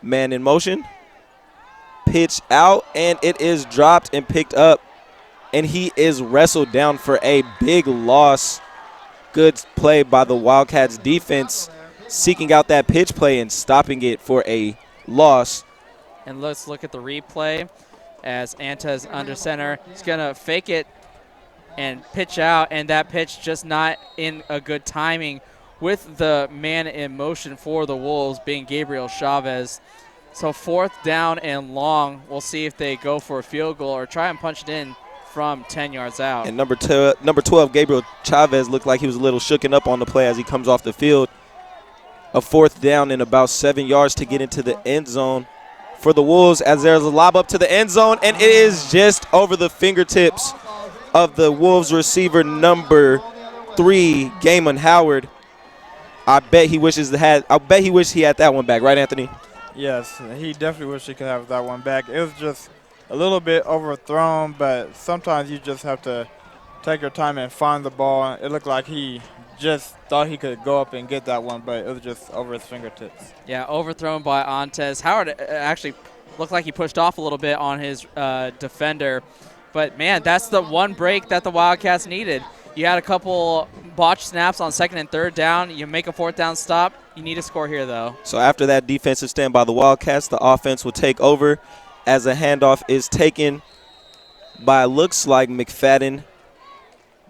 Man in motion. Pitch out, and it is dropped and picked up. And he is wrestled down for a big loss. Good play by the Wildcats defense, seeking out that pitch play and stopping it for a loss. And let's look at the replay as Antez under center. He's going to fake it and pitch out, and that pitch just not in a good timing with the man in motion for the Wolves being Gabriel Chavez. So 4th down and long. We'll see if they go for a field goal or try and punch it in from 10 yards out. And number 12, Gabriel Chavez, looked like he was a little shooken up on the play as he comes off the field. A 4th down and about 7 yards to get into the end zone for the Wolves, as there's a lob up to the end zone, and it is just over the fingertips of the Wolves receiver number 3, Gamon Howard. I bet he wished he had that one back, right, Anthony? Yes, he definitely wish he could have that one back. It was just a little bit overthrown, but sometimes you just have to take your time and find the ball. It looked like he just thought he could go up and get that one, but it was just over his fingertips. Yeah, overthrown by Antez. Howard actually looked like he pushed off a little bit on his defender. But, man, that's the one break that the Wildcats needed. You had a couple botched snaps on 2nd and 3rd down. You make a 4th down stop. You need to score here, though. So after that defensive stand by the Wildcats, the offense will take over as a handoff is taken by, looks like, McFadden,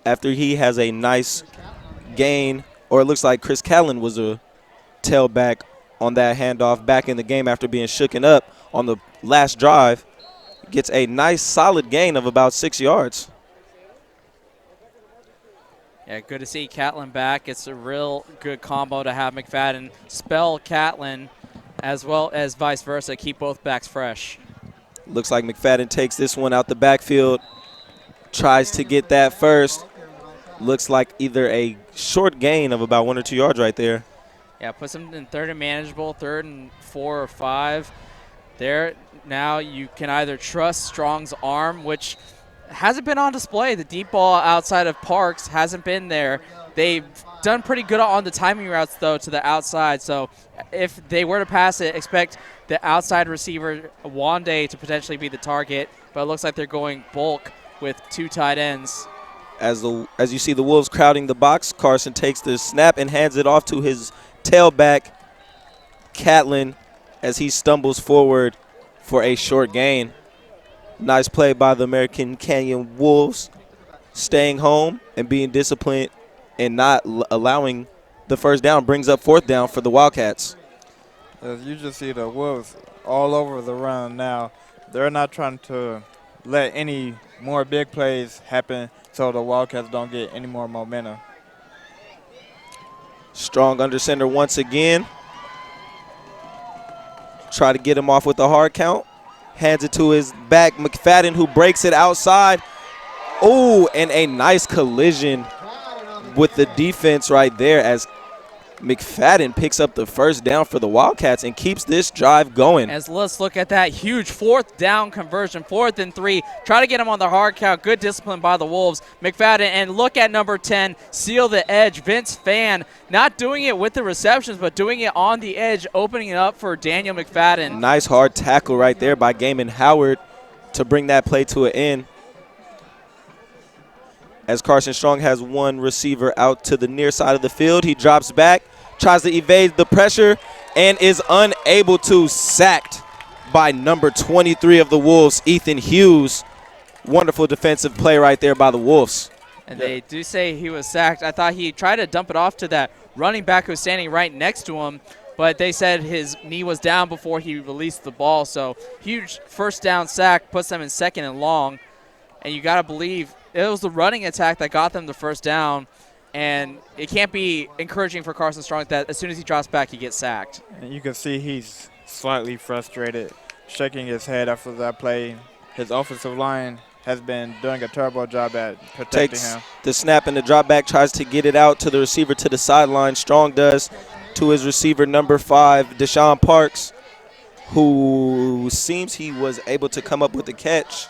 after he has a nice gain, or it looks like Chris Callan was a tailback on that handoff back in the game after being shooken up on the last drive. Gets a nice solid gain of about 6 yards. Yeah, good to see Catlin back. It's a real good combo to have McFadden spell Catlin as well as vice versa, keep both backs fresh. Looks like McFadden takes this one out the backfield, tries to get that first. Looks like either a short gain of about 1 or 2 yards right there. Yeah, puts him in 3rd and manageable, 3rd and 4 or 5. There, now you can either trust Strong's arm, which hasn't been on display. The deep ball outside of Parks hasn't been there. They've done pretty good on the timing routes, though, to the outside. So if they were to pass it, expect the outside receiver, Wondeh, to potentially be the target. But it looks like they're going bulk with 2 tight ends. As you see the Wolves crowding the box, Carson takes the snap and hands it off to his tailback, Catlin, as he stumbles forward for a short gain. Nice play by the American Canyon Wolves, staying home and being disciplined and not allowing the first down. Brings up 4th down for the Wildcats. As you just see the Wolves all over the run now. They're not trying to let any more big plays happen so the Wildcats don't get any more momentum. Strong under center once again. Try to get him off with a hard count. Hands it to his back, McFadden, who breaks it outside. Oh, and a nice collision with the defense right there as McFadden picks up the first down for the Wildcats and keeps this drive going. As let's look at that huge 4th down conversion, 4th and 3. Try to get him on the hard count. Good discipline by the Wolves. McFadden, and look at number 10, seal the edge. Vince Fan, not doing it with the receptions, but doing it on the edge, opening it up for Daniel McFadden. Nice hard tackle right there by Gamon Howard to bring that play to an end. As Carson Strong has one receiver out to the near side of the field, he drops back, tries to evade the pressure, and is unable to. Sacked by number 23 of the Wolves, Ethan Hughes. Wonderful defensive play right there by the Wolves. And they do say he was sacked. I thought he tried to dump it off to that running back who's standing right next to him, but they said his knee was down before he released the ball. So huge first down sack, puts them in 2nd and long. And you got to believe it was the running attack that got them the first down. And it can't be encouraging for Carson Strong that as soon as he drops back, he gets sacked. And you can see he's slightly frustrated, shaking his head after that play. His offensive line has been doing a terrible job at protecting Takes him. the snap and the drop back, tries to get it out to the receiver to the sideline. Strong does to his receiver, number 5, Deshaun Parks, who seems he was able to come up with the catch.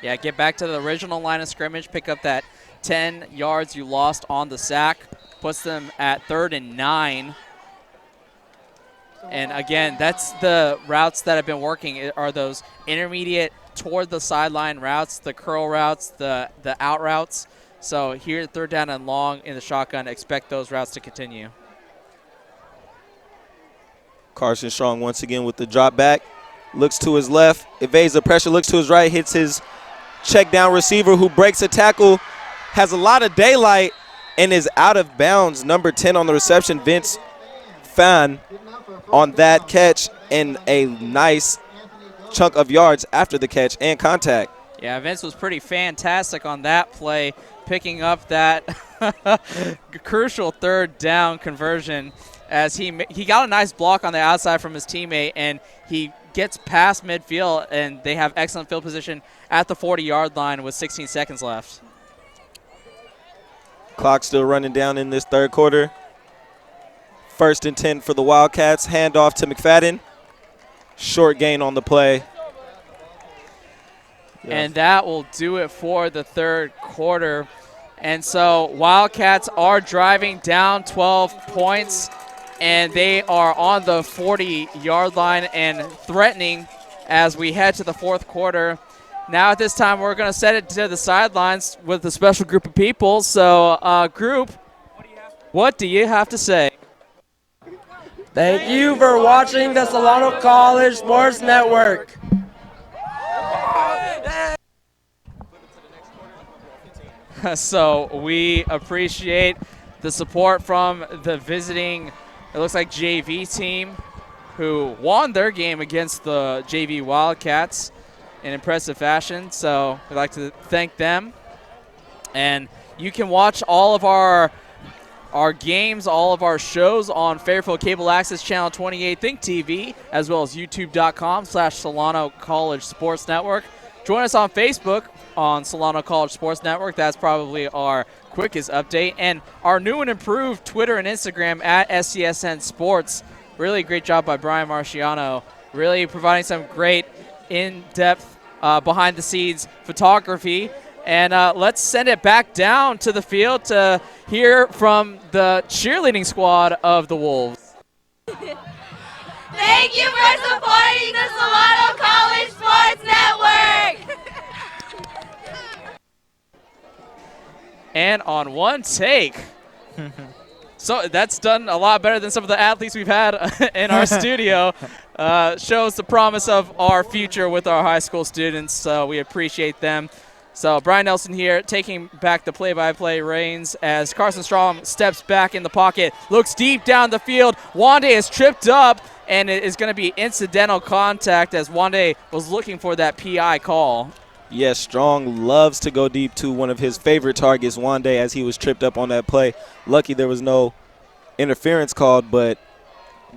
Yeah, get back to the original line of scrimmage, pick up that 10 yards you lost on the sack, puts them at 3rd and 9. And again, that's the routes that have been working, are those intermediate toward the sideline routes, the curl routes, the out routes. So here, 3rd down and long in the shotgun, expect those routes to continue. Carson Strong once again with the drop back, looks to his left, evades the pressure, looks to his right, hits his check down receiver who breaks a tackle, has a lot of daylight, and is out of bounds. Number 10 on the reception, Vince Fan, on that catch, and a nice chunk of yards after the catch and contact. Yeah, Vince was pretty fantastic on that play, picking up that crucial 3rd down conversion as he got a nice block on the outside from his teammate, and he gets past midfield, and they have excellent field position at the 40-yard line with 16 seconds left. Clock still running down in this 3rd quarter. 1st and 10 for the Wildcats. Handoff to McFadden. Short gain on the play. And that will do it for the 3rd quarter. And so Wildcats are driving down 12 points, and they are on the 40-yard line and threatening as we head to the 4th quarter. Now at this time, we're going to set it to the sidelines with a special group of people. So, group, what do you have to say? Thank you for watching the Solano College Sports Network. So we appreciate the support from the visiting, it looks like JV team, who won their game against the JV Wildcats in impressive fashion. So we'd like to thank them. And you can watch all of our games, all of our shows on Fairfield Cable Access Channel 28 Think TV, as well as youtube.com/Solano College Sports Network. Join us on Facebook on Solano College Sports Network. That's probably our quickest update. And our new and improved Twitter and Instagram at SCSN Sports. Really great job by Brian Marciano. Really providing some great in-depth behind-the-scenes photography. And let's send it back down to the field to hear from the cheerleading squad of the Wolves. Thank you for supporting the Solano College Sports Network. And on one take. So that's done a lot better than some of the athletes we've had in our studio. Shows the promise of our future with our high school students, so we appreciate them. So Brian Nelson here taking back the play-by-play reins as Carson Strong steps back in the pocket, looks deep down the field. Wondeh is tripped up, and it is going to be incidental contact as Wondeh was looking for that PI call. Yes, Strong loves to go deep to one of his favorite targets, Wondeh, as he was tripped up on that play. Lucky there was no interference called, but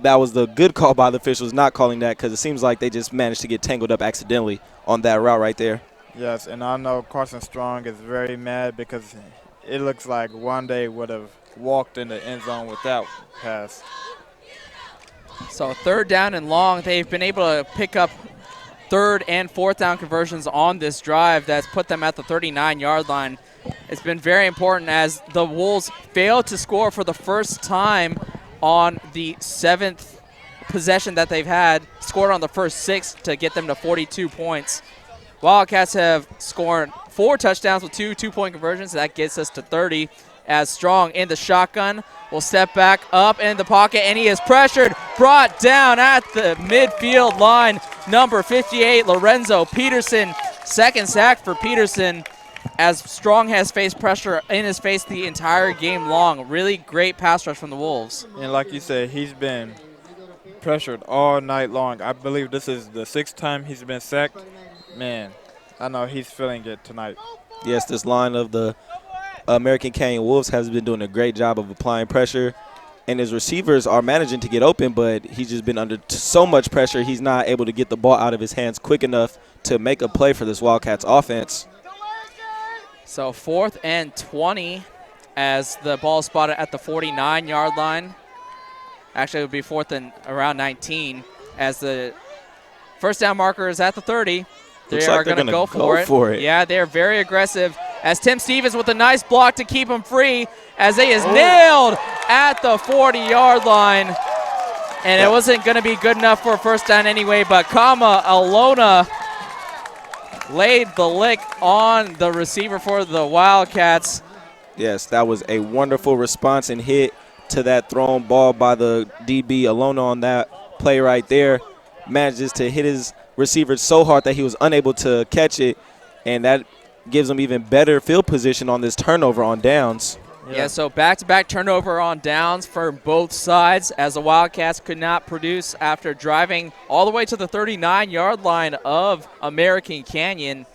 that was the good call by the officials not calling that, because it seems like they just managed to get tangled up accidentally on that route right there. Yes, and I know Carson Strong is very mad because it looks like Wondeh would have walked in the end zone with that pass. So 3rd down and long. They've been able to pick up 3rd and 4th down conversions on this drive that's put them at the 39-yard line. It's been very important as the Wolves failed to score for the first time on the 7th possession that they've had, scored on the first 6 to get them to 42 points. Wildcats have scored 4 touchdowns with 2 two-point conversions. That gets us to 30 as Strong in the shotgun will step back up in the pocket, and he is pressured, brought down at the midfield line. Number 58, Lorenzo Peterson, 2nd sack for Peterson, as Strong has faced pressure in his face the entire game long. Really great pass rush from the Wolves. And like you said, he's been pressured all night long. I believe this is the 6th time he's been sacked. Man, I know he's feeling it tonight. Yes, this line of the American Canyon Wolves has been doing a great job of applying pressure, and his receivers are managing to get open, but he's just been under so much pressure he's not able to get the ball out of his hands quick enough to make a play for this Wildcats offense. So 4th and 20 as the ball is spotted at the 49-yard line. Actually, it would be 4th and around 19 as the first down marker is at the 30. They are going to go for it. Yeah, they're very aggressive as Tim Stevens with a nice block to keep him free as he is nailed at the 40-yard line. And it wasn't going to be good enough for a first down anyway, but Aalona laid the lick on the receiver for the Wildcats. Yes, that was a wonderful response and hit to that thrown ball by the DB. Aalona on that play right there manages to hit his receiver so hard that he was unable to catch it, and that gives him even better field position on this turnover on downs. Yeah, so back-to-back turnover on downs for both sides as the Wildcats could not produce after driving all the way to the 39-yard line of American Canyon.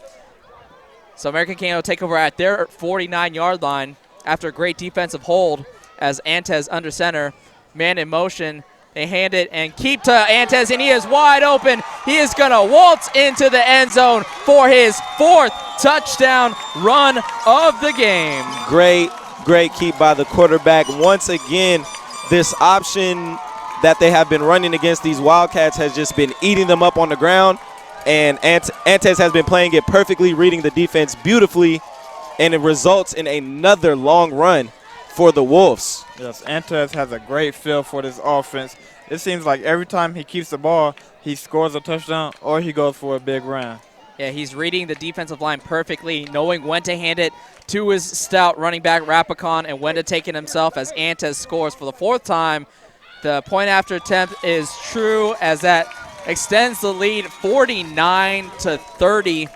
So American Canyon will take over at their 49-yard line after a great defensive hold as Antez under center, man in motion. They hand it and keep to Antez, and he is wide open. He is going to waltz into the end zone for his 4th touchdown run of the game. Great keep by the quarterback. Once again, this option that they have been running against these Wildcats has just been eating them up on the ground, and Antez has been playing it perfectly, reading the defense beautifully, and it results in another long run for the Wolves. Yes, Antez has a great feel for this offense. It seems like every time he keeps the ball, he scores a touchdown or he goes for a big run. Yeah, he's reading the defensive line perfectly, knowing when to hand it to his stout running back Rapacon and when to take it himself as Antez scores for the 4th time. The point after attempt is true as that extends the lead 49-30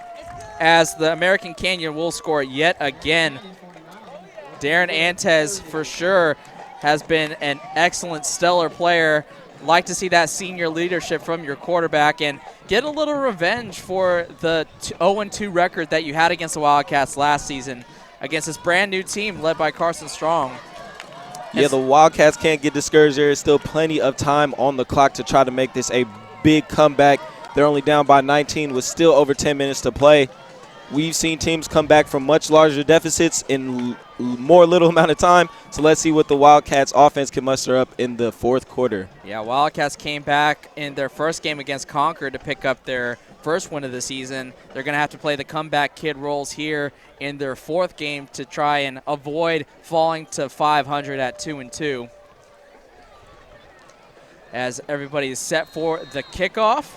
as the American Canyon will score yet again. Darren Antez, for sure, has been an excellent, stellar player. Like to see that senior leadership from your quarterback and get a little revenge for the 0-2 record that you had against the Wildcats last season against this brand-new team led by Carson Strong. Yeah, the Wildcats can't get discouraged. There is still plenty of time on the clock to try to make this a big comeback. They're only down by 19 with still over 10 minutes to play. We've seen teams come back from much larger deficits in more little amount of time. So let's see what the Wildcats offense can muster up in the 4th quarter. Yeah, Wildcats came back in their first game against Concord to pick up their first win of the season. They're going to have to play the comeback kid roles here in their 4th game to try and avoid falling to 500 at 2-2. As everybody is set for the kickoff.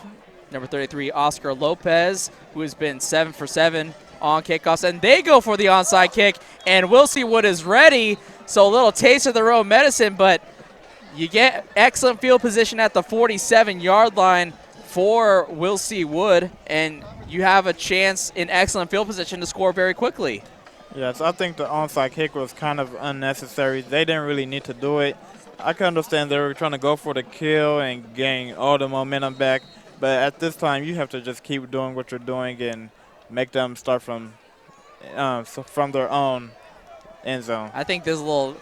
Number 33, Oscar Lopez, who has been 7 for 7 on kickoffs. And they go for the onside kick, and We'll See Wood is ready. So a little taste of their own medicine, but you get excellent field position at the 47-yard line for We'll See Wood, and you have a chance in excellent field position to score very quickly. Yes, I think the onside kick was kind of unnecessary. They didn't really need to do it. I can understand they were trying to go for the kill and gain all the momentum back. But at this time, you have to just keep doing what you're doing and make them start from their own end zone. I think this is a little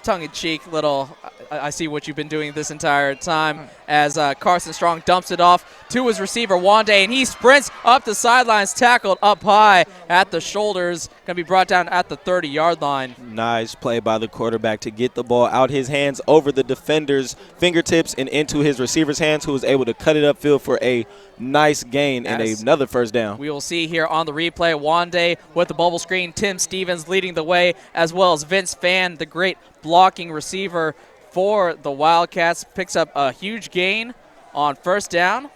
tongue-in-cheek little I see what you've been doing this entire time as Carson Strong dumps it off to his receiver, Wondeh, and he sprints up the sidelines, tackled up high at the shoulders, going to be brought down at the 30-yard line. Nice play by the quarterback to get the ball out his hands over the defender's fingertips and into his receiver's hands, who was able to cut it upfield for a nice gain and another first down. We will see here on the replay, Wondeh with the bubble screen, Tim Stevens leading the way, as well as Vince Fan, the great blocking receiver for the Wildcats, picks up a huge gain on first down.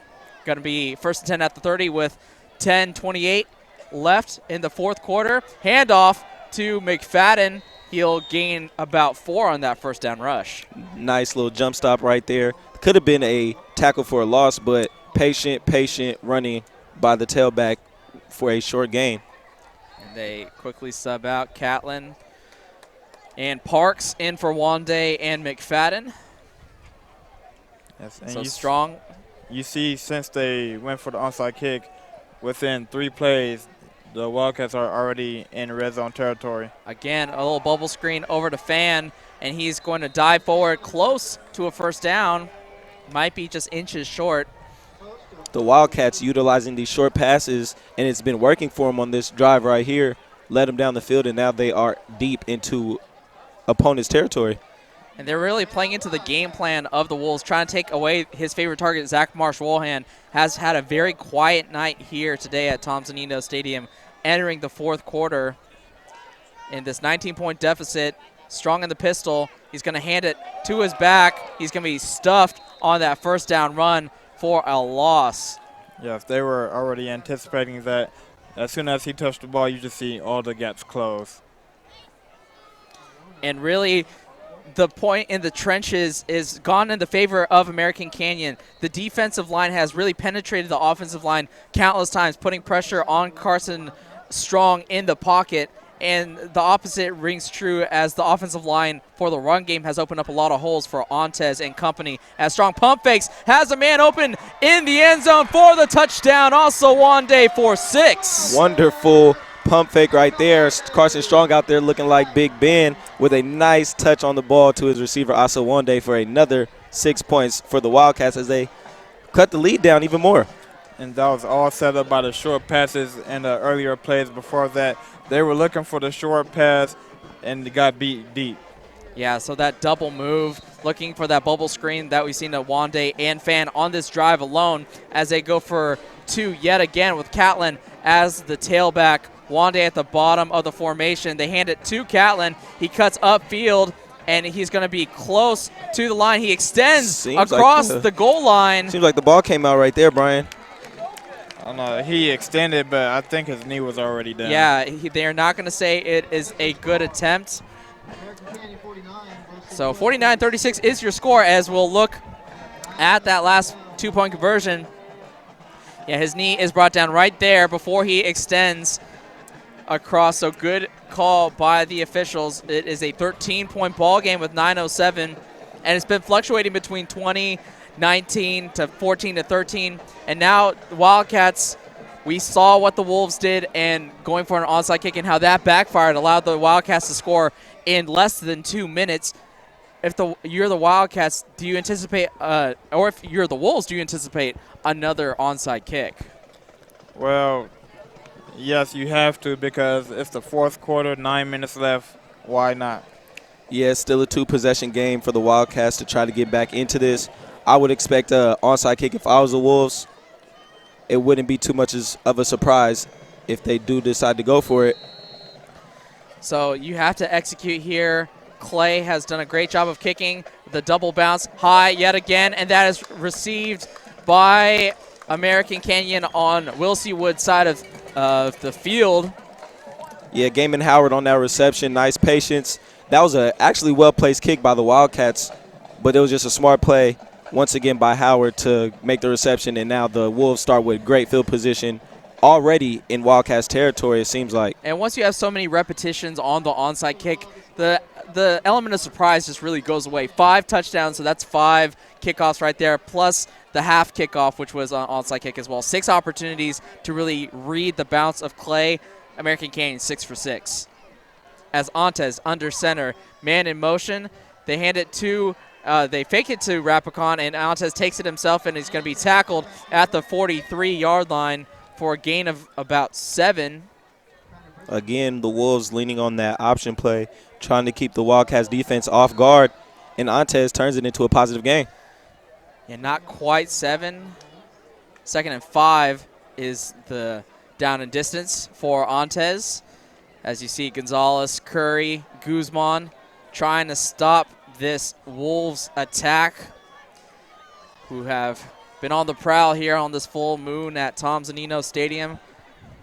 Going to be first and 10 at the 30 with 10:28 left in the fourth quarter. Handoff to McFadden. He'll gain about 4 on that first down rush. Nice little jump stop right there. Could have been a tackle for a loss, but patient running by the tailback for a short gain. And they quickly sub out Catlin and Parks in for Wondeh and McFadden. Yes, and so Strong. You see, since they went for the onside kick, within 3 plays, the Wildcats are already in red zone territory. Again, a little bubble screen over to Fan, and he's going to dive forward close to a first down. Might be just inches short. The Wildcats utilizing these short passes, and it's been working for them on this drive right here. Led them down the field, and now they are deep into opponent's territory. And they're really playing into the game plan of the Wolves, trying to take away his favorite target. Zach Wojan has had a very quiet night here today at Thompson-Enos Stadium, entering the fourth quarter in this 19-point deficit. Strong in the pistol. He's going to hand it to his back. He's going to be stuffed on that first down run for a loss. Yes, they were already anticipating that. As soon as he touched the ball, you just see all the gaps close. And really, the point in the trenches is gone in the favor of American Canyon. The defensive line has really penetrated the offensive line countless times, putting pressure on Carson Strong in the pocket. And the opposite rings true as the offensive line for the run game has opened up a lot of holes for Ontes and company. As Strong pump fakes, has a man open in the end zone for the touchdown. Also Wondeh for 6. Wonderful pump fake right there. Carson Strong out there looking like Big Ben with a nice touch on the ball to his receiver, Asa Wondeh, for another 6 points for the Wildcats as they cut the lead down even more. And that was all set up by the short passes and the earlier plays before that. They were looking for the short pass, and they got beat deep. Yeah, so that double move, looking for that bubble screen that we've seen to Wondeh and Fan on this drive alone as they go for 2 yet again with Catlin as the tailback. Wondeh at the bottom of the formation. They hand it to Catlin. He cuts upfield, and he's going to be close to the line. He extends across the goal line. Seems like the ball came out right there, Brian. I don't know. He extended, but I think his knee was already down. Yeah, they are not going to say it is a good attempt. So 49-36 is your score as we'll look at that last 2-point conversion. Yeah, his knee is brought down right there before he extends across. So good call by the officials. It is a 13-point ball game with 9:07, and it's been fluctuating between 20-19 to 14-13. And now the Wildcats, we saw what the Wolves did and going for an onside kick and how that backfired, allowed the Wildcats to score in less than 2 minutes. If you're the Wildcats, do you anticipate, or if you're the Wolves, do you anticipate another onside kick? Well, yes, you have to because it's the fourth quarter, 9 minutes left. Why not? Yeah, it's still a 2-possession game for the Wildcats to try to get back into this. I would expect an onside kick if I was the Wolves. It wouldn't be too much of a surprise if they do decide to go for it. So you have to execute here. Clay has done a great job of kicking the double bounce high yet again, and that is received by American Canyon on Wilsey Wood's side of the field. Yeah, Gamon Howard on that reception. Nice patience. That was a actually well-placed kick by the Wildcats, but it was just a smart play once again by Howard to make the reception, and now the Wolves start with great field position already in Wildcats territory, it seems like. And once you have so many repetitions on the onside kick, the element of surprise just really goes away. 5 touchdowns, so that's 5 kickoffs right there, plus the half kickoff, which was an onside kick as well. 6 opportunities to really read the bounce of Clay. American Canyon 6 for 6. As Antes under center, man in motion. They hand it to, they fake it to Rapacon, and Antes takes it himself, and he's going to be tackled at the 43-yard line for a gain of about 7. Again, the Wolves leaning on that option play, trying to keep the Wildcats defense off guard, and Antes turns it into a positive gain. Yeah, not quite 7. 2nd and 5 is the down and distance for Antes. As you see, Gonzalez, Curry, Guzman trying to stop this Wolves attack, who have been on the prowl here on this full moon at Tom Zunino Stadium.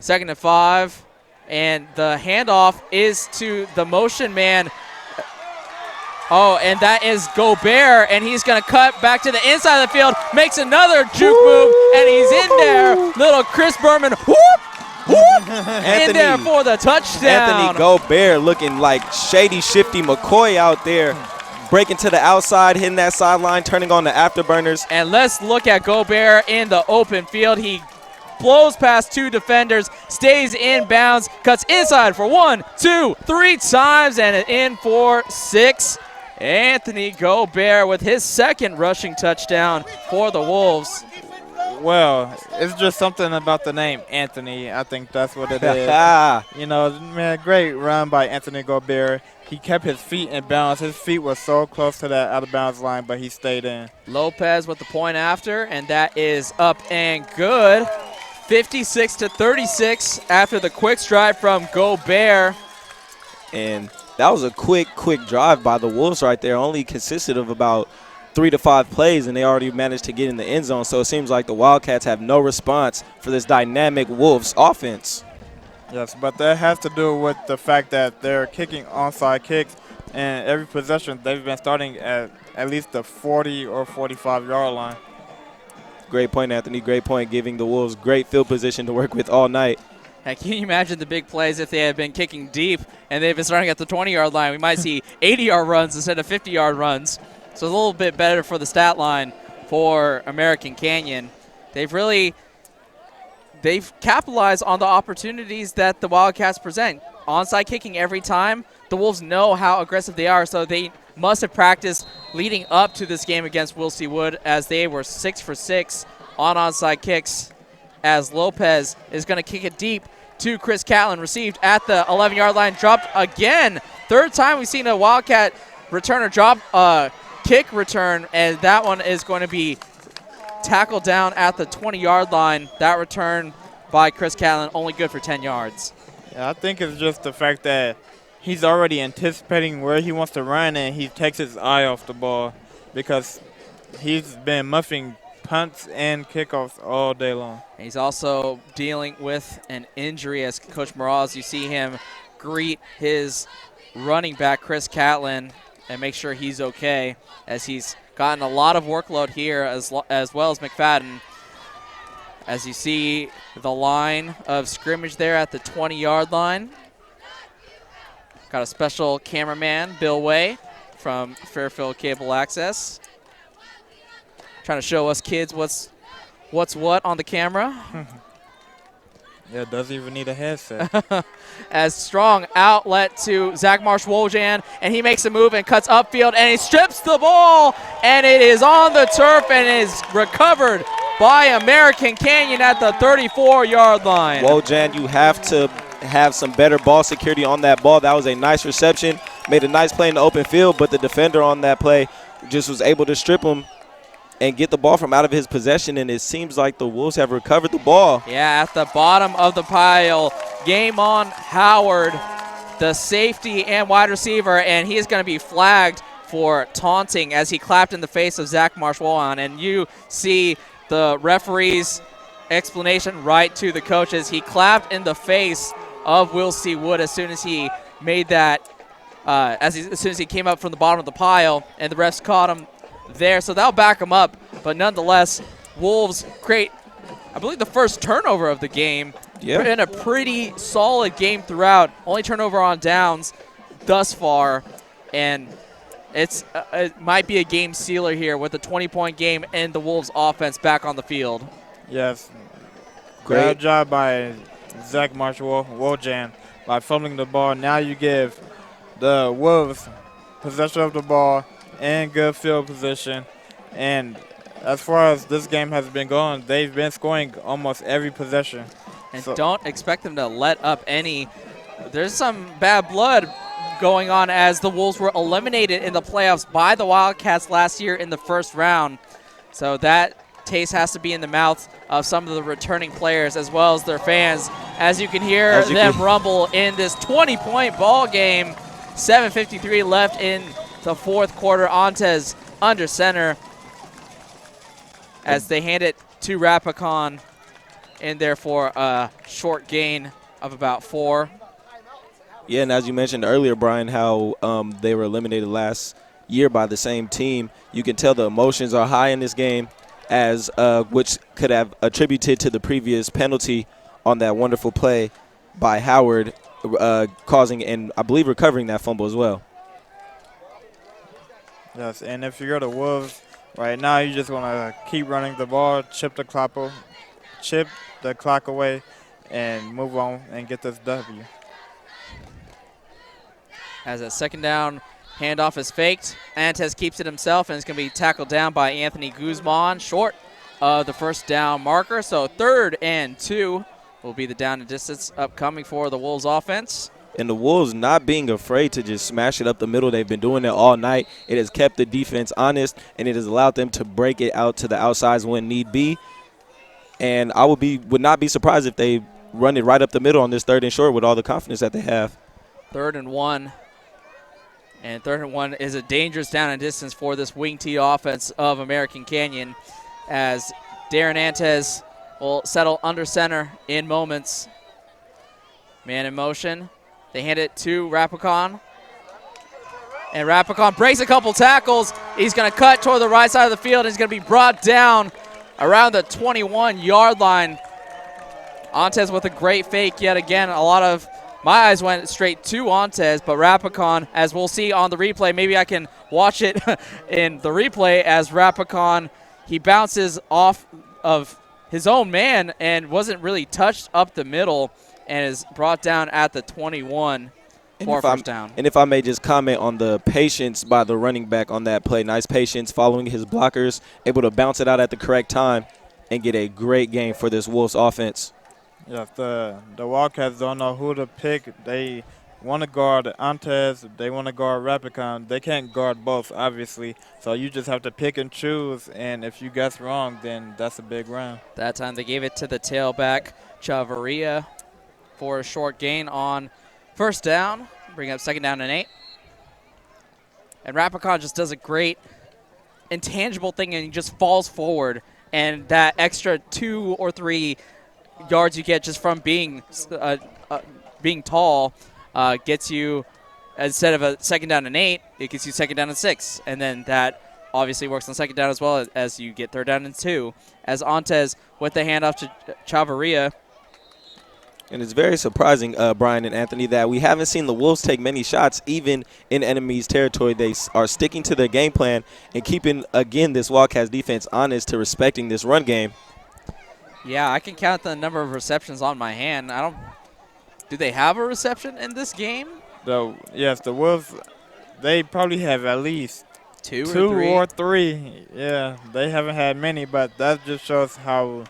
2nd and 5, and the handoff is to the motion man. Oh, and that is Gobert, and he's going to cut back to the inside of the field, makes another juke move, and he's in there. Little Chris Berman, whoop, whoop, in there for the touchdown. Anthony Gobert looking like Shady Shifty McCoy out there, breaking to the outside, hitting that sideline, turning on the afterburners. And let's look at Gobert in the open field. He blows past 2 defenders, stays in bounds, cuts inside for 1, 2, 3 times, and in for 6. Anthony Gobert with his 2nd rushing touchdown for the Wolves. Well, it's just something about the name Anthony. I think that's what it is. You know, man, great run by Anthony Gobert. He kept his feet in bounds. His feet were so close to that out-of-bounds line, but he stayed in. Lopez with the point after, and that is up and good. 56-36 after the quick strike from Gobert. And that was a quick drive by the Wolves right there. Only consisted of about 3 to 5 plays, and they already managed to get in the end zone. So it seems like the Wildcats have no response for this dynamic Wolves offense. Yes, but that has to do with the fact that they're kicking onside kicks, and every possession they've been starting at least the 40 or 45-yard line. Great point, Anthony. Great point, giving the Wolves great field position to work with all night. Heck, can you imagine the big plays if they had been kicking deep and they've been starting at the 20-yard line? We might see 80-yard runs instead of 50-yard runs. So it's a little bit better for the stat line for American Canyon. They've capitalized on the opportunities that the Wildcats present. Onside kicking every time. The Wolves know how aggressive they are, so they must have practiced leading up to this game against Will C. Wood, as they were 6 for 6 on onside kicks, as Lopez is going to kick it deep to Chris Catlin, received at the 11-yard line, dropped again. 3rd time we've seen a Wildcat returner drop kick return, and that one is going to be tackled down at the 20-yard line. That return by Chris Catlin only good for 10 yards. Yeah, I think it's just the fact that he's already anticipating where he wants to run, and he takes his eye off the ball because he's been muffing punts and kickoffs all day long. He's also dealing with an injury, as Coach Mraz, you see him greet his running back, Chris Catlin, and make sure he's okay, as he's gotten a lot of workload here, as well as McFadden. As you see the line of scrimmage there at the 20-yard line. Got a special cameraman, Bill Way, from Fairfield Cable Access, trying to show us kids what's what on the camera. Yeah, doesn't even need a headset. As Strong outlet to Zach Marsh Wojan, and he makes a move and cuts upfield, and he strips the ball, and it is on the turf and is recovered by American Canyon at the 34-yard line. Wojan, you have to have some better ball security on that ball. That was a nice reception, made a nice play in the open field, but the defender on that play just was able to strip him and get the ball from out of his possession, and it seems like the Wolves have recovered the ball. Yeah, at the bottom of the pile, Gamon Howard, the safety and wide receiver, and he is going to be flagged for taunting as he clapped in the face of Zach Marshwallan. And you see the referee's explanation right to the coaches. He clapped in the face of Will C. Wood as soon as he made that, as soon as he came up from the bottom of the pile, and the refs caught him there, so that'll back him up. But nonetheless, Wolves create, I believe, the first turnover of the game. Yeah. In a pretty solid game throughout. Only turnover on downs thus far. And It might be a game sealer here with a 20-point game and the Wolves offense back on the field. Yes. Great. Great job by Zach Marsh Wojan by fumbling the ball. Now you give the Wolves possession of the ball and good field position. And as far as this game has been going, they've been scoring almost every possession. And don't expect them to let up any. There's some bad blood going on as the Wolves were eliminated in the playoffs by the Wildcats last year in the first round. So that taste has to be in the mouth of some of the returning players as well as their fans. As you can hear them rumble in this 20-point ball game. 7:53 left in the fourth quarter. Antez under center as they hand it to Rapacon in there for a short gain of about 4. Yeah, and as you mentioned earlier, Brian, how they were eliminated last year by the same team, you can tell the emotions are high in this game, as which could have attributed to the previous penalty on that wonderful play by Howard, causing and I believe recovering that fumble as well. Yes, and if you're the Wolves right now, you just want to keep running the ball, chip the clock away, and move on and get this W. As a second down handoff is faked, Antez keeps it himself, and it's going to be tackled down by Anthony Guzman, short of the first down marker. So 3rd and 2 will be the down and distance upcoming for the Wolves offense. And the Wolves not being afraid to just smash it up the middle. They've been doing it all night. It has kept the defense honest, and it has allowed them to break it out to the outsides when need be. And I would not be surprised if they run it right up the middle on this 3rd and short with all the confidence that they have. 3rd and 1. And 3rd and 1 is a dangerous down and distance for this wing T offense of American Canyon, as Darren Antez will settle under center in moments. Man in motion. They hand it to Rapacon. And Rapacon breaks a couple tackles. He's going to cut toward the right side of the field, and he's going to be brought down around the 21-yard line. Antez with a great fake yet again. My eyes went straight to Antez, but Rapacon, as we'll see on the replay, maybe I can watch it in the replay, as Rapacon, he bounces off of his own man and wasn't really touched up the middle and is brought down at the 21 for a first down. And if I may just comment on the patience by the running back on that play. Nice patience following his blockers, able to bounce it out at the correct time and get a great game for this Wolves offense. Yes, the Wildcats don't know who to pick. They want to guard Antez. They want to guard Rapacon. They can't guard both, obviously. So you just have to pick and choose, and if you guess wrong, then that's a big round. That time they gave it to the tailback, Chavarria, for a short gain on first down. Bring up 2nd down and 8. And Rapacon just does a great intangible thing, and he just falls forward. And that extra 2 or 3 yards you get just from being tall gets you, instead of a 2nd down and 8, it gets you 2nd down and 6. And then that obviously works on 2nd down as well, as you get 3rd down and 2. As Antez with the handoff to Chavarria. And it's very surprising, Brian and Anthony, that we haven't seen the Wolves take many shots, even in enemy's territory. They are sticking to their game plan and keeping, again, this Wildcats defense honest to respecting this run game. Yeah, I can count the number of receptions on my hand. Do they have a reception in this game? Yes, the Wolves, they probably have at least two or three. Yeah, they haven't had many, but that just shows how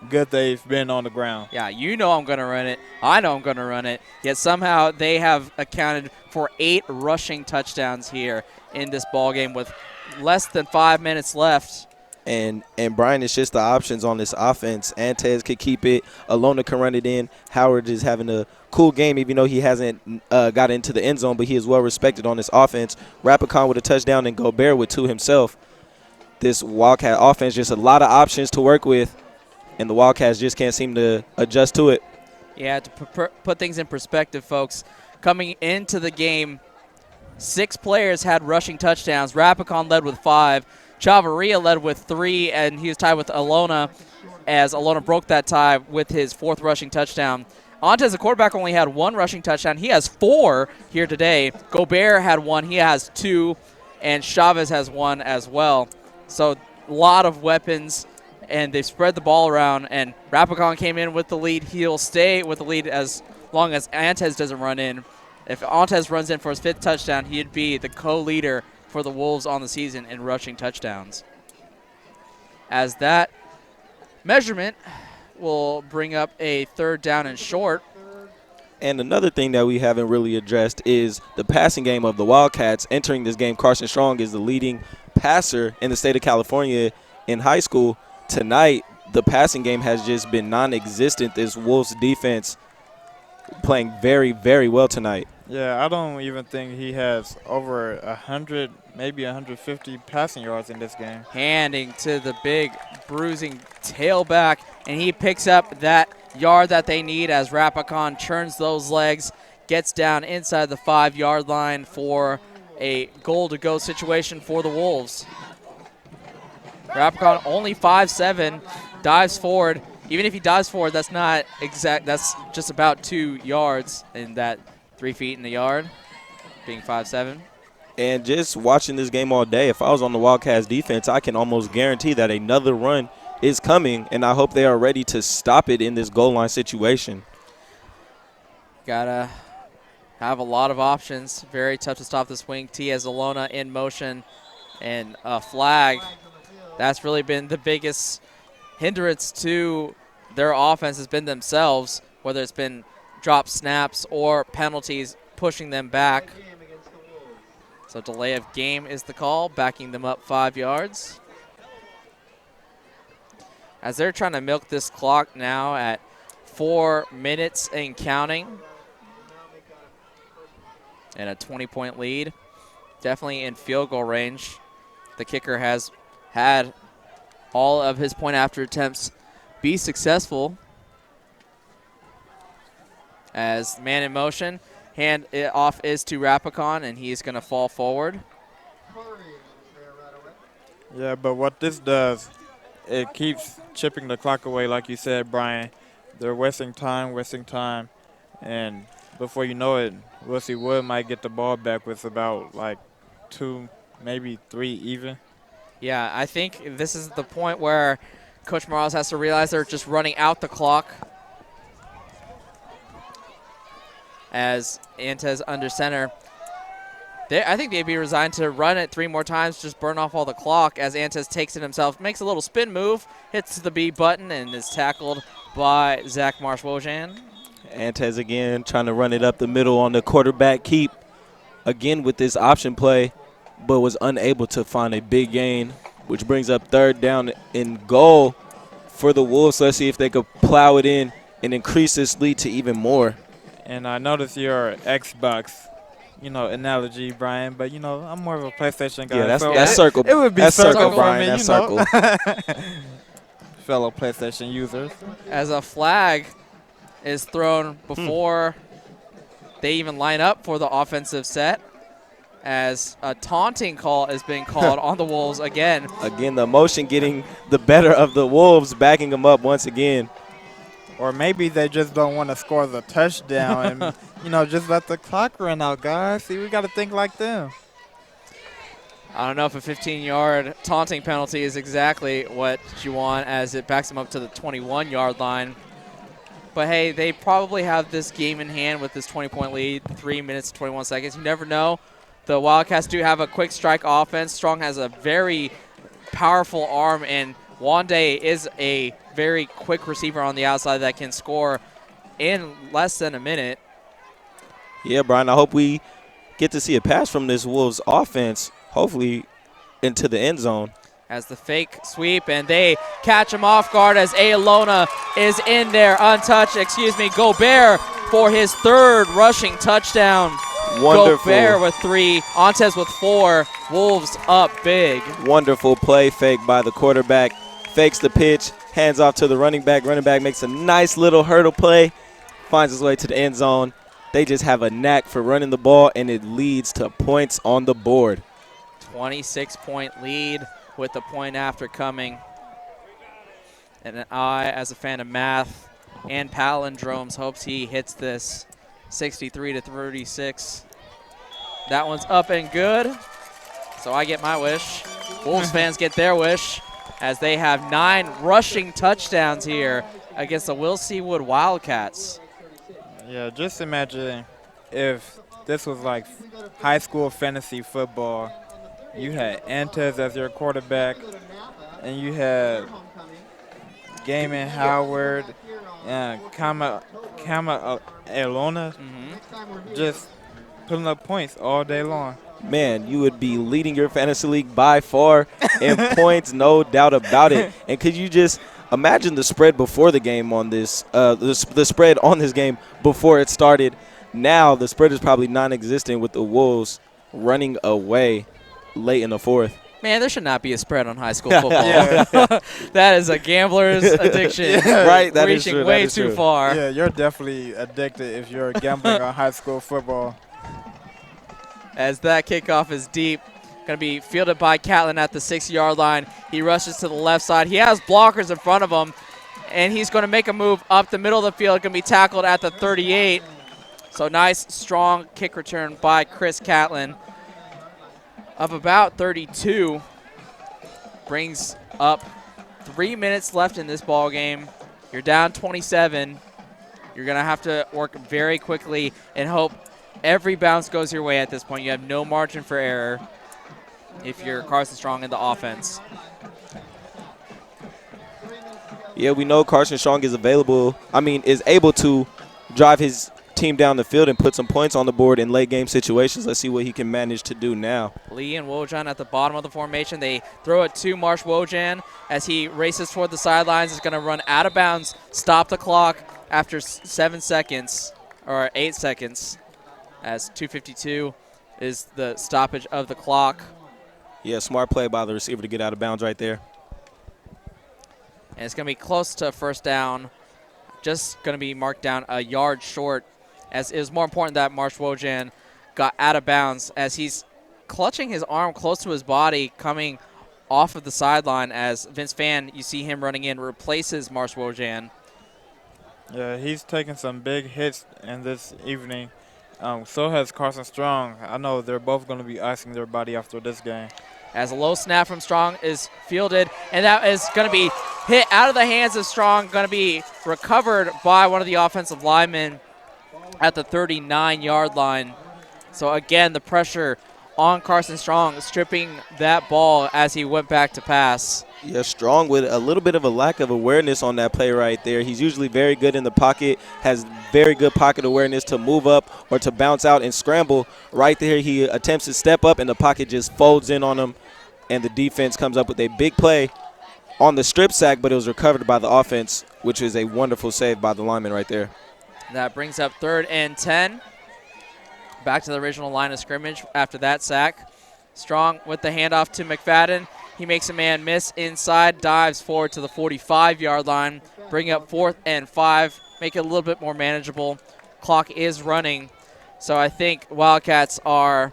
good they've been on the ground. Yeah, you know I'm going to run it. I know I'm going to run it. Yet somehow they have accounted for 8 rushing touchdowns here in this ball game with less than 5 minutes left. And Brian, it's just the options on this offense. Antez could keep it. Aalona can run it in. Howard is having a cool game, even though he hasn't got into the end zone, but he is well respected on this offense. Rapacon with a touchdown and Gobert with 2 himself. This Wildcat offense, just a lot of options to work with, and the Wildcats just can't seem to adjust to it. Yeah, to put things in perspective, folks, coming into the game, 6 players had rushing touchdowns. Rapacon led with 5. Chavarria led with 3, and he was tied with Aalona, as Aalona broke that tie with his 4th rushing touchdown. Antez, the quarterback, only had 1 rushing touchdown. He has 4 here today. Gobert had 1. He has 2. and Chavez has one as well. So a lot of weapons, and they've spread the ball around, and Rapacon came in with the lead. He'll stay with the lead as long as Antes doesn't run in. If Antes runs in for his 5th touchdown, he'd be the co-leader for the Wolves on the season in rushing touchdowns. As that measurement will bring up a 3rd down and short. And another thing that we haven't really addressed is the passing game of the Wildcats. Entering this game, Carson Strong is the leading passer in the state of California in high school. Tonight, the passing game has just been non-existent. This Wolves defense playing very, very well tonight. Yeah, I don't even think he has over 100, maybe 150 passing yards in this game. Handing to the big bruising tailback, and he picks up that yard that they need as Rapacon churns those legs, gets down inside the 5-yard line for a goal-to-go situation for the Wolves. Rapacon only 5'7", dives forward. Even if he dives forward, that's not exact. That's just about 2 yards in that 3 feet in the yard, being 5'7". And just watching this game all day, if I was on the Wildcats defense, I can almost guarantee that another run is coming, and I hope they are ready to stop it in this goal line situation. Gotta have a lot of options. Very tough to stop this wing T as Aalona in motion, and a flag. That's really been the biggest hindrance to their offense has been themselves, whether it's been drop snaps or penalties pushing them back. So delay of game is the call, backing them up 5 yards. As they're trying to milk this clock now at 4 minutes and counting. And a 20-point lead. Definitely in field goal range. The kicker has had all of his point after attempts be successful. As man in motion, hand it off is to Rapacon, and he's going to fall forward. Yeah, but what this does, it keeps chipping the clock away, like you said, Brian. They're wasting time, and before you know it, Wilsie Wood might get the ball back with about like 2, maybe 3 even. Yeah, I think this is the point where Coach Morales has to realize they're just running out the clock. As Antes under center. I think they'd be resigned to run it 3 more times, just burn off all the clock as Antes takes it himself, makes a little spin move, hits the B button, and is tackled by Zach Marsh Wojan. Antes again trying to run it up the middle on the quarterback keep, again with this option play, but was unable to find a big gain, which brings up 3rd down and goal for the Wolves. Let's see if they could plow it in and increase this lead to even more. And I noticed your Xbox, analogy, Brian, but, I'm more of a PlayStation guy. Yeah, so that's circle. It would be that's circle, Brian. For me, That's circle. Fellow PlayStation users. As a flag is thrown before they even line up for the offensive set, as a taunting call is being called on the Wolves again. Again, the emotion getting the better of the Wolves, backing them up once again. Or maybe they just don't want to score the touchdown and, just let the clock run out, guys. See, we got to think like them. I don't know if a 15-yard taunting penalty is exactly what you want, as it backs them up to the 21-yard line. But, hey, they probably have this game in hand with this 20-point lead, 3 minutes and 21 seconds. You never know. The Wildcats do have a quick strike offense. Strong has a very powerful arm, and Wondeh is a very quick receiver on the outside that can score in less than a minute. Yeah, Brian, I hope we get to see a pass from this Wolves offense, hopefully into the end zone. As the fake sweep, and they catch him off guard as Aalona is in there untouched. Gobert for his 3rd rushing touchdown. Wonderful. Gobert with 3, Antes with 4. Wolves up big. Wonderful play fake by the quarterback. Fakes the pitch, hands off to the running back. Running back makes a nice little hurdle play, finds his way to the end zone. They just have a knack for running the ball, and it leads to points on the board. 26-point lead with the point after coming. And I, as a fan of math and palindromes, hopes he hits this 63-36. That one's up and good. So I get my wish. Wolves fans get their wish as they have 9 rushing touchdowns here against the Will C. Wood Wildcats. Yeah, just imagine if this was like high school fantasy football. You had Antez as your quarterback, and you had Gamon Howard, Aalona, just putting up points all day long. Man, you would be leading your fantasy league by far in points, no doubt about it. And could you just imagine the spread before the game on this, the spread on this game before it started? Now the spread is probably non-existent with the Wolves running away late in the fourth. Man, there should not be a spread on high school football. That is a gambler's addiction. Right, that is reaching true. way That is too true. far. Yeah, you're definitely addicted if you're gambling on high school football. As that kickoff is deep. Going to be fielded by Catlin at the 6-yard line. He rushes to the left side. He has blockers in front of him, and he's going to make a move up the middle of the field. Going to be tackled at the 38. So nice, strong kick return by Chris Catlin of about 32. Brings up 3 minutes left in this ball game. You're down 27. You're going to have to work very quickly and hope every bounce goes your way at this point. You have no margin for error if you're Carson Strong in the offense. Yeah, we know Carson Strong is is able to drive his team down the field and put some points on the board in late game situations. Let's see what he can manage to do now. Lee and Wojan at the bottom of the formation. They throw it to Marsh Wojan as he races toward the sidelines. Is going to run out of bounds, stop the clock after 7 seconds, or 8 seconds, as 2:52 is the stoppage of the clock. Yeah, smart play by the receiver to get out of bounds right there. And it's going to be close to first down. Just going to be marked down a yard short, as it was more important that Marsh Wojan got out of bounds as he's clutching his arm close to his body coming off of the sideline as Vince Fan, you see him running in, replaces Marsh Wojan. Yeah, he's taking some big hits in this evening. So has Carson Strong. I know they're both going to be icing their body after this game. As a low snap from Strong is fielded, and that is going to be hit out of the hands of Strong, going to be recovered by one of the offensive linemen at the 39-yard line. So again, the pressure on Carson Strong, stripping that ball as he went back to pass. Yeah, Strong with a little bit of a lack of awareness on that play right there. He's usually very good in the pocket, has very good pocket awareness to move up or to bounce out and scramble. Right there, he attempts to step up, and the pocket just folds in on him, and the defense comes up with a big play on the strip sack, but it was recovered by the offense, which is a wonderful save by the lineman right there. That brings up 3rd and 10. Back to the original line of scrimmage after that sack. Strong with the handoff to McFadden. He makes a man miss inside, dives forward to the 45-yard line, bring up 4th and 5, make it a little bit more manageable. Clock is running, so I think Wildcats are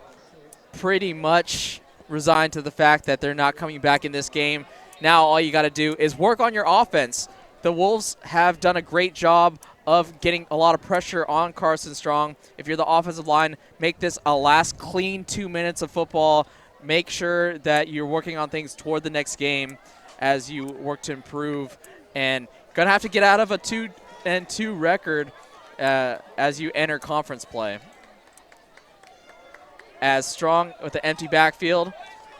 pretty much resigned to the fact that they're not coming back in this game. Now all you got to do is work on your offense. The Wolves have done a great job of getting a lot of pressure on Carson Strong. If you're the offensive line, make this a last clean 2 minutes of football. Make sure that you're working on things toward the next game as you work to improve. And going to have to get out of a 2-2 record as you enter conference play. As Strong with the empty backfield,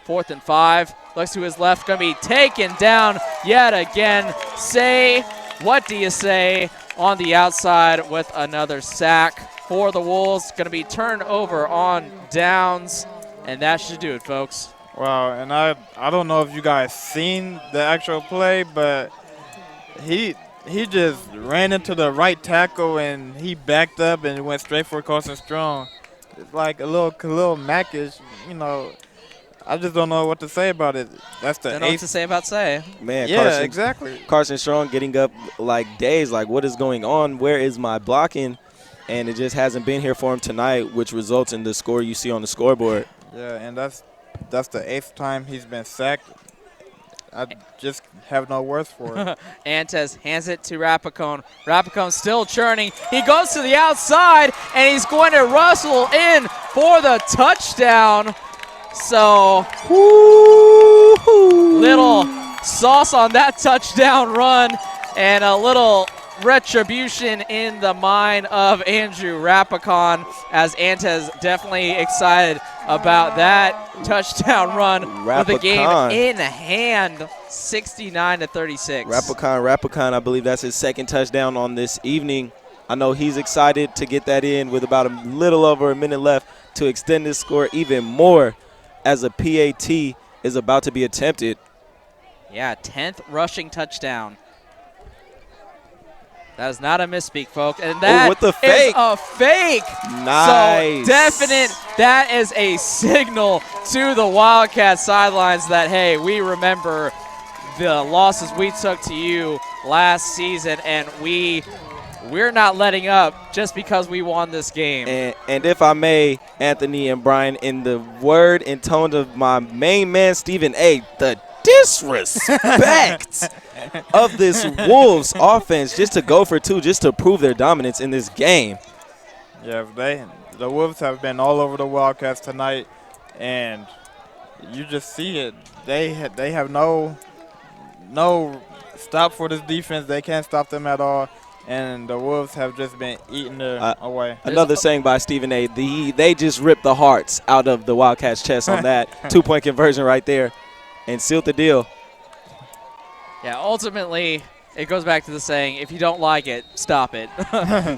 4th and 5. Looks to his left, going to be taken down yet again. What do you say on the outside with another sack for the Wolves? Going to be turned over on downs. And that should do it, folks. Wow, and I don't know if you guys seen the actual play, but he just ran into the right tackle and he backed up and went straight for Carson Strong. It's like a little Mackish, you know. I just don't know what to say about it. That's the Don't know what to say about say. Man, yeah, exactly. Carson Strong getting up like days, like what is going on? Where is my blocking? And it just hasn't been here for him tonight, which results in the score you see on the scoreboard. Yeah, and that's the 8th time he's been sacked. I just have no words for it. Antez hands it to Rapacon. Rapacon still churning. He goes to the outside, and he's going to rustle in for the touchdown. So, little sauce on that touchdown run and a little retribution in the mind of Andrew Rapacon, as Antez definitely excited about that touchdown run with the game in hand, 69-36. Rapacon, I believe that's his second touchdown on this evening. I know he's excited to get that in with about a little over a minute left to extend this score even more as a PAT is about to be attempted. Yeah, 10th rushing touchdown. That is not a misspeak, folks. And that with the fake. Is a fake. Nice. So definite. That is a signal to the Wildcat sidelines that, hey, we remember the losses we took to you last season, and we're not letting up just because we won this game. And if I may, Anthony and Brian, in the word and tone of my main man, Stephen A., the disrespect of this Wolves offense just to go for two, just to prove their dominance in this game. Yeah, the Wolves have been all over the Wildcats tonight, and you just see it. They have no stop for this defense. They can't stop them at all, and the Wolves have just been eating away. Another saying by Stephen A., they just ripped the hearts out of the Wildcats' chest on that 2-point conversion right there and sealed the deal. Yeah, ultimately, it goes back to the saying, if you don't like it, stop it.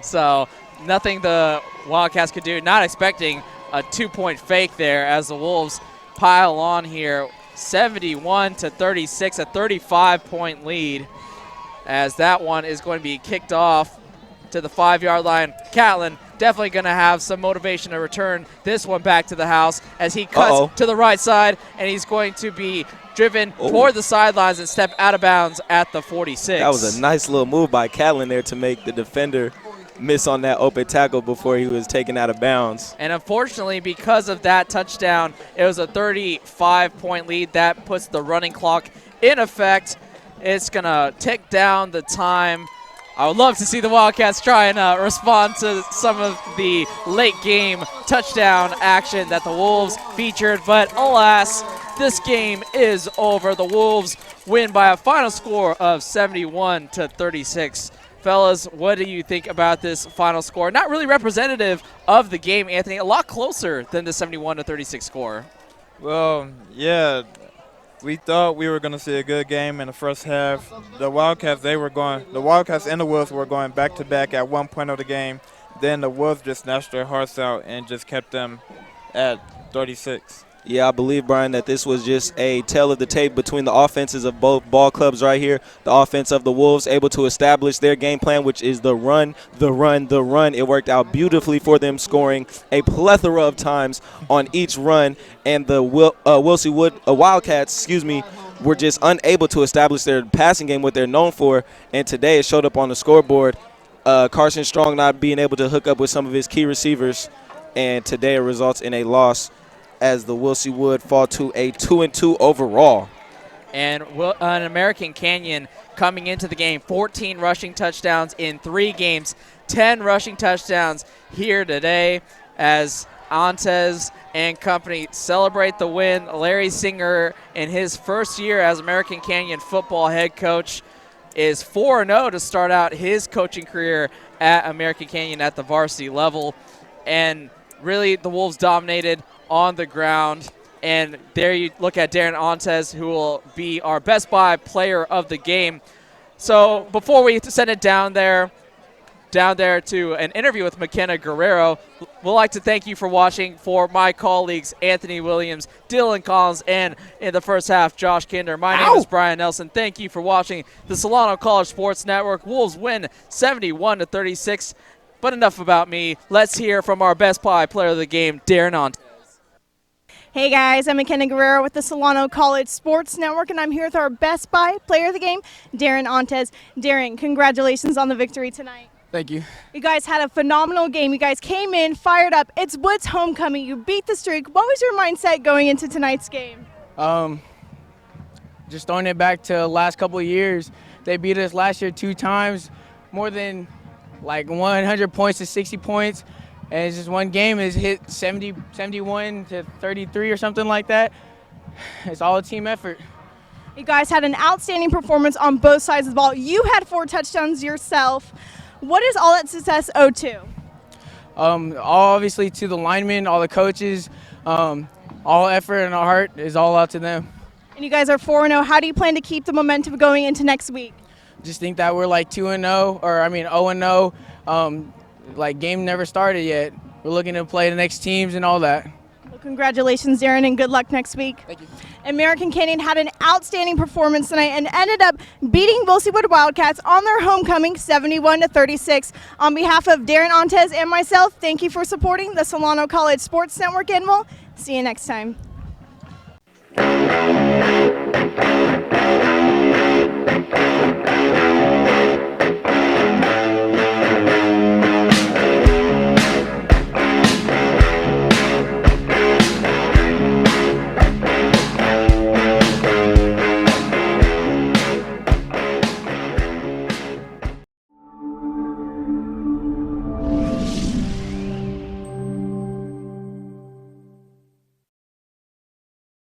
So nothing the Wildcats could do. Not expecting a 2-point fake there as the Wolves pile on here. 71-36, a 35-point lead, as that one is going to be kicked off to the 5-yard line. Catlin definitely going to have some motivation to return this one back to the house as he cuts to the right side, and he's going to be driven toward the sidelines and step out of bounds at the 46. That was a nice little move by Catlin there to make the defender miss on that open tackle before he was taken out of bounds. And unfortunately, because of that touchdown, it was a 35-point lead. That puts the running clock in effect. It's going to tick down the time. I would love to see the Wildcats try and respond to some of the late game touchdown action that the Wolves featured, but alas, this game is over. The Wolves win by a final score of 71-36. Fellas, what do you think about this final score? Not really representative of the game, Anthony. A lot closer than the 71-36 score. Well, yeah, we thought we were going to see a good game in the first half. The Wildcats and the Wolves were going back-to-back at one point of the game. Then the Wolves just snatched their hearts out and just kept them at 36. Yeah, I believe, Brian, that this was just a tale of the tape between the offenses of both ball clubs right here. The offense of the Wolves able to establish their game plan, which is the run, the run, the run. It worked out beautifully for them, scoring a plethora of times on each run. And the Wilsey Wood Wildcats, were just unable to establish their passing game, what they're known for. And today it showed up on the scoreboard. Carson Strong not being able to hook up with some of his key receivers. And today it results in a loss, as the Wilsey Wood fall to a 2-2 overall. And an American Canyon coming into the game, 14 rushing touchdowns in 3 games, 10 rushing touchdowns here today as Antez and company celebrate the win. Larry Singer, in his first year as American Canyon football head coach, is 4-0 to start out his coaching career at American Canyon at the varsity level. And really, the Wolves dominated on the ground. And there you look at Darren Antez, who will be our Best Buy player of the game. So before we send it down there to an interview with Myckena Guerrero, we'd like to thank you for watching. For my colleagues, Anthony Williams, Dylan Collins, and in the first half, Josh Kinder. My name is Brian Nelson. Thank you for watching the Solano College Sports Network. Wolves win 71-36. But enough about me. Let's hear from our Best Buy player of the game, Darren Antez. Hey guys, I'm Myckena Guerrero with the Solano College Sports Network, and I'm here with our Best Buy player of the game, Darren Antez. Darren, congratulations on the victory tonight. Thank you. You guys had a phenomenal game. You guys came in, fired up. It's Wood's homecoming. You beat the streak. What was your mindset going into tonight's game? Just throwing it back to the last couple of years. They beat us last year 2 times, more than like 100 points to 60 points. and it's just one game is hit 71 to 33 or something like that. It's all a team effort. You guys had an outstanding performance on both sides of the ball. You had 4 touchdowns yourself. What is all that success owed to? All obviously to the linemen, all the coaches, all effort and our heart is all out to them. And you guys are 4-0. How do you plan to keep the momentum going into next week? Just think that we're like 2-0, or I mean 0-0. Like game never started yet. We're looking to play the next teams and all that. Well, congratulations, Darren, and good luck next week. Thank you. American Canyon had an outstanding performance tonight and ended up beating Wood Wildcats on their homecoming 71-36. On behalf of Darren Ontes and myself, thank you for supporting the Solano College Sports Network, and we'll see you next time.